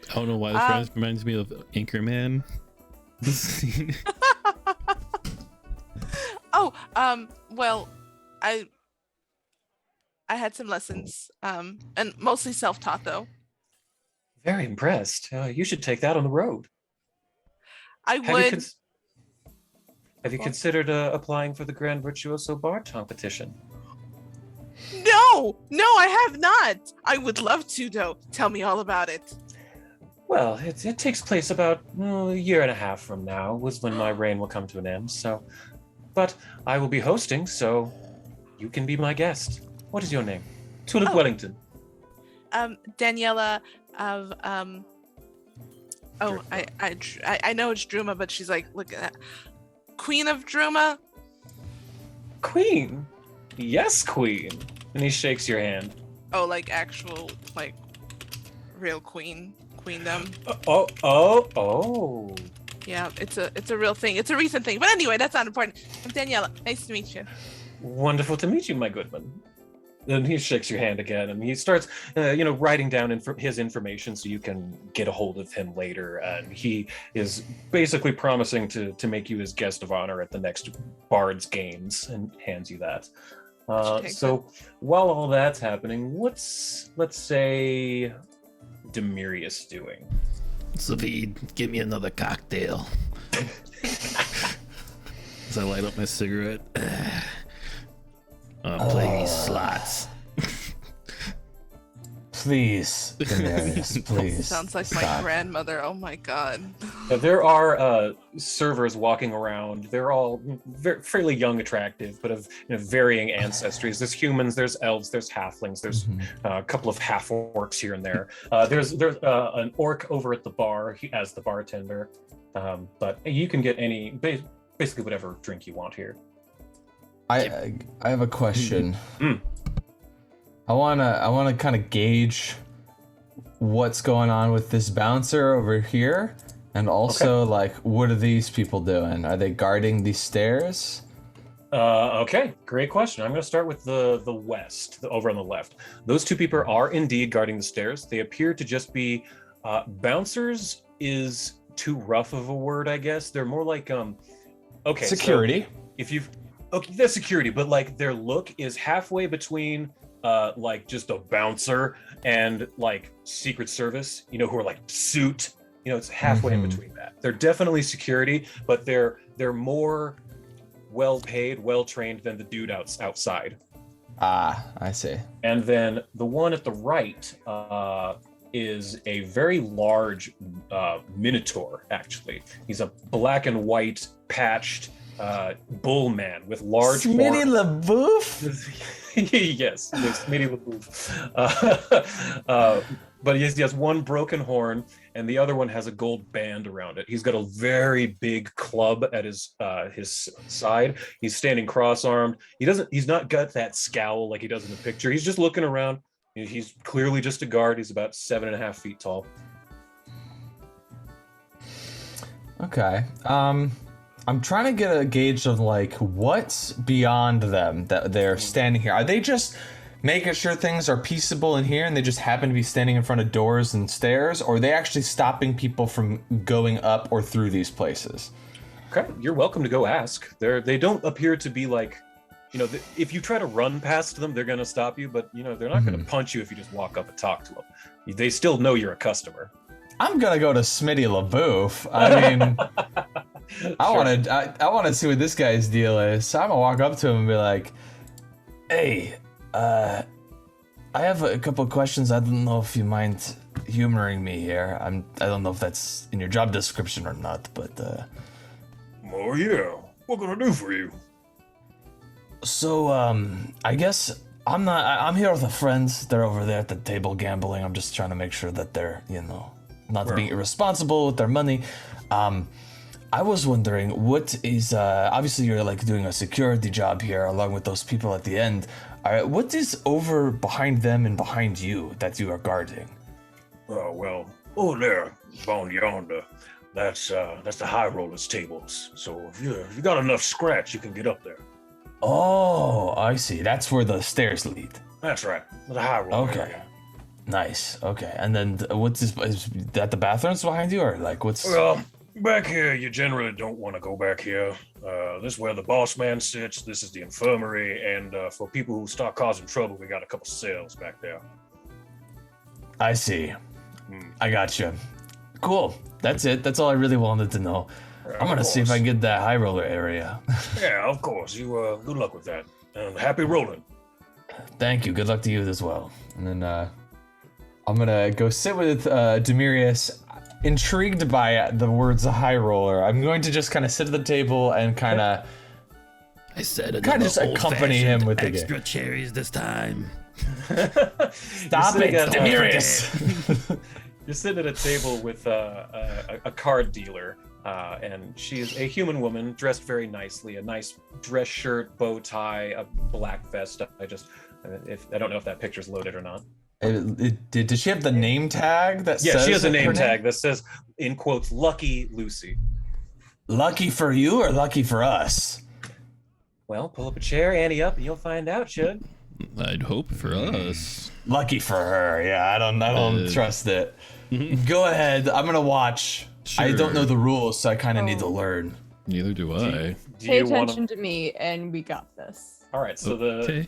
Speaker 4: I don't know why this reminds me of Anchorman.
Speaker 2: Oh, well, I had some lessons, and mostly self-taught though.
Speaker 1: Very impressed. You should take that on the road.
Speaker 2: I
Speaker 1: Have you,
Speaker 2: would.
Speaker 1: have you
Speaker 2: What?
Speaker 1: considered applying for the Grand Virtuoso Bard competition?
Speaker 2: No, I have not. I would love to though. Tell me all about it.
Speaker 1: Well, it takes place about a year and a half from now, was when my reign will come to an end. So, but I will be hosting, so you can be my guest. What is your name? Tulip
Speaker 2: Oh.
Speaker 1: Wellington.
Speaker 2: Daniela of Oh, I know it's Druma, but she's like, look at that. Queen of Druma?
Speaker 1: Queen. Yes, Queen. And he shakes your hand.
Speaker 2: Oh, like actual, like, real queendom.
Speaker 1: Oh.
Speaker 2: Yeah, it's a real thing. It's a recent thing. But anyway, that's not important. I'm Daniela. Nice to meet you.
Speaker 1: Wonderful to meet you, my good man. Then he shakes your hand again, and he starts, writing down his information so you can get a hold of him later. And he is basically promising to make you his guest of honor at the next Bard's Games, and hands you that. So while all that's happening, what's, let's say, Demirius doing?
Speaker 4: Savid, give me another cocktail. As I light up my cigarette. Play these slots.
Speaker 3: Please, Demirius, please.
Speaker 2: Sounds like
Speaker 3: stop.
Speaker 2: my grandmother. Oh my god.
Speaker 1: There are servers walking around. They're all fairly young, attractive, but of varying ancestries. There's humans, there's elves, there's halflings, there's a couple of half-orcs here and there. There's an orc over at the bar as the bartender, but you can get basically whatever drink you want here.
Speaker 3: I have a question. I wanna kind of gauge what's going on with this bouncer over here, and also like, what are these people doing? Are they guarding these stairs?
Speaker 1: Okay, great question. I'm going to start with the west, over on the left. Those two people are indeed guarding the stairs. They appear to just be bouncers. Is too rough of a word, I guess. They're more like
Speaker 3: security.
Speaker 1: So that's security, but like their look is halfway between like just a bouncer and like Secret Service, who are like suit, it's halfway in between that. They're definitely security, but they're more well paid, well trained than the dude outside.
Speaker 3: Ah, I see.
Speaker 1: And then the one at the right is a very large minotaur, actually. He's a black and white patched bull man with large
Speaker 3: Smitty LaBouffe?
Speaker 1: Yes, Smitty LaBouffe. But he has one broken horn, and the other one has a gold band around it. He's got a very big club at his side. He's standing cross-armed. He's not got that scowl like he does in the picture. He's just looking around. He's clearly just a guard. He's about 7.5 feet tall.
Speaker 3: Okay. I'm trying to get a gauge of like what's beyond them that they're standing here. Are they just making sure things are peaceable in here and they just happen to be standing in front of doors and stairs, or are they actually stopping people from going up or through these places?
Speaker 1: Okay, you're welcome to go ask. They don't appear to be like, if you try to run past them, they're going to stop you, but they're not going to punch you if you just walk up and talk to them. They still know you're a customer.
Speaker 3: I'm going to go to Smitty LaBouffe. I mean, I want to see what this guy's deal is. So I'm going to walk up to him and be like, hey, I have a couple of questions. I don't know if you mind humoring me here. I don't know if that's in your job description or not, but
Speaker 1: oh yeah, what can I do for you?
Speaker 3: So I guess I'm here with a friend. They're over there at the table gambling. I'm just trying to make sure that they're, not being irresponsible with their money. I was wondering, what is obviously you're like doing a security job here along with those people at the end. What is over behind them and behind you that you are guarding?
Speaker 7: Oh, well, over there, down yonder, that's the high rollers tables. So if you got enough scratch, you can get up there.
Speaker 3: Oh, I see. That's where the stairs lead.
Speaker 7: That's right, the high roller.
Speaker 3: Okay.
Speaker 7: Area.
Speaker 3: Nice. Okay. And then what's this? Is that the bathrooms behind you, or like what's?
Speaker 7: Well, back here, you generally don't want to go back here. This is where the boss man sits. This is the infirmary, and for people who start causing trouble, we got a couple cells back there.
Speaker 3: I see. I got you. Cool. That's it. That's all I really wanted to know. I'm gonna see if I can get that high roller area.
Speaker 7: Yeah, of course. You good luck with that, and happy rolling.
Speaker 3: Thank you. Good luck to you as well. And then I'm gonna go sit with Demirius. Intrigued by the words high roller, I'm going to just kind of sit at the table and kind of just accompany him with the
Speaker 4: extra cherries this time.
Speaker 3: Stop it, Demirius.
Speaker 1: You're sitting at a table with a card dealer, and she's a human woman dressed very nicely. A nice dress shirt, bow tie, a black vest. I don't know if that picture's loaded or not.
Speaker 3: Did she have the name tag that says?
Speaker 1: Yeah, she has a name tag that says, in quotes, "Lucky Lucy."
Speaker 3: Lucky for you or lucky for us?
Speaker 1: Well, pull up a chair, ante up, and you'll find out, Shug.
Speaker 4: I'd hope for us.
Speaker 3: Lucky for her. Yeah, I don't trust it. Go ahead. I'm gonna watch.
Speaker 4: Sure.
Speaker 3: I don't know the rules, so I kind of need to learn.
Speaker 4: Neither do I.
Speaker 6: Pay attention to me, and we got this.
Speaker 1: All right, so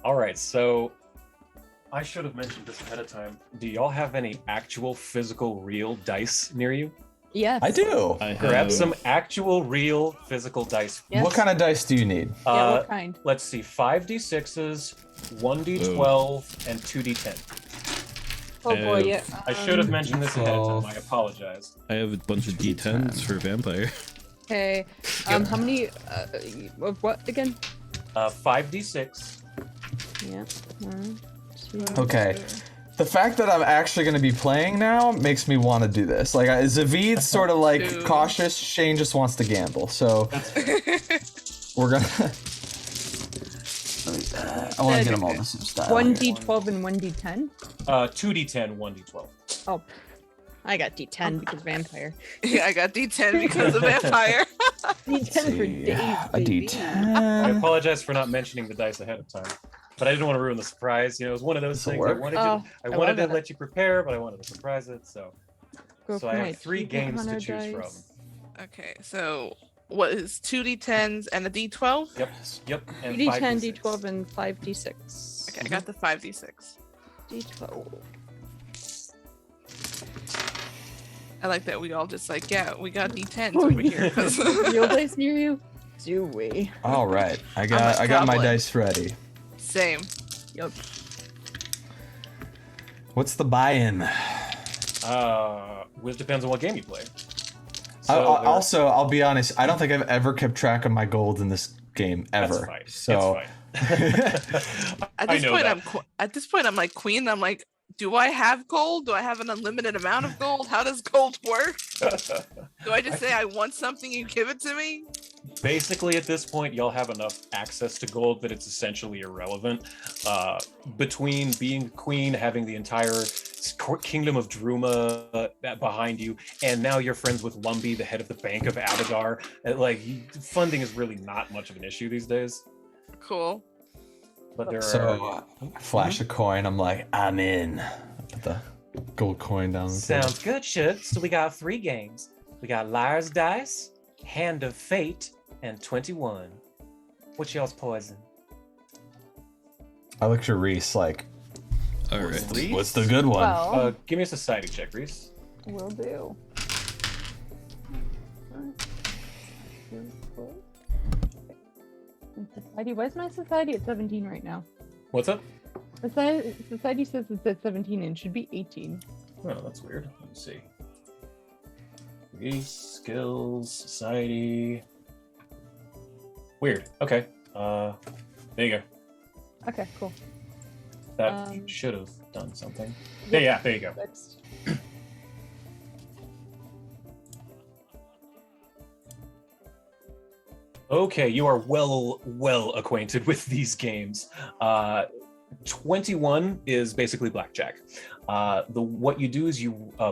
Speaker 1: all right, so I should have mentioned this ahead of time. Do y'all have any actual physical real dice near you?
Speaker 6: Yes.
Speaker 3: I do.
Speaker 1: Grab some actual real physical dice.
Speaker 6: Yes.
Speaker 3: What kind of dice do you need?
Speaker 6: Yeah, what kind?
Speaker 1: Let's see, 5d6s, 1d12, and 2d10.
Speaker 6: Oh boy, yeah.
Speaker 1: I should have mentioned this ahead of time. I apologize.
Speaker 4: I have a bunch of D10s for vampire.
Speaker 6: Okay. How many? Of what again?
Speaker 1: 5d6.
Speaker 6: Yeah. 1, 2.
Speaker 3: Okay. The fact that I'm actually going to be playing now makes me want to do this. Like, Zavid's sort of like
Speaker 2: Dude.
Speaker 3: cautious. Shane just wants to gamble. So we're going to... I want to get them all the same style.
Speaker 6: 1d12 and 1d10.
Speaker 1: 2d10, 1d12.
Speaker 6: Oh, I got d10 because vampire.
Speaker 2: Yeah, I got D10 because of vampire.
Speaker 6: D10 for
Speaker 3: See,
Speaker 6: days.
Speaker 3: a
Speaker 6: baby.
Speaker 1: I
Speaker 3: D10.
Speaker 1: apologize for not mentioning the dice ahead of time, but I didn't want to ruin the surprise. You know, it was one of those
Speaker 3: This'll
Speaker 1: things. I
Speaker 3: work.
Speaker 1: wanted,
Speaker 6: Oh,
Speaker 1: I
Speaker 6: I
Speaker 1: wanted
Speaker 6: love
Speaker 1: to
Speaker 6: it.
Speaker 1: let you prepare, but I wanted to surprise it. So
Speaker 6: Go
Speaker 1: I
Speaker 6: for my
Speaker 1: have 3 games to
Speaker 6: D100
Speaker 1: choose from.
Speaker 6: dice.
Speaker 2: Okay, so what is 2D10s and a D12?
Speaker 1: Yep. And
Speaker 6: 2d10,
Speaker 1: 5d6.
Speaker 6: d12, and 5d6.
Speaker 2: Okay, I got the 5D6.
Speaker 6: D12.
Speaker 2: I like that we all just like, yeah, we got D10s
Speaker 6: Oh,
Speaker 2: over here. 'cause-
Speaker 6: Real dice near you? Do we?
Speaker 3: All right. I
Speaker 2: I'm
Speaker 3: got my
Speaker 2: goblin.
Speaker 3: dice ready.
Speaker 2: Same.
Speaker 6: Yep.
Speaker 3: What's the buy-in?
Speaker 1: Which depends on what game you play.
Speaker 3: Also, I'll be honest. I don't think I've ever kept track of my gold in this game ever.
Speaker 1: That's
Speaker 3: So
Speaker 1: it's fine.
Speaker 2: At
Speaker 1: I
Speaker 2: this
Speaker 1: know
Speaker 2: point,
Speaker 1: that.
Speaker 2: at this point, I'm like queen. I'm like, do I have gold? Do I have an unlimited amount of gold? How does gold work? Do I just say I want something, you give it to me?
Speaker 1: Basically, at this point, y'all have enough access to gold that it's essentially irrelevant. Between being queen, having the entire kingdom of Druma behind you, and now you're friends with Lumbee, the head of the Bank of Abadar, funding is really not much of an issue these days.
Speaker 2: Cool.
Speaker 1: But there
Speaker 3: So I flash a coin. I'm like, I'm in. Put the gold coin down the table.
Speaker 1: Sounds good, Shug. So we got 3 games. We got Liar's Dice, Hand of Fate, and 21. What's y'all's poison?
Speaker 3: I looked at Reese like,
Speaker 4: All right.
Speaker 1: Reese?
Speaker 3: what's the good one?
Speaker 6: Well,
Speaker 1: Give me a society check, Reese.
Speaker 6: will do. Society, why is my society at 17 right now?
Speaker 1: What's up?
Speaker 6: Society says it's at 17 and should be 18.
Speaker 1: Oh, that's weird. Let me see. Reese, skills, society. Weird. Okay. There you go.
Speaker 6: Okay, cool.
Speaker 1: That should have done something. Yeah, there you go.
Speaker 6: Fixed.
Speaker 1: Okay, you are well acquainted with these games. 21 is basically blackjack. What you do is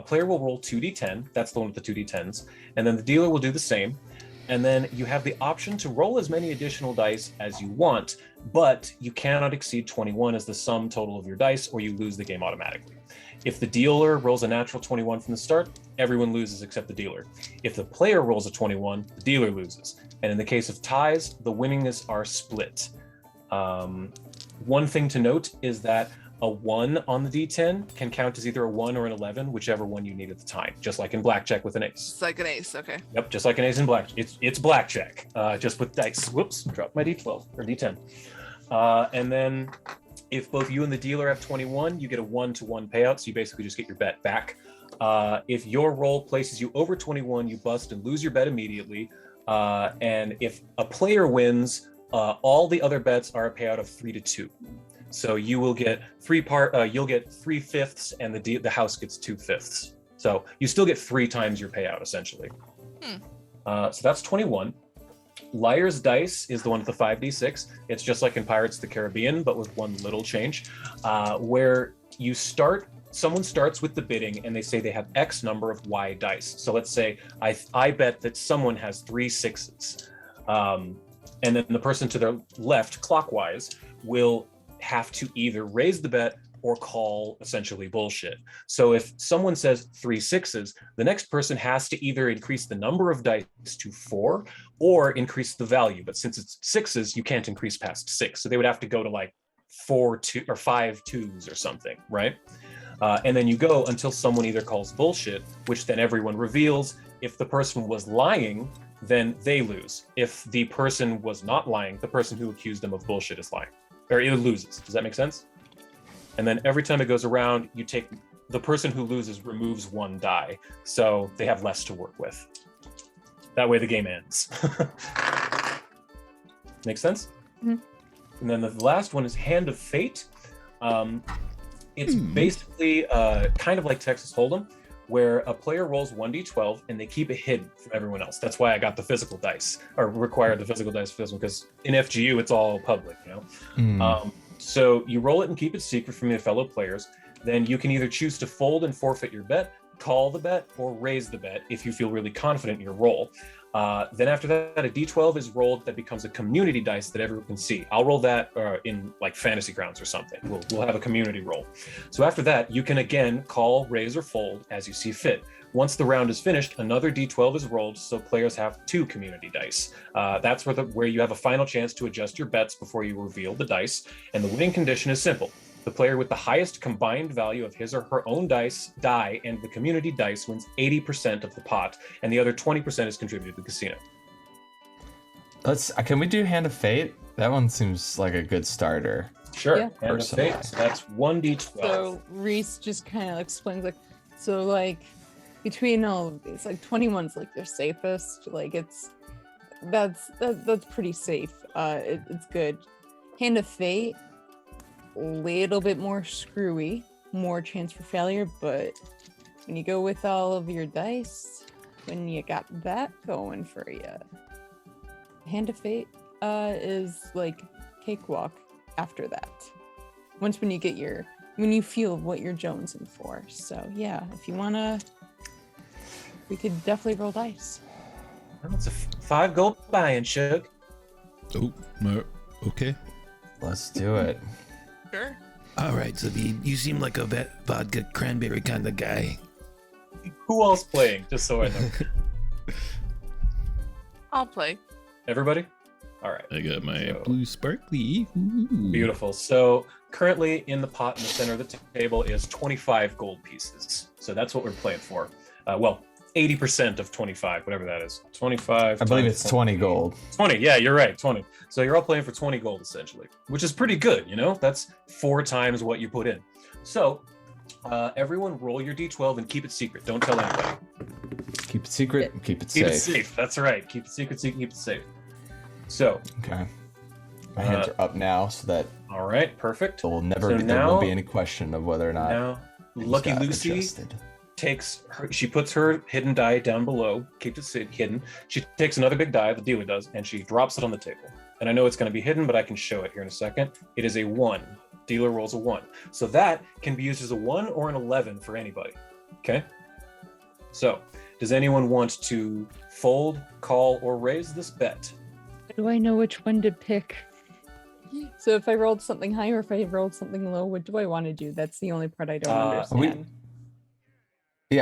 Speaker 1: player will roll 2d10. That's the one with the 2d10s, and then the dealer will do the same. And then you have the option to roll as many additional dice as you want, but you cannot exceed 21 as the sum total of your dice, or you lose the game automatically. If the dealer rolls a natural 21 from the start, everyone loses except the dealer. If the player rolls a 21, the dealer loses. And in the case of ties, the winnings are split. One thing to note is that a 1 on the D10 can count as either a 1 or an 11, whichever one you need at the time, just like in blackjack with an ace.
Speaker 2: It's like an ace, okay.
Speaker 1: Yep, just like an ace in black. It's blackjack, just with dice. Whoops, dropped my D12 or D10. And then if both you and the dealer have 21, you get a 1-to-1 payout, so you basically just get your bet back. If your roll places you over 21, you bust and lose your bet immediately. And if a player wins, all the other bets are a payout of 3-2. So you will get you'll get 3/5, and the house gets 2/5. So you still get 3 times your payout essentially. So that's 21. Liar's Dice is the one with the 5d6. It's just like in Pirates of the Caribbean, but with one little change, where someone starts with the bidding and they say they have X number of Y dice. So let's say I bet that someone has 3 6s. And then the person to their left, clockwise, will have to either raise the bet or call essentially bullshit. So if someone says 3 6s, the next person has to either increase the number of dice to 4 or increase the value. But since it's 6s, you can't increase past 6. So they would have to go to like 4 2 or 5 2s or something, right? And then you go until someone either calls bullshit, which then everyone reveals. If the person was lying, then they lose. If the person was not lying, the person who accused them of bullshit is lying, or it loses. Does that make sense? And then every time it goes around, the person who loses removes 1 die, so they have less to work with. That way the game ends. Make sense?
Speaker 6: Mm-hmm.
Speaker 1: And then the last one is Hand of Fate. It's basically kind of like Texas Hold'em, where a player rolls 1d12 and they keep it hidden from everyone else. That's why I got the physical dice, or required the physical dice for this one, because in FGU it's all public, you know? So you roll it and keep it secret from your fellow players. Then you can either choose to fold and forfeit your bet, call the bet, or raise the bet if you feel really confident in your roll. Then after that, a d12 is rolled that becomes a community dice that everyone can see. I'll roll that in like Fantasy Grounds or something. We'll have a community roll. So after that, you can again call, raise, or fold as you see fit. Once the round is finished, another d12 is rolled, so players have 2 community dice. That's where you have a final chance to adjust your bets before you reveal the dice. And the winning condition is simple. The player with the highest combined value of his or her own die and the community dice wins 80% of the pot, and the other 20% is contributed to the casino.
Speaker 3: Can we do Hand of Fate? That one seems like a good starter.
Speaker 1: Sure.
Speaker 6: Yeah.
Speaker 1: Hand of Fate. That's 1d12.
Speaker 6: So Reese just kind of explains between all of these, 21's like their safest. Like that's pretty safe. It's good. Hand of Fate, little bit more screwy, more chance for failure, but when you go with all of your dice, when you got that going for you, Hand of Fate is like cakewalk after that. When you feel what you're jonesing for. So yeah, if you wanna, we could definitely roll dice.
Speaker 1: Well, it's a 5 gold buy-in, Shug.
Speaker 8: Oh, okay.
Speaker 3: Let's do it.
Speaker 2: Sure.
Speaker 8: All right, Zabid, you seem like a vodka cranberry kind of guy.
Speaker 1: Who else playing? Just so I know.
Speaker 2: I'll play.
Speaker 1: Everybody? All right.
Speaker 4: I got my blue sparkly. Ooh.
Speaker 1: Beautiful. So currently in the pot in the center of the table is 25 gold pieces. So that's what we're playing for. 80% of 25, whatever that is. 25.
Speaker 3: I believe it's 20 gold.
Speaker 1: 20, yeah, you're right, 20. So you're all playing for 20 gold, essentially, which is pretty good, you know? That's 4 times what you put in. So everyone roll your d12 and keep it secret. Don't tell anybody.
Speaker 3: Keep it secret, keep it
Speaker 1: Keep
Speaker 3: safe.
Speaker 1: it safe, that's right. Keep it secret, keep it safe. So.
Speaker 3: Okay. My hands are up now, so that...
Speaker 1: All right, perfect.
Speaker 3: So there won't be any question of whether or not...
Speaker 1: Now, Lucky Lucy...
Speaker 3: Adjusted.
Speaker 1: She puts her hidden die down below, keeps it hidden. She takes another big die, the dealer does, and she drops it on the table. And I know it's going to be hidden, but I can show it here in a second. It is a 1. Dealer rolls a 1. So that can be used as a 1 or an 11 for anybody. Okay? So, does anyone want to fold, call, or raise this bet?
Speaker 6: Do I know which one to pick? So if I rolled something high or if I rolled something low, what do I want to do? That's the only part I don't understand.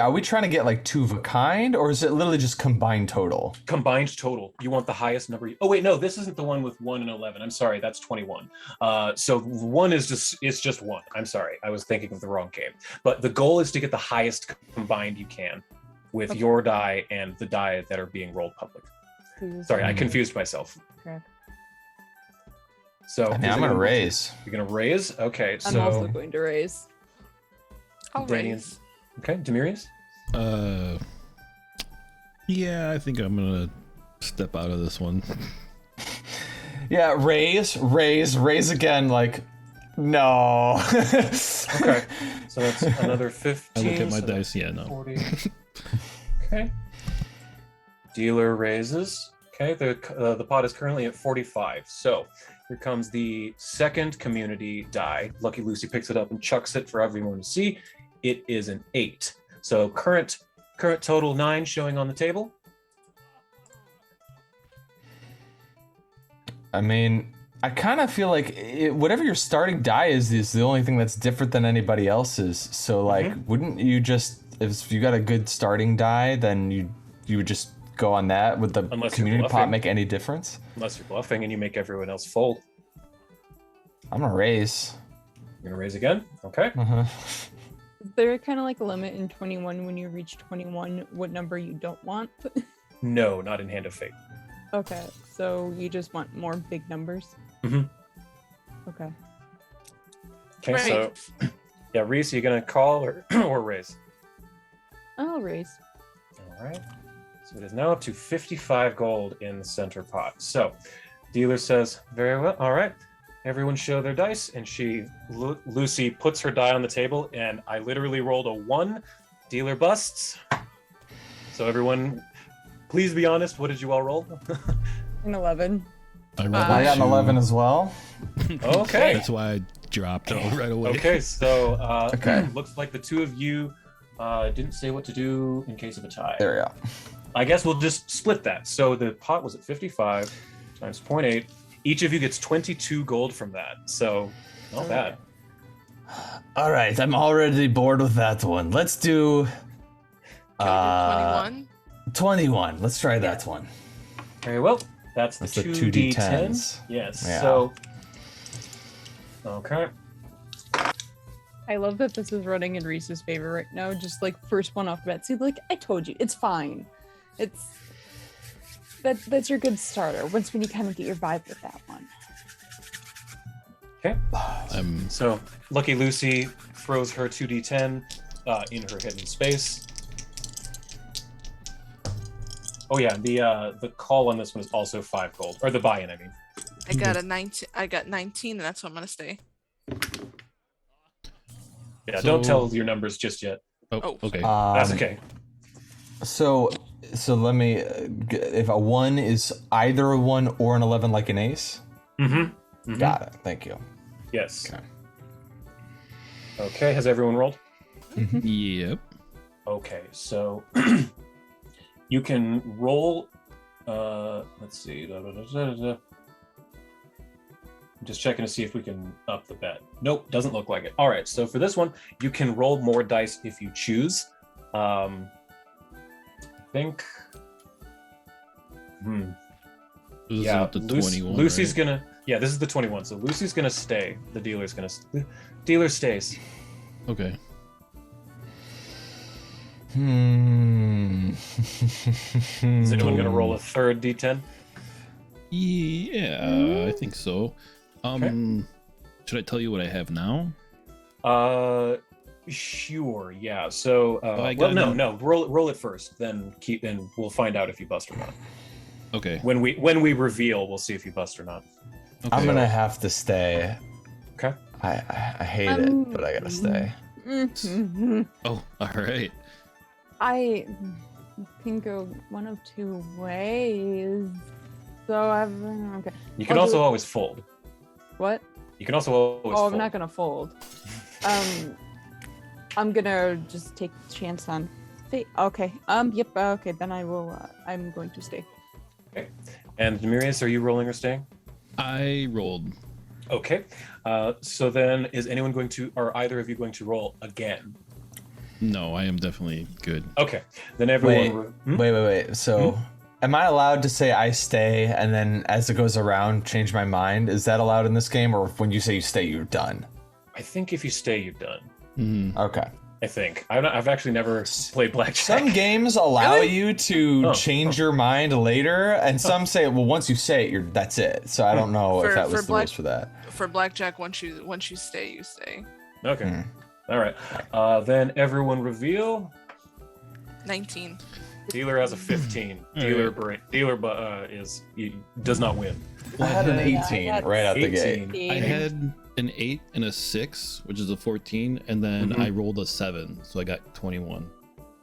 Speaker 3: Are we trying to get like 2 of a kind, or is it literally just combined total?
Speaker 1: Combined total. You want the highest number. Oh wait, no, this isn't the one with 1 and 11. I'm sorry, that's 21. So 1 is just 1. I'm sorry, I was thinking of the wrong game. But the goal is to get the highest combined you can with your die and the die that are being rolled public. Sorry, I confused myself.
Speaker 6: Correct.
Speaker 1: So
Speaker 3: I'm gonna raise.
Speaker 1: You're gonna raise? Okay, so
Speaker 6: I'm also going to raise.
Speaker 2: I'll raise.
Speaker 1: Okay, Demirius?
Speaker 4: Yeah, I think I'm gonna step out of this one.
Speaker 3: Yeah, raise again. Like, No.
Speaker 1: Okay, so that's another 15.
Speaker 4: I look at my
Speaker 1: so
Speaker 4: dice.
Speaker 1: that's
Speaker 4: Yeah, no.
Speaker 1: 40. Okay. Dealer raises. Okay, the pot is currently at 45. So here comes the second community die. Lucky Lucy picks it up and chucks it for everyone to see. It is an 8. So current total 9 showing on the table.
Speaker 3: I mean, I kind of feel like whatever your starting die is the only thing that's different than anybody else's. So like, wouldn't you just, if you got a good starting die, then you would just go on that? Would the
Speaker 1: Unless you're
Speaker 3: community pot
Speaker 1: bluffing.
Speaker 3: make any difference?
Speaker 1: Unless you're bluffing and you make everyone else fold.
Speaker 3: I'm gonna raise.
Speaker 1: You're gonna raise again? Okay.
Speaker 3: Uh-huh.
Speaker 6: Is there kind of like a limit in 21 when you reach 21, what number you don't want?
Speaker 1: No, not in Hand of Fate.
Speaker 6: Okay, so you just want more big numbers?
Speaker 1: Mhm.
Speaker 6: Okay.
Speaker 1: Okay, so yeah, Reese, you gonna call or raise?
Speaker 6: I'll raise.
Speaker 1: All right. So it is now up to 55 gold in the center pot. So dealer says, very well. All right. Everyone show their dice. And Lucy puts her die on the table. And I literally rolled a 1. Dealer busts. So everyone, please be honest. What did you all roll?
Speaker 6: An 11.
Speaker 4: I
Speaker 3: I got an 11 as well.
Speaker 1: Okay.
Speaker 4: That's why I dropped right away.
Speaker 1: Okay. So
Speaker 3: Okay.
Speaker 1: looks like the two of you didn't say what to do in case of a tie.
Speaker 3: There we go.
Speaker 1: I guess we'll just split that. So the pot was at 55 times 0.8. Each of you gets 22 gold from that. So not bad.
Speaker 3: All right, I'm already bored with that one. Let's do
Speaker 2: 21.
Speaker 3: 21. Let's try that one.
Speaker 1: Very well. That's the
Speaker 3: That's the
Speaker 1: 2d10.
Speaker 3: 2d10s.
Speaker 1: Yes.
Speaker 3: Yeah.
Speaker 1: So okay.
Speaker 6: I love that this is running in Reese's favor right now. Just like first one off the bat. See, like I told you, it's fine. That's your good starter. Once when you kind of get your vibe with that one.
Speaker 1: Okay. So Lucky Lucy throws her 2d10 in her hidden space. Oh yeah, the call on this one is also 5 gold, or the buy-in. I mean.
Speaker 2: I got a 19. I got 19, and that's what I'm gonna stay.
Speaker 1: Yeah,
Speaker 4: So-
Speaker 1: don't tell your numbers just yet.
Speaker 4: Oh, okay.
Speaker 1: That's okay.
Speaker 3: So let me. If a 1 is either a 1 or an 11, like an ace.
Speaker 1: Mm-hmm.
Speaker 3: Got it. Thank you.
Speaker 1: Yes.
Speaker 3: Okay.
Speaker 1: Okay. Has everyone rolled?
Speaker 4: Yep.
Speaker 1: Okay, so you can roll. Let's see. I'm just checking to see if we can up the bet. Nope, doesn't look like it. All right, so for this one, you can roll more dice if you choose. I think.
Speaker 4: This is
Speaker 1: Yeah,
Speaker 4: up to 21.
Speaker 1: Lucy's
Speaker 4: right?
Speaker 1: gonna. Yeah, this is the 21. So Lucy's gonna stay. The dealer's gonna. Dealer stays.
Speaker 4: Okay.
Speaker 1: Is anyone gonna roll a third d10?
Speaker 4: Yeah, I think so. Should I tell you what I have now?
Speaker 1: Sure. Yeah. So,
Speaker 4: I
Speaker 1: well,
Speaker 4: got
Speaker 1: no. Roll it first, then and we'll find out if you bust or not.
Speaker 4: Okay.
Speaker 1: When we reveal, we'll see if you bust or not.
Speaker 4: Okay.
Speaker 3: I'm gonna have to stay.
Speaker 1: Okay.
Speaker 3: I hate it, but I gotta stay.
Speaker 4: Oh, all right.
Speaker 6: I can go one of two ways. So okay.
Speaker 1: You can
Speaker 6: I'll
Speaker 1: also
Speaker 6: do-
Speaker 1: always fold.
Speaker 6: What?
Speaker 1: You can also always
Speaker 6: Oh,
Speaker 1: fold.
Speaker 6: I'm not gonna fold. I'm gonna just take the chance on fate. Okay. Yep. Okay. Then I will. I'm going to stay.
Speaker 1: Okay. And Demirius, are you rolling or staying?
Speaker 4: I rolled.
Speaker 1: Okay. So then, is anyone going to, or either of you going to roll again?
Speaker 4: No, I am definitely good.
Speaker 1: Okay. Then everyone.
Speaker 3: Wait. So, am I allowed to say I stay and then as it goes around change my mind? Is that allowed in this game, or when you say you stay, you're done?
Speaker 1: I think if you stay, you're done.
Speaker 4: Mhm.
Speaker 3: Okay.
Speaker 1: I think. I've actually never played Blackjack.
Speaker 3: Some games allow
Speaker 2: Really?
Speaker 3: you to change your mind later, and some say, well, once you say it, that's it. So I don't know if that was the rules for that.
Speaker 2: For Blackjack, once you stay, you stay.
Speaker 1: Okay. All right. Then everyone reveal.
Speaker 2: 19.
Speaker 1: Dealer has a 15. Dealer does not win.
Speaker 3: I had an 18 right out the gate.
Speaker 4: I had an 8 and a 6, which is a 14, and then I rolled a 7, so I got 21.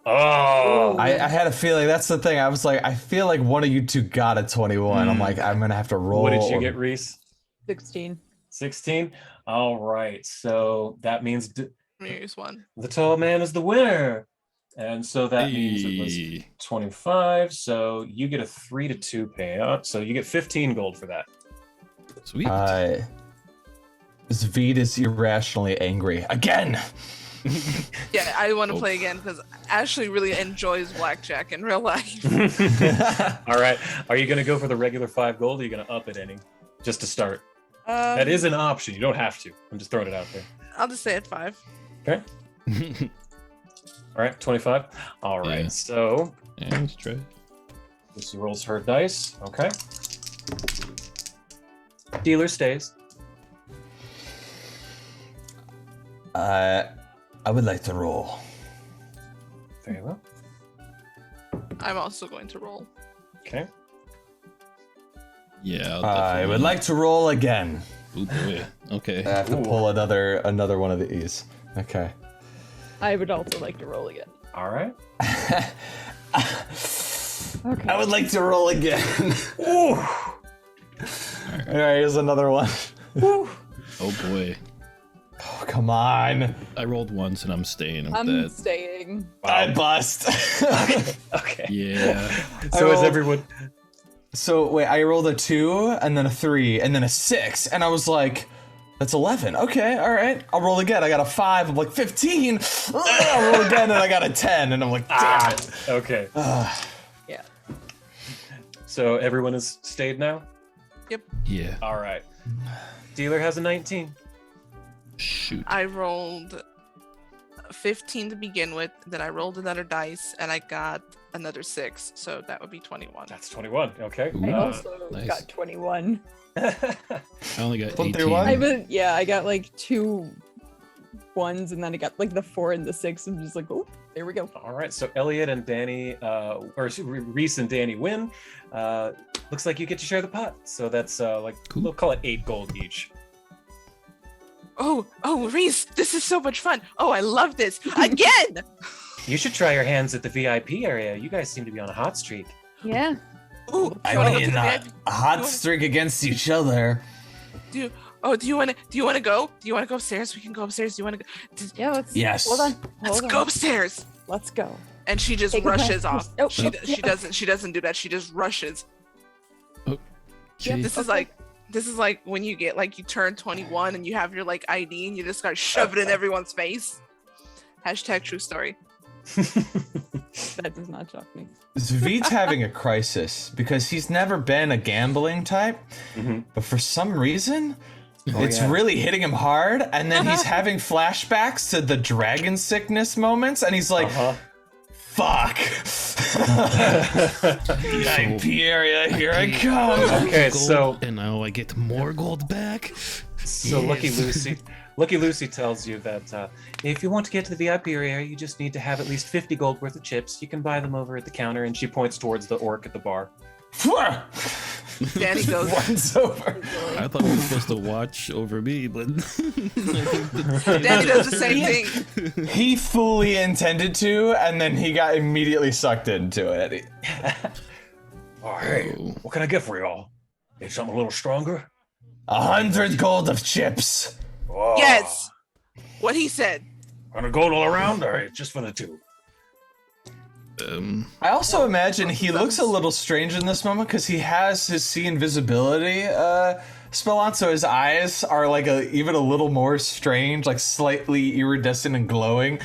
Speaker 7: Oh,
Speaker 3: I had a feeling. That's the thing. I was like, I feel like one of you two got a 21. I'm like, I'm gonna have to roll.
Speaker 1: What did you get, Reese?
Speaker 6: 16.
Speaker 1: 16. All right, so that means
Speaker 2: Here's one.
Speaker 1: the tall man is the winner, and so that means it was
Speaker 4: Hey.
Speaker 1: 25. So you get a 3-2 payout. So you get 15 gold for that.
Speaker 4: Sweet.
Speaker 3: Zveed is irrationally angry again.
Speaker 2: Yeah, I want to play again because Ashley really enjoys blackjack in real life.
Speaker 1: All right, are you gonna go for the regular 5 gold? Or are you gonna up it any, just to start? That is an option. You don't have to. I'm just throwing it out there.
Speaker 2: I'll just say it 5.
Speaker 1: Okay. All right, 25. All right,
Speaker 4: Yeah.
Speaker 1: so
Speaker 4: And let's try.
Speaker 1: Lucy rolls her dice. Okay. Dealer stays.
Speaker 3: I would like to roll.
Speaker 1: Very well.
Speaker 2: I'm also going to roll.
Speaker 1: Okay.
Speaker 4: Yeah. I'll
Speaker 3: I
Speaker 4: definitely-
Speaker 3: would like to roll again.
Speaker 4: Oh boy. Okay.
Speaker 3: I have to pull another one of these. Okay.
Speaker 6: I would also like to roll again.
Speaker 1: All right.
Speaker 6: Okay.
Speaker 3: I would like to roll again.
Speaker 1: Ooh.
Speaker 3: All right, here's another one.
Speaker 4: Oh boy.
Speaker 3: Oh, come on.
Speaker 4: I rolled once and I'm staying with
Speaker 6: I'm
Speaker 4: that.
Speaker 6: staying.
Speaker 3: I bust.
Speaker 1: Okay.
Speaker 4: Yeah.
Speaker 1: So is
Speaker 3: rolled-
Speaker 1: everyone?
Speaker 3: So wait, I rolled a 2 and then a 3 and then a 6, and I was like, that's 11. Okay, all right. I'll roll again. I got a 5. I'm like 15. I'll roll again, and I got a 10, and I'm like, damn it.
Speaker 1: Okay.
Speaker 6: Yeah.
Speaker 1: So everyone has stayed now.
Speaker 4: Yeah.
Speaker 1: All right. Dealer has a 19.
Speaker 4: Shoot.
Speaker 2: I rolled 15 to begin with, then I rolled another dice and I got another 6, so that would be 21.
Speaker 1: That's 21. Okay.
Speaker 4: Ooh.
Speaker 6: I
Speaker 1: Uh,
Speaker 6: also
Speaker 4: nice.
Speaker 6: got 21.
Speaker 4: I only got
Speaker 3: Flip
Speaker 4: 18.
Speaker 3: through one?
Speaker 6: I got like 2 1s and then I got like the 4 and the 6. I'm just like, oh, there we go.
Speaker 1: All right. So Elliot and Danny, Reese and Danny win. Looks like you get to share the pot. So that's like
Speaker 4: Cool.
Speaker 1: we'll call it 8 gold each.
Speaker 2: Oh, Reese, this is so much fun. Oh, I love this. Again!
Speaker 1: You should try your hands at the VIP area. You guys seem to be on a hot streak.
Speaker 6: Yeah.
Speaker 2: Ooh,
Speaker 3: I
Speaker 2: you wanna go
Speaker 3: mean,
Speaker 2: to the VIP?
Speaker 3: a hot
Speaker 2: wanna-
Speaker 3: streak against each other.
Speaker 2: Do you want to go? Do you want to go upstairs? We can go upstairs. Do you want to go?
Speaker 6: Yeah, let's
Speaker 3: Yes.
Speaker 6: Hold on.
Speaker 2: Let's
Speaker 6: Hold
Speaker 2: go
Speaker 6: on.
Speaker 2: upstairs.
Speaker 6: Let's go.
Speaker 2: And she just
Speaker 6: Take a breath.
Speaker 2: rushes off.
Speaker 6: Oh,
Speaker 2: She
Speaker 6: yeah.
Speaker 2: doesn't do that. She just rushes.
Speaker 4: Jeez.
Speaker 2: This is like when you get like you turn 21 and you have your like ID and you just start shoving it in everyone's face. Hashtag true story.
Speaker 6: That does not shock me.
Speaker 3: Zveed's having a crisis because he's never been a gambling type, but for some reason, it's
Speaker 1: yeah.
Speaker 3: really hitting him hard. And then he's having flashbacks to the dragon sickness moments, and he's like, "Fuck, VIP area, here I come."
Speaker 1: Okay,
Speaker 4: Gold,
Speaker 1: so
Speaker 4: and now I get more gold back.
Speaker 1: So
Speaker 4: Yes.
Speaker 1: Lucky Lucy tells you that if you want to get to the VIP area, you just need to have at least 50 gold worth of chips. You can buy them over at the counter, and she points towards the orc at the bar.
Speaker 2: Danny goes.
Speaker 3: Once over.
Speaker 4: I thought we were supposed to watch over me, but
Speaker 2: Danny does the same thing.
Speaker 3: He fully intended to, and then he got immediately sucked into it.
Speaker 7: Oh, hey,
Speaker 4: Oh.
Speaker 7: what can I get for y'all? Need something a little stronger?
Speaker 3: 100 gold of chips.
Speaker 7: Oh,
Speaker 2: Yes. What he said.
Speaker 7: 100 gold all around? All right, just for the 2.
Speaker 3: I also imagine he looks a little strange in this moment because he has his see invisibility spell on, so his eyes are like even a little more strange, like slightly iridescent and glowing.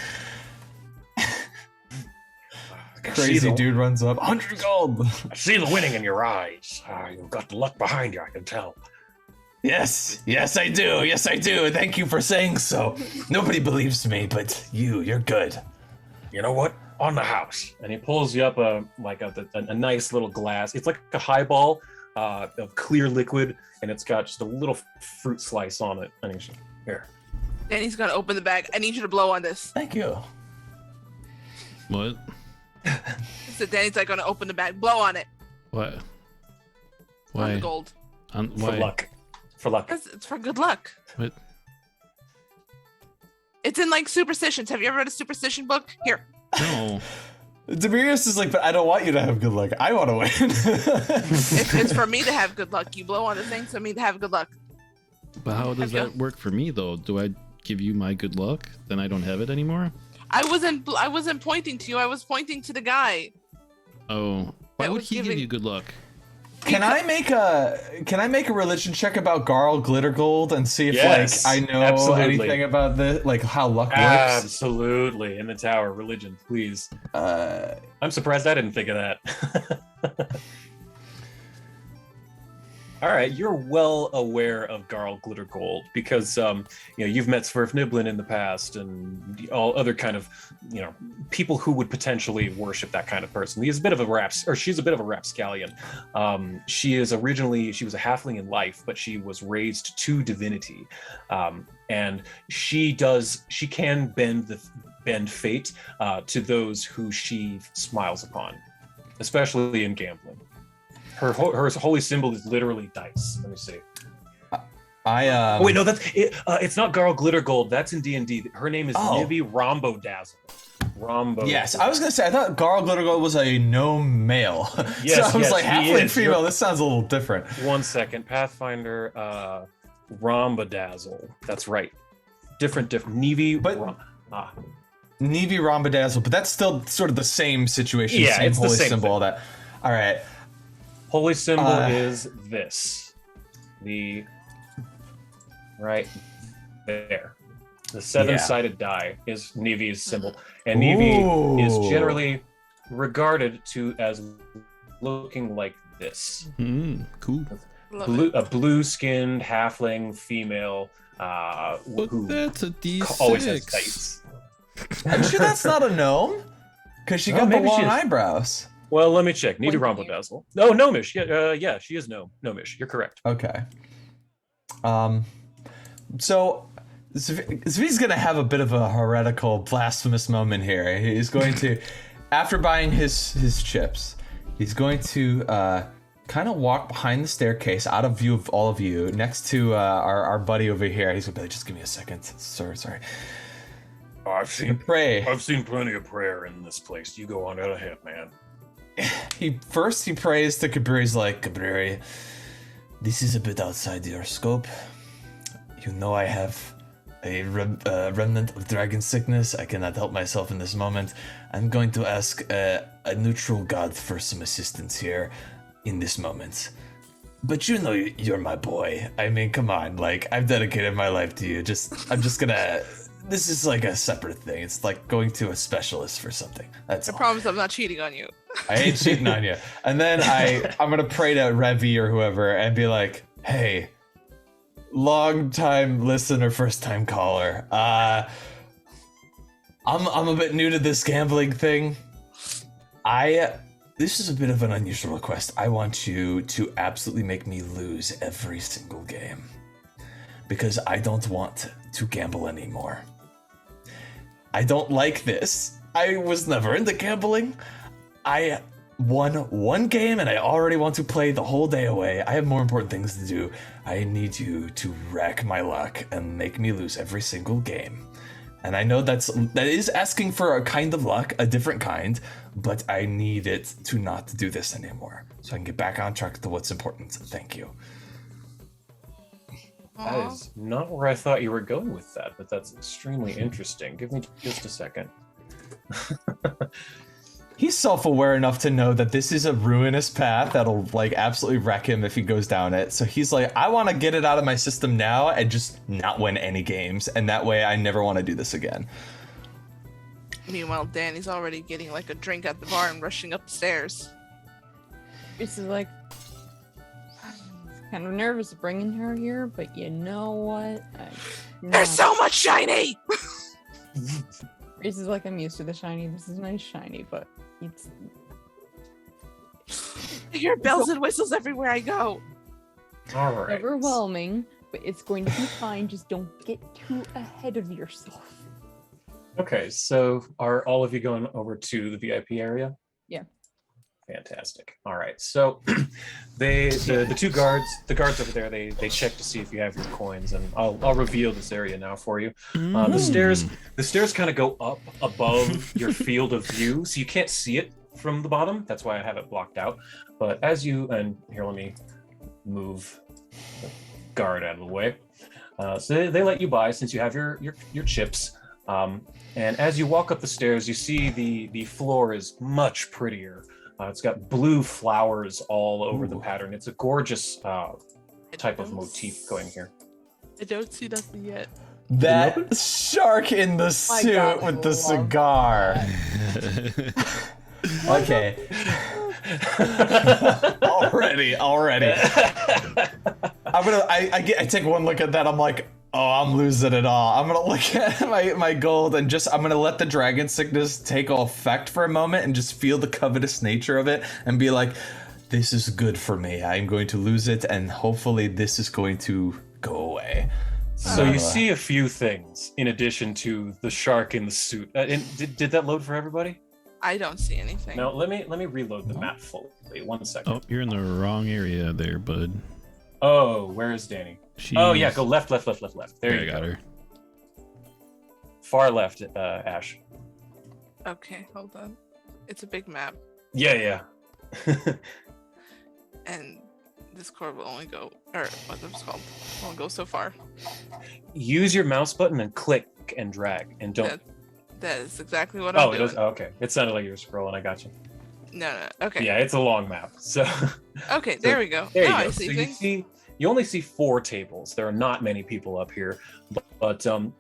Speaker 3: Crazy dude runs up. 100 gold.
Speaker 7: I see the winning in your eyes. You've got the luck behind you, I can tell.
Speaker 3: Yes, I do. Yes, I do. Thank you for saying so. Nobody believes me, but you're good.
Speaker 7: You know what? On the house.
Speaker 1: And he pulls you up a nice little glass. It's like a highball of clear liquid, and it's got just a little fruit slice on it. And he's
Speaker 7: Here.
Speaker 2: Danny's gonna open the bag. I need you to blow on this.
Speaker 3: Thank you.
Speaker 4: what?
Speaker 2: So Danny's like gonna open the bag. Blow on it.
Speaker 4: What?
Speaker 2: On
Speaker 4: Why?
Speaker 2: the gold.
Speaker 1: for
Speaker 4: Why?
Speaker 1: luck. For luck.
Speaker 2: Because it's for good luck.
Speaker 4: What?
Speaker 2: It's in like superstitions. Have you ever read a superstition book? Here.
Speaker 4: No.
Speaker 3: Demirius is like, but I don't want you to have good luck. I want to win.
Speaker 2: It's for me to have good luck. You blow on the thing for me to have good luck.
Speaker 4: But how does that work for me though? Do I give you my good luck? Then I don't have it anymore?
Speaker 2: I wasn't pointing to you. I was pointing to the guy.
Speaker 4: Oh. Why would he give you good luck?
Speaker 3: Can I make a religion check about Garl Glittergold and see if I know anything about this, like how luck works?
Speaker 1: Absolutely. In the tower, religion, please. I'm surprised I didn't think of that. All right, you're well aware of Garl Glittergold because you've met Swerfniblin in the past and all other kind of people who would potentially worship that kind of person. She's a bit of a rapscallion. She was a halfling in life, but she was raised to divinity, and she can bend fate to those who she smiles upon, especially in gambling. Her holy symbol is literally dice. Let me see.
Speaker 3: Wait,
Speaker 1: no, that's it. It's not Garl Glittergold. That's in D&D. Her name is Nivi Rombodazzle.
Speaker 3: Yes, I was gonna say I thought Garl Glittergold was a gnome male.
Speaker 1: Yes,
Speaker 3: so I was like halfling female.
Speaker 1: You're...
Speaker 3: This sounds a little different.
Speaker 1: 1 second, Pathfinder Rombodazzle. That's right. Different. Nivi.
Speaker 3: Nivi Rombodazzle, but that's still sort of the same situation.
Speaker 1: Yeah,
Speaker 3: same
Speaker 1: it's
Speaker 3: holy
Speaker 1: the same
Speaker 3: symbol.
Speaker 1: thing.
Speaker 3: All that. All right.
Speaker 1: Holy symbol is this. Right there. The 7-sided die is Nivi's symbol. And Nivi is generally regarded as looking like this.
Speaker 4: Cool.
Speaker 1: A blue-skinned halfling female who
Speaker 4: that's a D6.
Speaker 1: always has dice.
Speaker 3: I'm sure that's not a gnome, because she got the long eyebrows.
Speaker 1: Well, let me check. Nivi Rombodazzle. Oh, gnomish. Yeah, she is gnomish. You're correct.
Speaker 3: Okay. So Zvi's gonna have a bit of a heretical, blasphemous moment here. He's going to, after buying his chips, he's going to kind of walk behind the staircase, out of view of all of you, next to our buddy over here. He's gonna be like, just give me a second. Sorry.
Speaker 7: Oh, I've seen
Speaker 3: pray.
Speaker 7: I've seen plenty of prayer in this place. You go on out ahead, man.
Speaker 3: He prays to Kabiri. He's like, Kabiri, this is a bit outside your scope. You know I have a remnant of dragon sickness. I cannot help myself in this moment. I'm going to ask a neutral god for some assistance here in this moment. But you know you're my boy. I mean, come on. Like, I've dedicated my life to you. I'm just gonna... This is like a separate thing. It's like going to a specialist for something. That's all.
Speaker 2: I promise I'm not cheating on you.
Speaker 3: I ain't cheating on you. And then I'm gonna pray to Revi or whoever and be like, hey, long time listener, first time caller. I'm a bit new to this gambling thing. This is a bit of an unusual request. I want you to absolutely make me lose every single game, because I don't want to gamble anymore. I don't like this. I was never into gambling. I won one game and I already want to play the whole day away. I have more important things to do. I need you to rack my luck and make me lose every single game. And I know that is asking for a kind of luck, a different kind, but I need it to not do this anymore, so I can get back on track to what's important. Thank you.
Speaker 1: That is not where I thought you were going with that, but that's extremely interesting. Give me just a second.
Speaker 3: He's self-aware enough to know that this is a ruinous path that'll like absolutely wreck him if he goes down it. So he's like, I want to get it out of my system now and just not win any games, and that way I never want to do this again.
Speaker 2: Meanwhile, Danny's already getting like a drink at the bar and rushing up the stairs.
Speaker 6: This is like, kind of nervous bringing her here, but you know what?
Speaker 2: There's so much shiny!
Speaker 6: Reese is like, I'm used to the shiny. This is nice shiny, but it's...
Speaker 2: I hear bells and whistles everywhere I go.
Speaker 1: All right.
Speaker 6: Overwhelming, but it's going to be fine. Just don't get too ahead of yourself.
Speaker 1: Okay, so are all of you going over to the VIP area?
Speaker 6: Yeah.
Speaker 1: Fantastic. All right. So the two guards, the guards over there, they check to see if you have your coins, and I'll reveal this area now for you. The stairs kind of go up above your field of view, so you can't see it from the bottom. That's why I have it blocked out. But as you, and here, let me move the guard out of the way. So they let you by since you have your chips. And as you walk up the stairs, you see the floor is much prettier. It's got blue flowers all over the pattern. It's a gorgeous type of motif going here.
Speaker 2: I don't see nothing yet.
Speaker 3: That shark in the suit with the cigar. Okay. already. I take one look at that. I'm like, oh, I'm losing it all. I'm gonna look at my gold and I'm gonna let the dragon sickness take effect for a moment and just feel the covetous nature of it and be like, this is good for me. I'm going to lose it and hopefully this is going to go away.
Speaker 1: So you see a few things in addition to the shark in the suit. Did that load for everybody?
Speaker 2: I don't see anything.
Speaker 1: No, let me reload the map fully. Wait 1 second.
Speaker 4: Oh, you're in the wrong area there, bud.
Speaker 1: Oh, where is Danny? Oh yeah, go left. There you
Speaker 4: got
Speaker 1: go.
Speaker 4: her.
Speaker 1: Far left, Ash.
Speaker 2: Okay, hold on. It's a big map,
Speaker 1: Yeah.
Speaker 2: and this cord will only go, or what it's called, won't go so far.
Speaker 1: Use your mouse button and click and drag, and don't.
Speaker 2: That is exactly what I'm doing.
Speaker 1: It was okay. It sounded like you were scrolling. I got you.
Speaker 2: No. Okay.
Speaker 1: Yeah, it's a long map. So.
Speaker 2: Okay, there we go.
Speaker 1: There you
Speaker 2: Now
Speaker 1: go.
Speaker 2: I see
Speaker 1: So
Speaker 2: things.
Speaker 1: you only see 4 tables. There are not many people up here, but a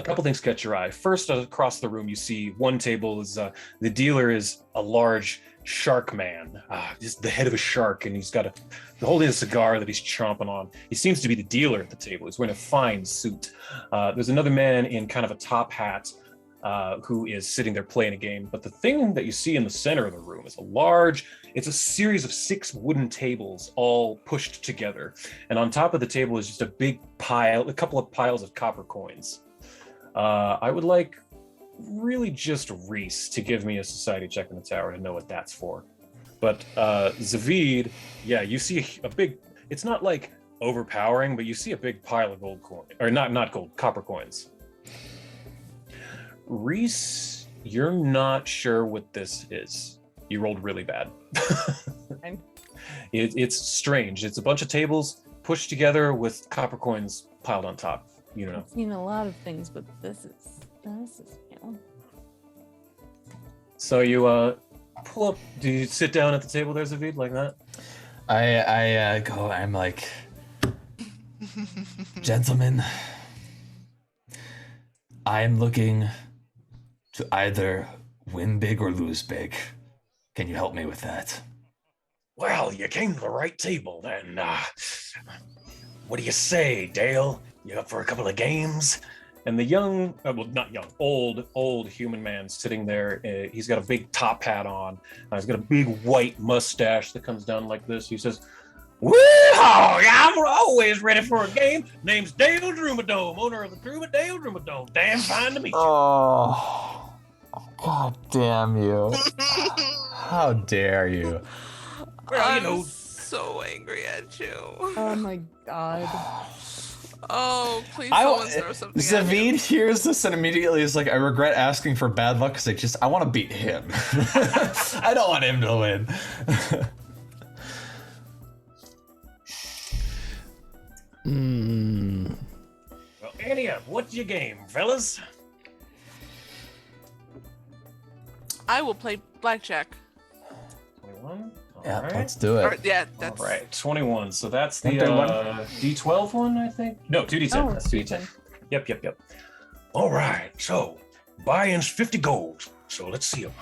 Speaker 1: couple things catch your eye. First, across the room, you see one table is the dealer is a large shark man, just the head of a shark, and he's got holding a cigar that he's chomping on. He seems to be the dealer at the table. He's wearing a fine suit. There's another man in kind of a top hat who is sitting there playing a game. But the thing that you see in the center of the room is it's a series of 6 wooden tables all pushed together. And on top of the table is just a couple of piles of copper coins. I would like really just Reese to give me a society check in the tower to know what that's for. But Zavid, yeah, you see a big, it's not like overpowering, but you see a big pile of gold coin, or not gold, copper coins. Reese, you're not sure what this is. You rolled really bad. It's strange. It's a bunch of tables pushed together with copper coins piled on top. You know.
Speaker 6: I've seen a lot of things, but this is new.
Speaker 1: So you pull up. Do you sit down at the table there, Zavid, like that?
Speaker 3: I go. I'm like, gentlemen, I'm looking to either win big or lose big. Can you help me with that?
Speaker 7: Well, you came to the right table then. What do you say, Dale? You up for a couple of games?
Speaker 1: And the young, well, not young, old human man sitting there, he's got a big top hat on. He's got a big white mustache that comes down like this. He says,
Speaker 7: Woo-haw! I'm always ready for a game. Name's Dale Drummadome, owner of the Dale Drummadome. Damn fine to meet you.
Speaker 3: Oh, God damn you. How dare you?
Speaker 2: I'm so angry at you.
Speaker 6: Oh my god.
Speaker 2: Oh, please someone throw something at him.
Speaker 3: Zavid hears this and immediately is like, I regret asking for bad luck because I want to beat him. I don't want him to win.
Speaker 7: Well, anyhow, what's your game, fellas?
Speaker 2: I will play Blackjack.
Speaker 1: 21?
Speaker 3: Yeah,
Speaker 1: Alright.
Speaker 3: let's do it.
Speaker 2: Or, yeah, that's
Speaker 1: All right, 21. So that's the
Speaker 3: One through one.
Speaker 1: D12 one, I think? No, 2D10.
Speaker 6: Oh,
Speaker 1: That's 2D10. Yep.
Speaker 7: All right, so buy-in's 50 gold. So let's see them.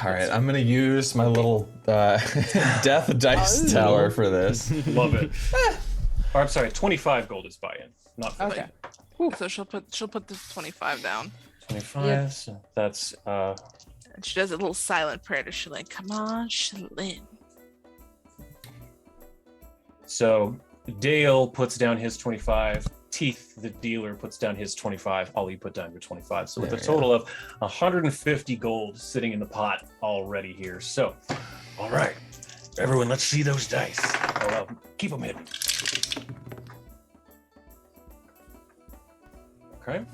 Speaker 3: All right, I'm going to use my little death dice tower for this.
Speaker 1: Love it. Or, I'm sorry, 25 gold is buy-in, not 50.
Speaker 6: Okay.
Speaker 2: so she'll put the 25 down.
Speaker 1: 25,
Speaker 6: Yep.
Speaker 1: so that's
Speaker 2: And she does a little silent prayer to Shalane. Come on, Shalane.
Speaker 1: so Dale puts down his 25. Teeth, the dealer, puts down his 25. Ollie, put down your 25. So with a
Speaker 3: There we
Speaker 1: total of 150 gold sitting in the pot already here. So
Speaker 7: All right, everyone, let's see those dice. Oh, keep them hidden.
Speaker 1: Okay.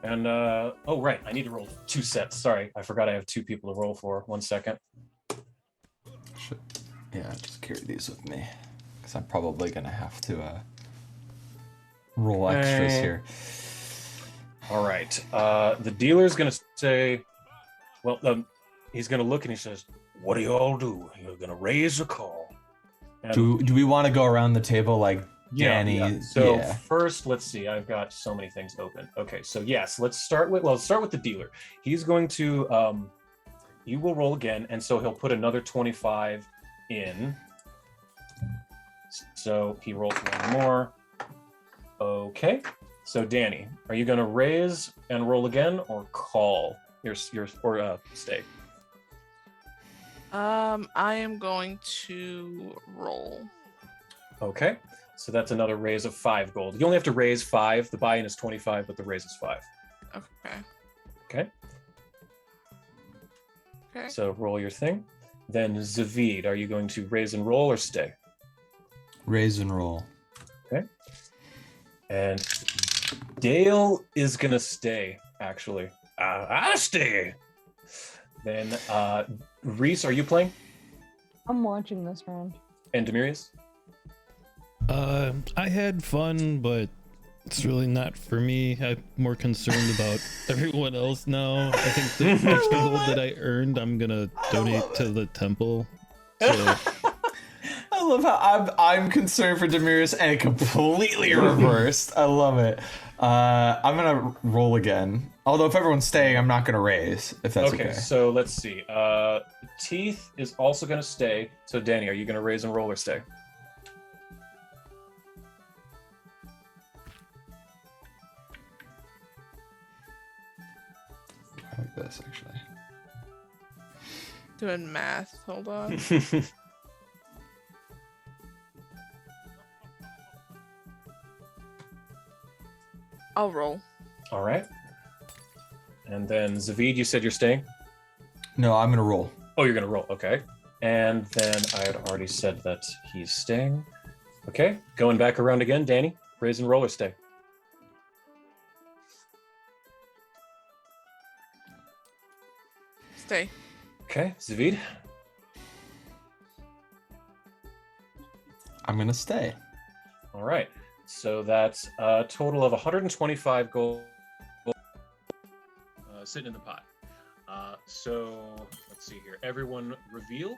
Speaker 1: And oh right, I need to roll 2 sets. Sorry, I forgot I have 2 people to roll for. 1 second.
Speaker 3: Yeah, just carry these with me, because I'm probably gonna have to roll extras here.
Speaker 1: All right. The dealer's gonna say, well, he's gonna look and he says,
Speaker 7: What do you all do? You're gonna raise or call?
Speaker 1: and-
Speaker 3: Do we want to go around the table like Danny?
Speaker 1: Yeah. So first, let's see. I've got so many things open. Okay, so yes, let's start with the dealer. He's going to he will roll again, and so he'll put another 25 in. So he rolls 1 more. Okay. So Danny, are you going to raise and roll again, or call your or stay?
Speaker 2: I am going to roll.
Speaker 1: Okay. So that's another raise of 5 gold. You only have to raise 5. The buy-in is 25, but the raise is 5.
Speaker 2: Okay.
Speaker 1: Okay.
Speaker 2: Okay.
Speaker 1: So roll your thing. Then Zavid, are you going to raise and roll or stay?
Speaker 3: Raise and roll.
Speaker 1: Okay. And Dale is gonna stay, actually.
Speaker 7: I stay.
Speaker 1: Then Reese, are you playing?
Speaker 6: I'm watching this round.
Speaker 1: And Demirius?
Speaker 4: I had fun, but it's really not for me. I'm more concerned about everyone else now. I think the extra gold that I earned, I'm gonna donate to the temple. So
Speaker 3: I love how I'm concerned for Demirius and completely reversed. I love it. I'm gonna roll again. Although if everyone's staying, I'm not gonna raise. If that's okay.
Speaker 1: So let's see. Teeth is also gonna stay. So Danny, are you gonna raise and roll or stay?
Speaker 3: I like this actually.
Speaker 2: Doing math. Hold on. I'll roll.
Speaker 1: All right. And then Zavid, you said you're staying?
Speaker 3: No, I'm gonna roll.
Speaker 1: Oh, you're gonna roll. Okay. And then I had already said that he's staying. Okay. Going back around again, Danny, raise and roll or stay?
Speaker 2: Stay.
Speaker 1: Okay. Zavid?
Speaker 3: I'm gonna stay.
Speaker 1: All right. So that's a total of 125 gold sitting in the pot. So let's see here. Everyone reveal.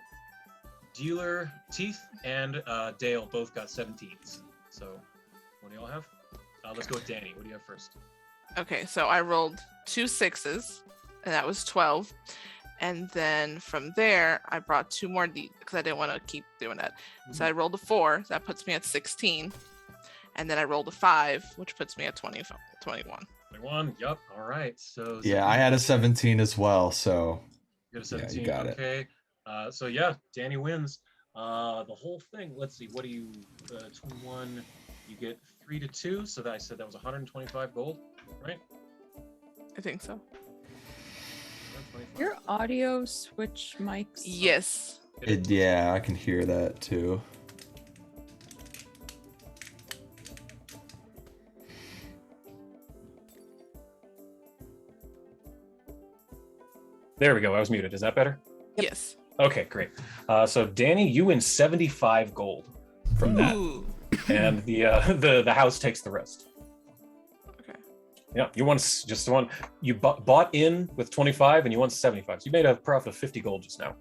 Speaker 1: Dealer, Teeth, and Dale both got 17s. So what do y'all have? Let's go with Danny. What do you have first?
Speaker 2: Okay, so I rolled 2 6s, and that was 12. And then from there, I brought 2 more because I didn't want to keep doing that. So I rolled a 4. That puts me at 16. And then I rolled a 5, which puts me at 21.
Speaker 1: 21. Yup. All right. So
Speaker 3: Yeah, I had a 17 as well. So
Speaker 1: you got a 17.
Speaker 3: you got it.
Speaker 1: Okay. So yeah, Danny wins. The whole thing. Let's see. What do you? 21. You get 3 to 2. So that I said that was 125 gold, right?
Speaker 2: I think so.
Speaker 1: 125.
Speaker 6: Your audio switch mics.
Speaker 2: Yes.
Speaker 3: Yeah, I can hear that too.
Speaker 1: There we go. I was muted. Is that better?
Speaker 2: Yes.
Speaker 1: Okay, great. So Danny, you win 75 gold from that,
Speaker 2: Ooh.
Speaker 1: and the house takes the rest.
Speaker 2: Okay.
Speaker 1: Yeah, you won just the one. You bought in with 25, and you won 75. So you made a profit of 50 gold just now.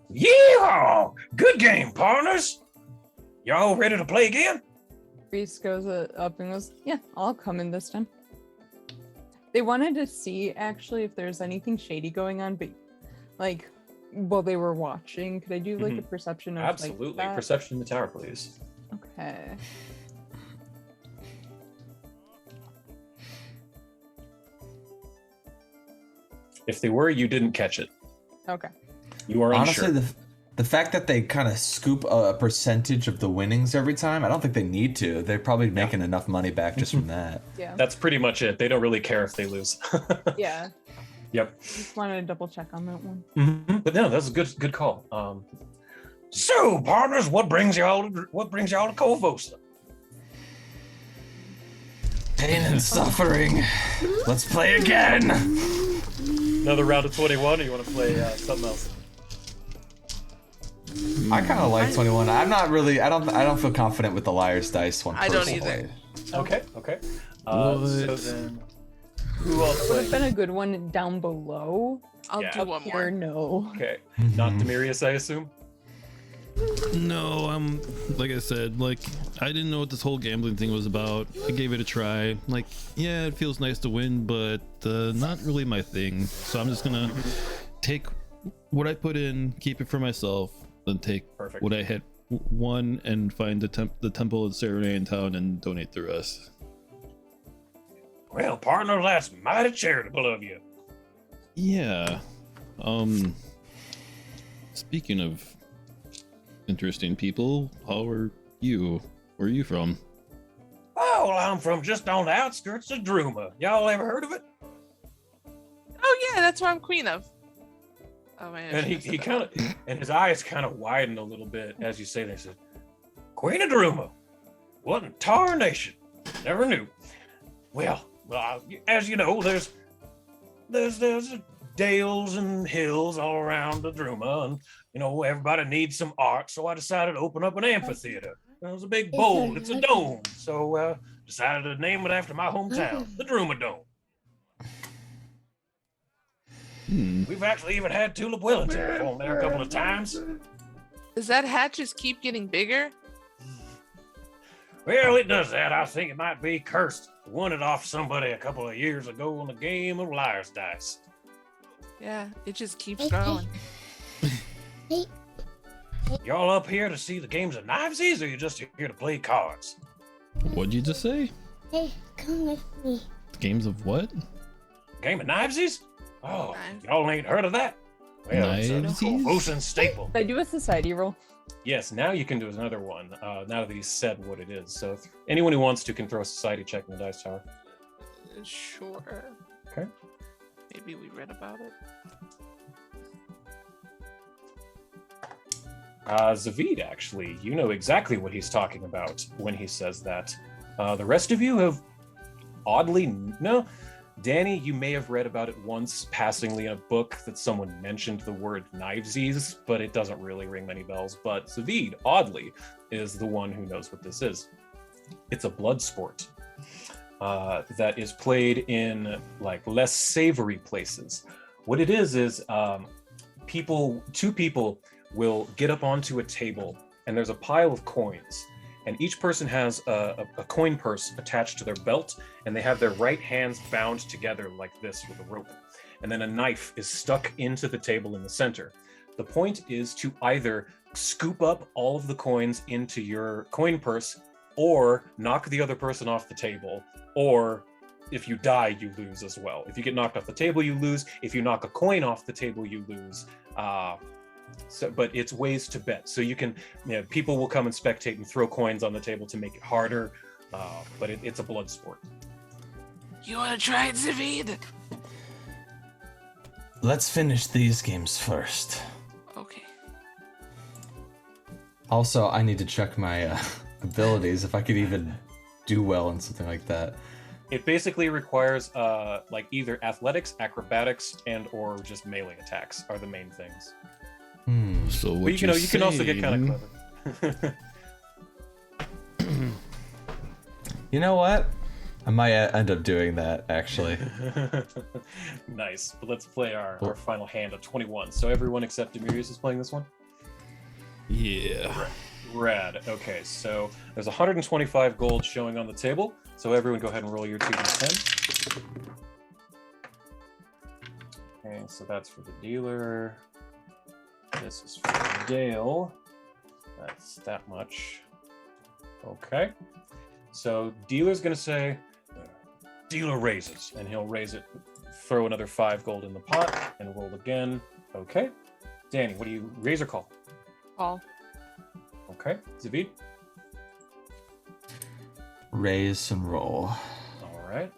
Speaker 7: Yeah! Good game, partners. Y'all ready to play again?
Speaker 6: Reese goes up and goes, yeah, I'll come in this time. They wanted to see actually if there's anything shady going on, but like while they were watching, could I do like a perception of
Speaker 1: Absolutely.
Speaker 6: like that?
Speaker 1: Perception in the tower, please.
Speaker 6: Okay.
Speaker 1: If they were, you didn't catch it.
Speaker 6: Okay.
Speaker 1: You are
Speaker 3: Honestly,
Speaker 1: unsure.
Speaker 3: the fact that they kind of scoop a percentage of the winnings every time, I don't think they need to. They're probably making enough money back just from that.
Speaker 6: Yeah.
Speaker 1: That's pretty much it. They don't really care if they lose.
Speaker 6: Yeah.
Speaker 1: Yep.
Speaker 6: Just wanted to double check on that one.
Speaker 1: But no, that's a good call.
Speaker 7: So, partners, what brings y'all to Korvosa?
Speaker 3: Pain and suffering. Let's play again.
Speaker 1: Another round of 21, or you want to play something else?
Speaker 3: I kind of like 21. I'm not really. I don't feel confident with the liar's dice one.
Speaker 2: I don't
Speaker 3: personally.
Speaker 2: either.
Speaker 1: Okay. So then, who else
Speaker 6: Would have
Speaker 1: plays?
Speaker 6: been a good one down below.
Speaker 2: I'll
Speaker 1: Yeah.
Speaker 2: do one
Speaker 6: Here,
Speaker 2: more.
Speaker 6: no.
Speaker 1: Okay, not Demirius, I assume.
Speaker 4: No, like I said, like I didn't know what this whole gambling thing was about. I gave it a try. Like, yeah, it feels nice to win, but not really my thing. So I'm just gonna take what I put in, keep it for myself, then take
Speaker 1: Perfect.
Speaker 4: what I had won and find the temple of Serenade in town and donate the rest.
Speaker 7: Well, partner, that's mighty charitable of you.
Speaker 4: Yeah. Speaking of interesting people, how are you? Where are you from?
Speaker 7: Oh, well, I'm from just on the outskirts of Druma. Y'all ever heard of it?
Speaker 2: Oh yeah, that's what I'm queen of. Oh man.
Speaker 1: And he kind of, and his eyes kind of widen a little bit as you say this. He said,
Speaker 7: Queen of Druma. What in tarnation? Never knew. Well, as you know, there's dales and hills all around the Druma, and you know everybody needs some art. So I decided to open up an amphitheater. It was a big bowl. It's a dome. So decided to name it after my hometown, the Druma Dome. We've actually even had Tulip Wellington perform there a couple of times.
Speaker 2: Does that hat just keep getting bigger?
Speaker 7: Well, it does that. I think it might be cursed. Won it off somebody a couple of years ago in a game of liar's dice.
Speaker 2: Yeah, it just keeps growing.
Speaker 7: Y'all up here to see the games of knivesies, or you just here to play cards?
Speaker 4: What'd you just say?
Speaker 9: Hey, come with me.
Speaker 4: Games of what?
Speaker 7: Game of knivesies? Oh,
Speaker 2: Knives.
Speaker 7: y'all ain't heard of that? Well, it's a
Speaker 4: Knivesies?
Speaker 7: Korvosan staple.
Speaker 6: I do a society roll.
Speaker 1: yes, now you can do another one. Now that he's said what it is. So if anyone who wants to can throw a society check in the dice tower.
Speaker 2: Sure.
Speaker 1: Okay.
Speaker 2: Maybe we read about it.
Speaker 1: Zavid, actually, you know exactly what he's talking about when he says that. The rest of you have oddly no. Danny, you may have read about it once passingly in a book that someone mentioned the word knivesies, but it doesn't really ring many bells. But Zavid, oddly, is the one who knows what this is. It's a blood sport that is played in like less savory places. What it is two people will get up onto a table and there's a pile of coins. And each person has a coin purse attached to their belt, and they have their right hands bound together like this with a rope. And then a knife is stuck into the table in the center. The point is to either scoop up all of the coins into your coin purse, or knock the other person off the table, or if you die, you lose as well. If you get knocked off the table, you lose. If you knock a coin off the table, you lose. But it's ways to bet. So you can, people will come and spectate and throw coins on the table to make it harder. But it's a blood sport.
Speaker 2: You want to try it, Zavid?
Speaker 3: Let's finish these games first.
Speaker 2: Okay.
Speaker 3: Also, I need to check my abilities if I could even do well in something like that.
Speaker 1: It basically requires like either athletics, acrobatics, and or just melee attacks are the main things.
Speaker 4: So what
Speaker 1: But you can also get kind of clever.
Speaker 3: You know what? I might end up doing that, actually.
Speaker 1: Nice. But let's play our final hand of 21. So everyone except Demirius is playing this one?
Speaker 4: Yeah.
Speaker 1: Rad. Okay, so there's 125 gold showing on the table. So everyone go ahead and roll your 2d10. Okay, so that's for the dealer. This is for Dale. That's that much. Okay. So dealer's gonna say, dealer raises, and he'll raise it, throw another 5 gold in the pot, and roll again. Okay. Danny, what do you raise or call?
Speaker 2: Call.
Speaker 1: Okay. Zavid?
Speaker 3: Raise and roll.
Speaker 1: All right.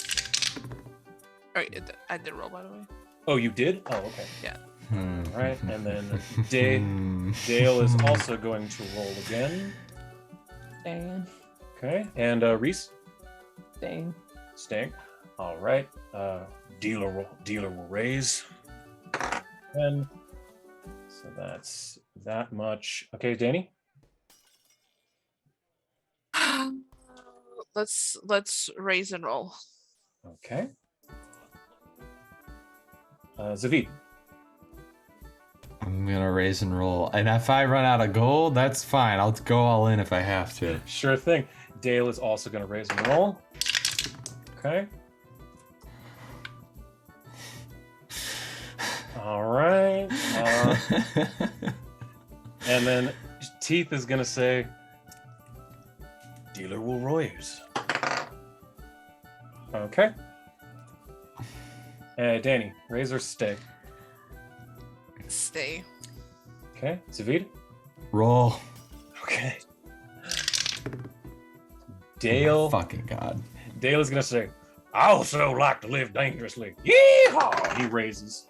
Speaker 2: All right, I did roll, by the way.
Speaker 1: Oh, you did? Oh, okay.
Speaker 2: Yeah.
Speaker 1: All right, and then Dale is also going to roll again.
Speaker 6: Staying.
Speaker 1: Okay, and Reese?
Speaker 6: Staying.
Speaker 1: Staying. All right. Dealer will raise. And so that's that much. Okay, Danny?
Speaker 2: Let's raise and roll.
Speaker 1: Okay. Zavid.
Speaker 3: I'm gonna raise and roll. And if I run out of gold, that's fine. I'll go all in if I have to.
Speaker 1: Sure thing. Dale is also going to raise and roll. Okay. All right. And then Teeth is going to say, Dealer will raise. Okay. Danny, raise or stay?
Speaker 2: Stay.
Speaker 1: Okay. Zavid?
Speaker 3: Roll.
Speaker 1: Okay. Dale.
Speaker 3: Oh, fucking God.
Speaker 1: Dale is going to say, I also like to live dangerously. Yeehaw! He raises.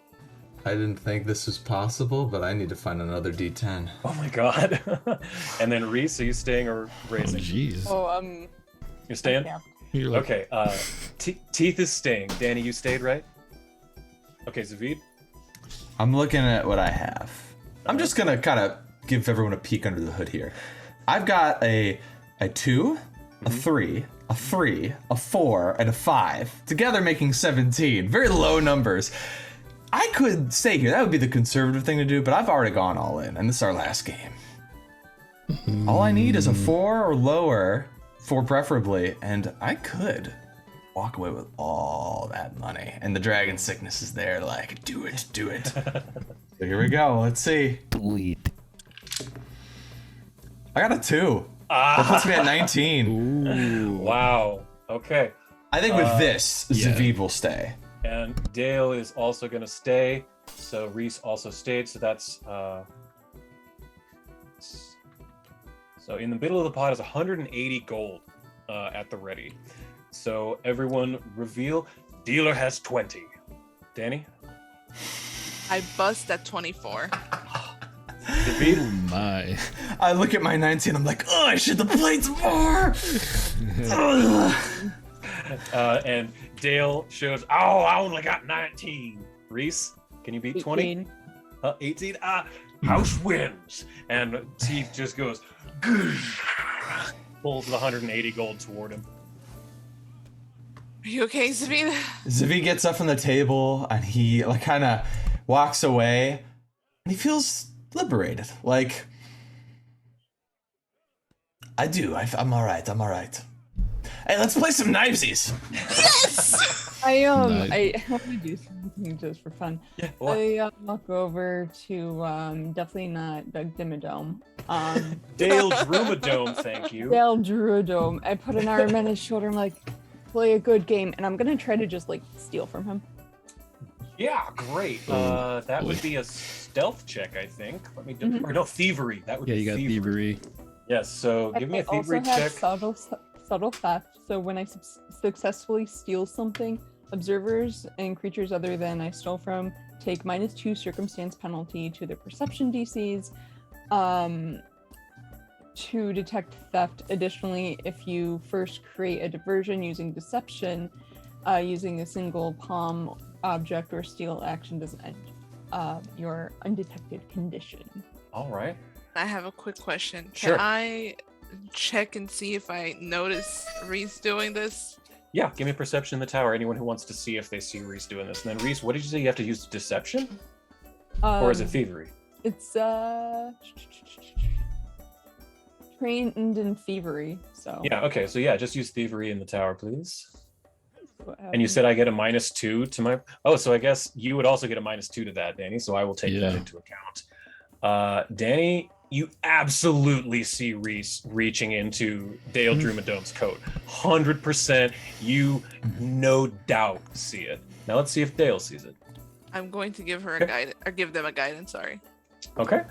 Speaker 3: I didn't think this was possible, but I need to find another D10.
Speaker 1: Oh my God. And then Reese, are you staying or raising?
Speaker 4: Jeez.
Speaker 6: Oh,
Speaker 1: You're staying?
Speaker 6: yeah.
Speaker 4: You're like,
Speaker 1: Okay. Teeth is staying. Danny, you stayed, right? Okay, Zavid?
Speaker 3: I'm looking at what I have. I'm just gonna kind of give everyone a peek under the hood here. I've got a 2, a 3, a 3, a 4, and a 5, together making 17. Very low numbers. I could stay here. That would be the conservative thing to do, but I've already gone all in, and this is our last game. All I need is a 4 or lower, 4 preferably, and I could walk away with all that money. And the dragon sickness is there, like, do it, do it. So here we go. Let's see.
Speaker 8: Do it.
Speaker 3: I got a 2. That puts me at 19.
Speaker 4: ooh.
Speaker 1: Wow. Okay.
Speaker 3: I think with this,
Speaker 4: yeah.
Speaker 3: Zavid will stay.
Speaker 1: And Dale is also going to stay. So Reese also stayed. So that's... So in the middle of the pot is 180 gold at the ready. So everyone reveal. Dealer has 20. Danny?
Speaker 2: I bust at 24.
Speaker 1: David?
Speaker 4: Oh my.
Speaker 3: I look at my 19, I'm like, oh, I should have played some more.
Speaker 1: And Dale shows, oh, I only got 19. Reese, can you beat 20? 18? House wins. And Teeth just goes, pulls the 180 gold toward him.
Speaker 2: Are you okay, Zavid?
Speaker 3: Zavid gets up from the table and he like kind of walks away and he feels liberated. Like, I'm all right. Hey, let's play some knivesies.
Speaker 2: Yes!
Speaker 6: I
Speaker 4: Nice.
Speaker 6: want to do something just for fun.
Speaker 1: Yeah, what?
Speaker 6: I walk over to definitely not Doug Dimmadome.
Speaker 1: Dale Drumadome, thank you.
Speaker 6: Dale Druidome. I put an arm on his shoulder. I'm like, play a good game, and I'm gonna try to just like steal from him.
Speaker 1: Yeah, great. That would be a stealth check, I think. Let me do, or no, thievery. That would
Speaker 4: Yeah,
Speaker 1: be
Speaker 4: you got thievery.
Speaker 1: Yes, so give me a thievery
Speaker 6: I also
Speaker 1: check.
Speaker 6: have subtle theft. So when I successfully steal something, observers and creatures other than I stole from take -2 circumstance penalty to their perception DCs. To detect theft. Additionally, if you first create a diversion using deception, using a single palm object or steal action doesn't end your undetected condition.
Speaker 1: All right.
Speaker 2: I have a quick question.
Speaker 1: Sure.
Speaker 2: Can I check and see if I notice Reese doing this?
Speaker 1: Yeah, give me perception in the tower. Anyone who wants to see if they see Reese doing this. And then Reese, what did you say? You have to use deception? Or is it thievery?
Speaker 6: It's trained in thievery, so
Speaker 1: Yeah, okay. So yeah, just use thievery in the tower, please.
Speaker 6: what
Speaker 1: And you
Speaker 6: happens.
Speaker 1: said I get a -2 to my... Oh, so I guess you would also get a -2 to that, Danny. So I will take that
Speaker 4: Yeah.
Speaker 1: into account. Danny, you absolutely see Reese reaching into Dale Drumadome's coat. 100%. You no doubt see it. Now let's see if Dale sees it.
Speaker 2: I'm going to give her a
Speaker 1: Okay.
Speaker 2: guide or give them a guidance, sorry.
Speaker 1: Okay.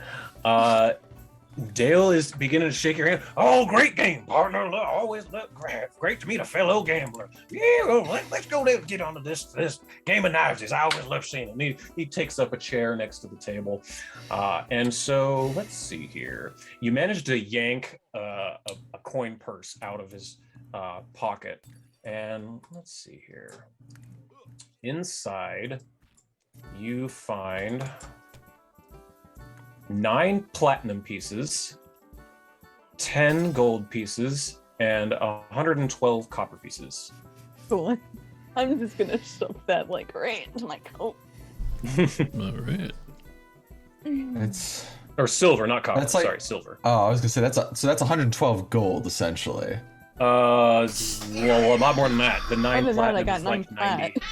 Speaker 7: Dale is beginning to shake your hand. Oh, great game, partner. Always look great to meet a fellow gambler. Yeah, well, let's go there and get onto this game of knives. I always love seeing him. He takes up a chair next to the table. And so let's see here. You managed to yank a coin purse out of his pocket. And let's see here. Inside, you find 9 platinum pieces, 10 gold pieces, and 112 copper pieces.
Speaker 6: Cool. I'm just gonna shove that like right into my coat.
Speaker 4: All right.
Speaker 3: It's
Speaker 1: Or silver, not copper.
Speaker 3: That's like-
Speaker 1: Sorry, silver.
Speaker 3: oh, I was gonna say that's 112 gold essentially.
Speaker 1: Well, a lot more than that. The 9
Speaker 6: Other than that, I
Speaker 1: platinum
Speaker 6: got
Speaker 1: is
Speaker 6: 9
Speaker 1: like 90.
Speaker 6: plat.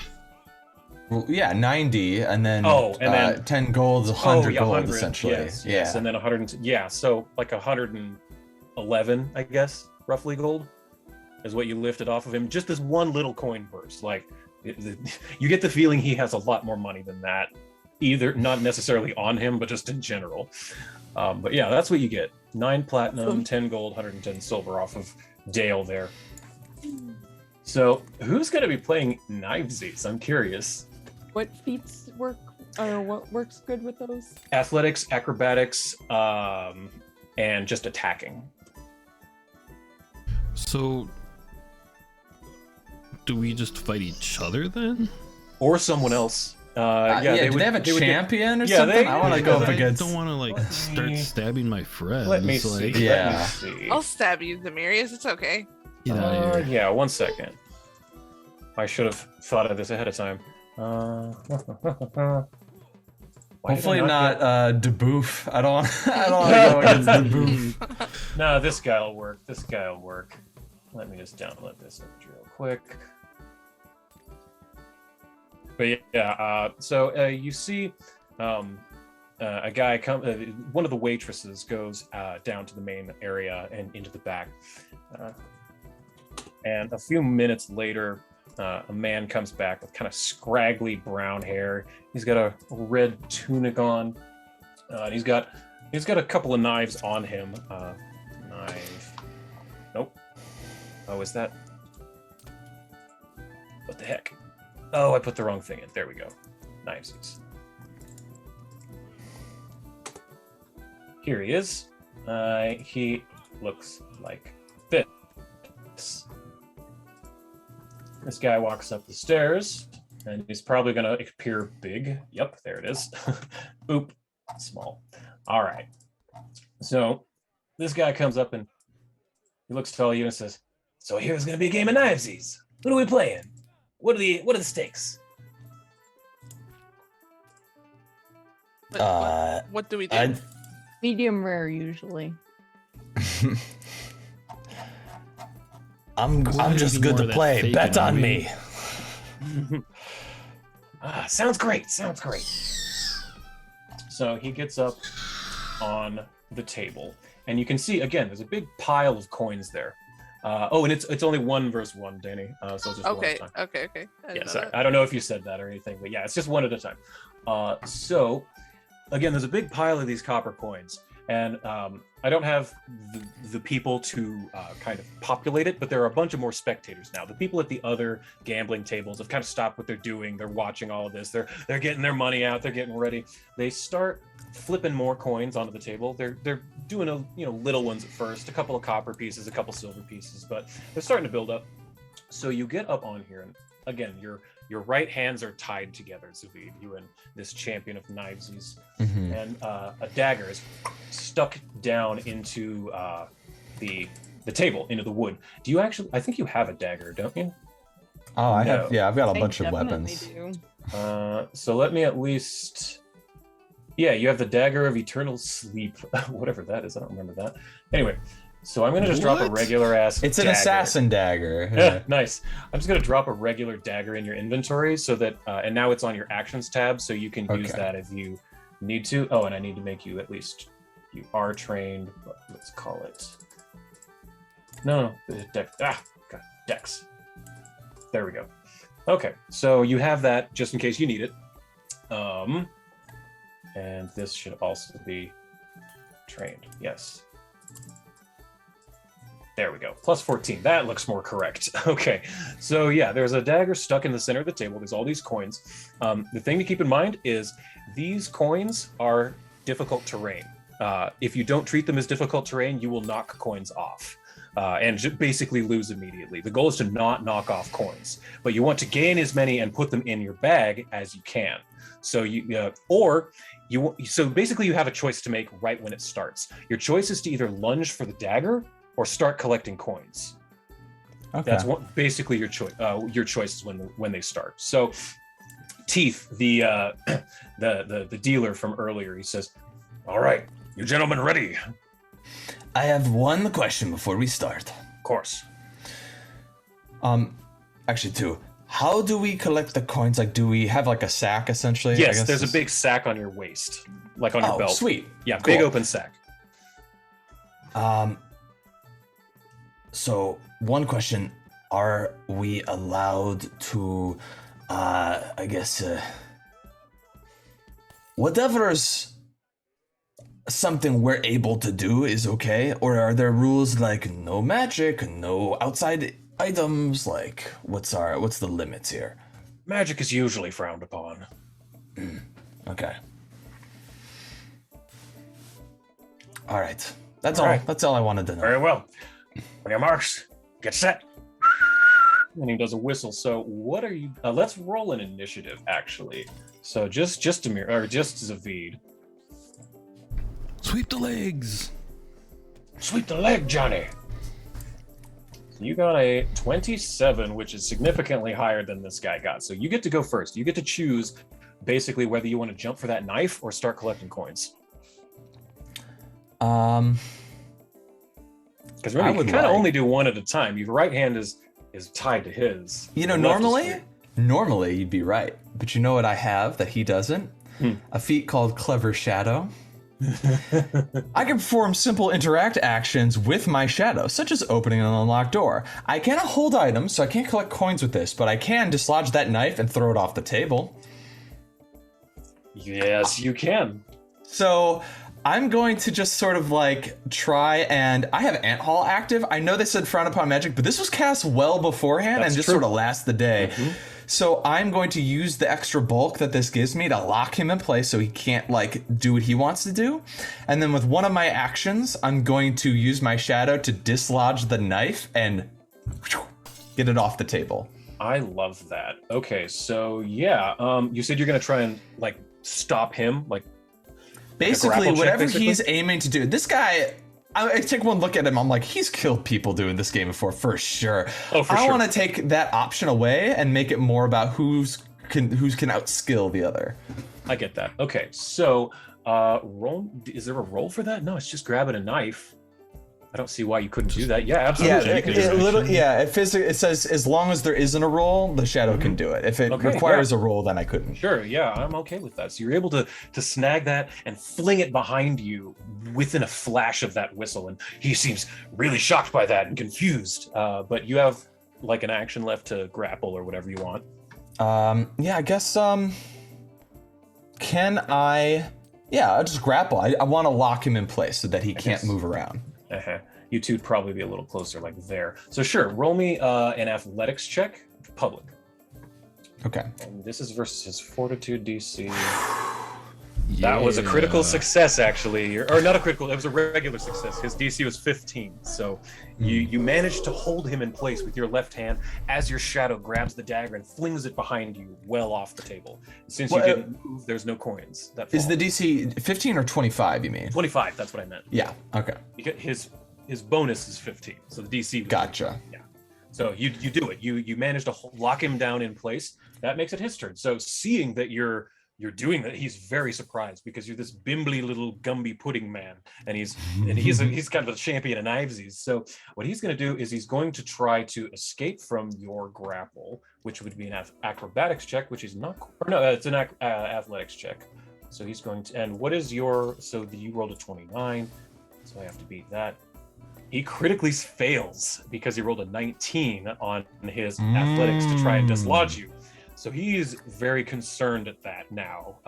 Speaker 3: Well, yeah, 90, and then
Speaker 1: Oh, and then-
Speaker 3: 10 gold is 100
Speaker 1: yeah,
Speaker 3: gold
Speaker 1: 100,
Speaker 3: essentially.
Speaker 1: Yes,
Speaker 3: yeah.
Speaker 1: yes, and then 100. Yeah, so like 111, I guess, roughly gold, is what you lifted off of him. Just this one little coin purse. Like, you get the feeling he has a lot more money than that. Either not necessarily on him, but just in general. But yeah, that's what you get: 9 platinum, 10 gold, 110 silver off of Dale there. So who's going to be playing Knivesies? I'm curious.
Speaker 6: What feats work, or what works good with those?
Speaker 1: Athletics, acrobatics, and just attacking.
Speaker 4: So, do we just fight each other then?
Speaker 1: Or someone else.
Speaker 3: Yeah, do they have a
Speaker 1: would get-
Speaker 3: champion or
Speaker 1: Yeah,
Speaker 3: something?
Speaker 1: they-
Speaker 3: I want to
Speaker 1: they-
Speaker 3: go up
Speaker 1: they
Speaker 4: I
Speaker 3: against.
Speaker 4: don't want to like start stabbing my friends.
Speaker 1: Let me see.
Speaker 4: like,
Speaker 3: Yeah.
Speaker 1: Let me see.
Speaker 2: I'll stab you, Demarius. It's okay.
Speaker 4: Get out of here.
Speaker 1: Yeah, 1 second. I should have thought of this ahead of time. Why did I
Speaker 3: Hopefully
Speaker 1: not
Speaker 3: not Deboof. I don't. I don't want to go against Deboof.
Speaker 1: get- No, this guy will work. This guy will work. Let me just download this image real quick. But yeah, so you see a guy come. One of the waitresses goes down to the main area and into the back. And a few minutes later, a man comes back with kind of scraggly brown hair. He's got a red tunic on. And he's got a couple of knives on him. Knife. Nope. Oh, is that? What the heck? Oh, I put the wrong thing in. There we go. Knivesies. Here he is. He looks like this. This guy walks up the stairs, and he's probably going to appear big. Yep, there it is. Oop, small. All right. So this guy comes up, and he looks to all you and says, "So here's going to be a game of knivesies. What are we playing? What are the stakes?"
Speaker 2: What do we do?
Speaker 6: Medium rare usually.
Speaker 3: I'm just good to play. Bet on me.
Speaker 1: Sounds great. Sounds great. So he gets up on the table, and you can see again. There's a big pile of coins there. And it's only 1 versus 1, Danny. So it's just one at a time.
Speaker 2: Okay. I didn't
Speaker 1: Yeah,
Speaker 2: know
Speaker 1: sorry.
Speaker 2: that.
Speaker 1: I don't know if you said that or anything, but yeah, it's just one at a time. So again, there's a big pile of these copper coins, and I don't have the people to kind of populate it, but there are a bunch of more spectators now. The people at the other gambling tables have kind of stopped what they're doing. They're watching all of this. They're getting their money out. They're getting ready. They start flipping more coins onto the table. They're doing little ones at first, a couple of copper pieces, a couple silver pieces, but they're starting to build up. So you get up on here, and again, your right hands are tied together, Zavid, you and this champion of knivesies, and a dagger is stuck down into the table, into the wood. Do you actually? I think you have a dagger, don't you?
Speaker 3: Oh, I have.
Speaker 1: No.
Speaker 3: Yeah, I've got a
Speaker 6: I
Speaker 3: bunch of
Speaker 6: definitely
Speaker 3: weapons.
Speaker 6: do.
Speaker 1: So let me at least. Yeah, you have the dagger of eternal sleep, whatever that is. I don't remember that. Anyway, so I'm gonna just drop a
Speaker 3: What?
Speaker 1: regular ass.
Speaker 3: It's an
Speaker 1: dagger.
Speaker 3: assassin dagger.
Speaker 1: Yeah, nice. I'm just gonna drop a regular dagger in your inventory so that, and now it's on your actions tab, so you can use
Speaker 3: Okay.
Speaker 1: that if you need to. Oh, and I need to make you at least. You are trained. Let's call it. No, dex. God, dex. There we go. Okay, so you have that just in case you need it. And this should also be Trained, yes. There we go. Plus 14. That looks more correct. Okay. So yeah, there's a dagger stuck in the center of the table. There's all these coins. The thing to keep in mind is these coins are difficult terrain. If you don't treat them as difficult terrain, you will knock coins off and basically lose immediately. The goal is to not knock off coins, but you want to gain as many and put them in your bag as you can. So so basically you have a choice to make right when it starts. Your choice is to either lunge for the dagger or start collecting coins. Okay. That's basically your choice. Your choices when they start. So, Teeth, the dealer from earlier, he says, "All right, you gentlemen ready?"
Speaker 3: I have one question before we start.
Speaker 1: Of course.
Speaker 3: Actually, two. How do we collect the coins? Like, do we have like a sack essentially?
Speaker 1: Yes, there's a big sack on your waist, like on your belt.
Speaker 3: Sweet.
Speaker 1: Yeah,
Speaker 3: cool.
Speaker 1: Big open sack.
Speaker 3: So one question, are we allowed to, whatever's something we're able to do is okay? Or are there rules like no magic, no outside items? Like, what's the limits here?
Speaker 1: Magic is usually frowned upon.
Speaker 3: Okay. All right. That's all. That's all I wanted to know.
Speaker 7: Very well. On your marks, get set.
Speaker 1: And he does a whistle. So what are you? Let's roll an initiative, actually. So just Zavid.
Speaker 8: Sweep the legs.
Speaker 7: Sweep the leg, Johnny.
Speaker 1: You got a 27, which is significantly higher than this guy got. So you get to go first. You get to choose basically whether you want to jump for that knife or start collecting coins. Because remember, you kind of only do one at a time. Your right hand is tied to his.
Speaker 3: You know, normally you'd be right. But you know what I have that he doesn't? A feat called Clever Shadow. I can perform simple interact actions with my shadow, such as opening an unlocked door. I cannot hold items, so I can't collect coins with this, but I can dislodge that knife and throw it off the table.
Speaker 1: Yes, you can.
Speaker 3: So I'm going to just sort of like try, and I have Ant Hall active. I know they said frown upon magic, but this was cast well beforehand and just sort of last the day. So I'm going to use the extra bulk that this gives me to lock him in place so he can't like do what he wants to do. And then with one of my actions, I'm going to use my shadow to dislodge the knife and get it off the table.
Speaker 1: I love that. Okay, so yeah, you said you're gonna try and like stop him, like
Speaker 3: basically whatever he's aiming to do. This guy, I take one look at him, I'm like, he's killed people doing this game before, for sure.
Speaker 1: Oh, for sure.
Speaker 3: I want to take that option away and make it more about who can outskill the other.
Speaker 1: I get that. Okay, so roll. Is there a roll for that? No, it's just grabbing a knife. I don't see why you couldn't do that. Yeah, absolutely.
Speaker 3: It says as long as there isn't a roll, the shadow can do it. If it requires a roll, then I couldn't.
Speaker 1: Sure, yeah, I'm okay with that. So you're able to snag that and fling it behind you within a flash of that whistle, and he seems really shocked by that and confused. But you have like an action left to grapple or whatever you want.
Speaker 3: Yeah, I guess. Can I? Yeah, I'll just grapple. I want to lock him in place so that he can't move around.
Speaker 1: You two'd probably be a little closer, like there. So sure, roll me an athletics check, public.
Speaker 3: Okay.
Speaker 1: And this is versus his fortitude DC. That was a critical success, actually, or not a critical. It was a regular success. His DC was 15, so you managed to hold him in place with your left hand as your shadow grabs the dagger and flings it behind you, well off the table. Since you didn't move, there's no coins. That
Speaker 3: is the DC 15 or 25? You mean
Speaker 1: 25? That's what I meant.
Speaker 3: Yeah. Okay.
Speaker 1: Because his bonus is 15, so the DC.
Speaker 3: Gotcha.
Speaker 1: 15. Yeah. So you do it. You manage to lock him down in place. That makes it his turn. So seeing that you're doing that, he's very surprised because you're this bimbly little Gumby pudding man, and he's kind of a champion of knivesies. So what he's going to do is he's going to try to escape from your grapple, which would be an acrobatics check, which is not. Or no, it's an athletics check. So he's going to. And what is your? So you rolled a 29, so I have to beat that. He critically fails because he rolled a 19 on his athletics to try and dislodge you. So he's very concerned at that now.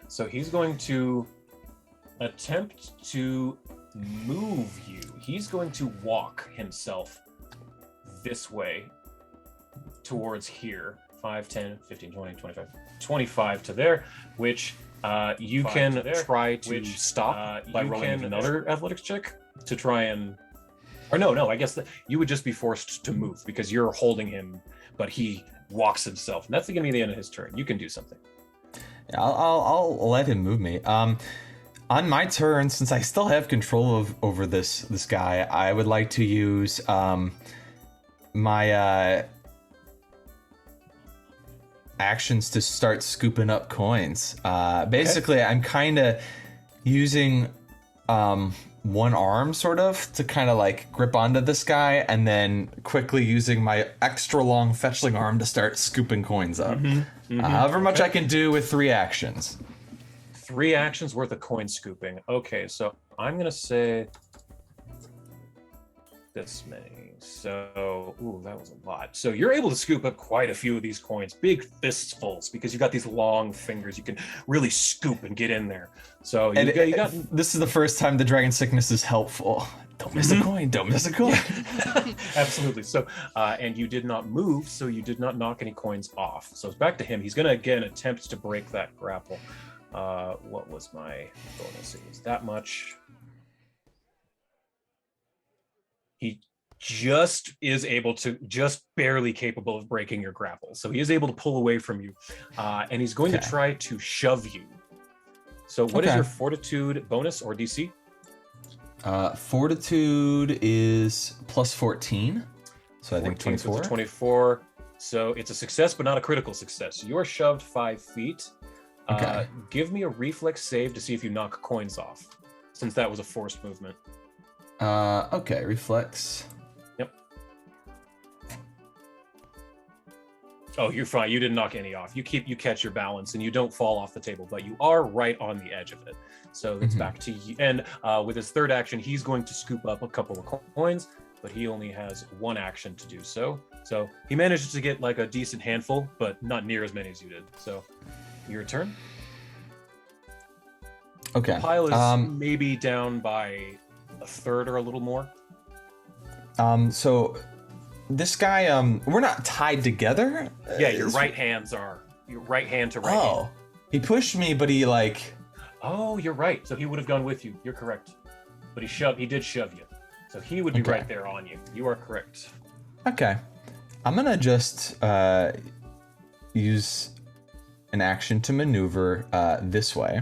Speaker 1: So he's going to attempt to move you. He's going to walk himself this way towards here. 5, 10, 15, 20, 25. 25 to there, which you can try to stop by rolling another athletics check to try and... Or no, I guess that you would just be forced to move because you're holding him, but he walks himself. And that's going to be the end of his turn. You can do something.
Speaker 3: Yeah, I'll let him move me. On my turn, since I still have control over this guy, I would like to use my actions to start scooping up coins. Basically, I'm kind of using one arm sort of to kind of like grip onto this guy, and then quickly using my extra long fetchling arm to start scooping coins up. However much I can do with 3 actions.
Speaker 1: 3 actions worth of coin scooping. Okay, so I'm gonna say this many. So, ooh, that was a lot. So you're able to scoop up quite a few of these coins, big fistfuls, because you got these long fingers. You can really scoop and get in there. So you got
Speaker 3: this is the first time the dragon sickness is helpful. Don't miss a coin. Don't miss a coin.
Speaker 1: Absolutely. So, and you did not move, so you did not knock any coins off. So it's back to him. He's going to again attempt to break that grapple. What was my bonus? It was that much. He just is able to, just barely capable of breaking your grapple. So he is able to pull away from you, and he's going to try to shove you. So what is your fortitude bonus or DC?
Speaker 3: Fortitude is plus 14, so I think 24.
Speaker 1: So it's a 24. So it's a success, but not a critical success. You are shoved 5 feet. Give me a reflex save to see if you knock coins off, since that was a forced movement.
Speaker 3: Okay, reflex.
Speaker 1: Yep. Oh, you're fine. You didn't knock any off. You catch your balance and you don't fall off the table, but you are right on the edge of it. So it's back to you. And with his third action, he's going to scoop up a couple of coins, but he only has 1 action to do so. So he manages to get like a decent handful, but not near as many as you did. So your turn.
Speaker 3: Okay.
Speaker 1: The pile is maybe down by a third or a little more.
Speaker 3: So this guy, we're not tied together.
Speaker 1: Yeah, your right hands are. Your right hand to right hand.
Speaker 3: Oh, he pushed me, but he like...
Speaker 1: Oh, you're right. So he would have gone with you. You're correct. But he did shove you. So he would be right there on you. You are correct.
Speaker 3: Okay. I'm gonna just use an action to maneuver this way.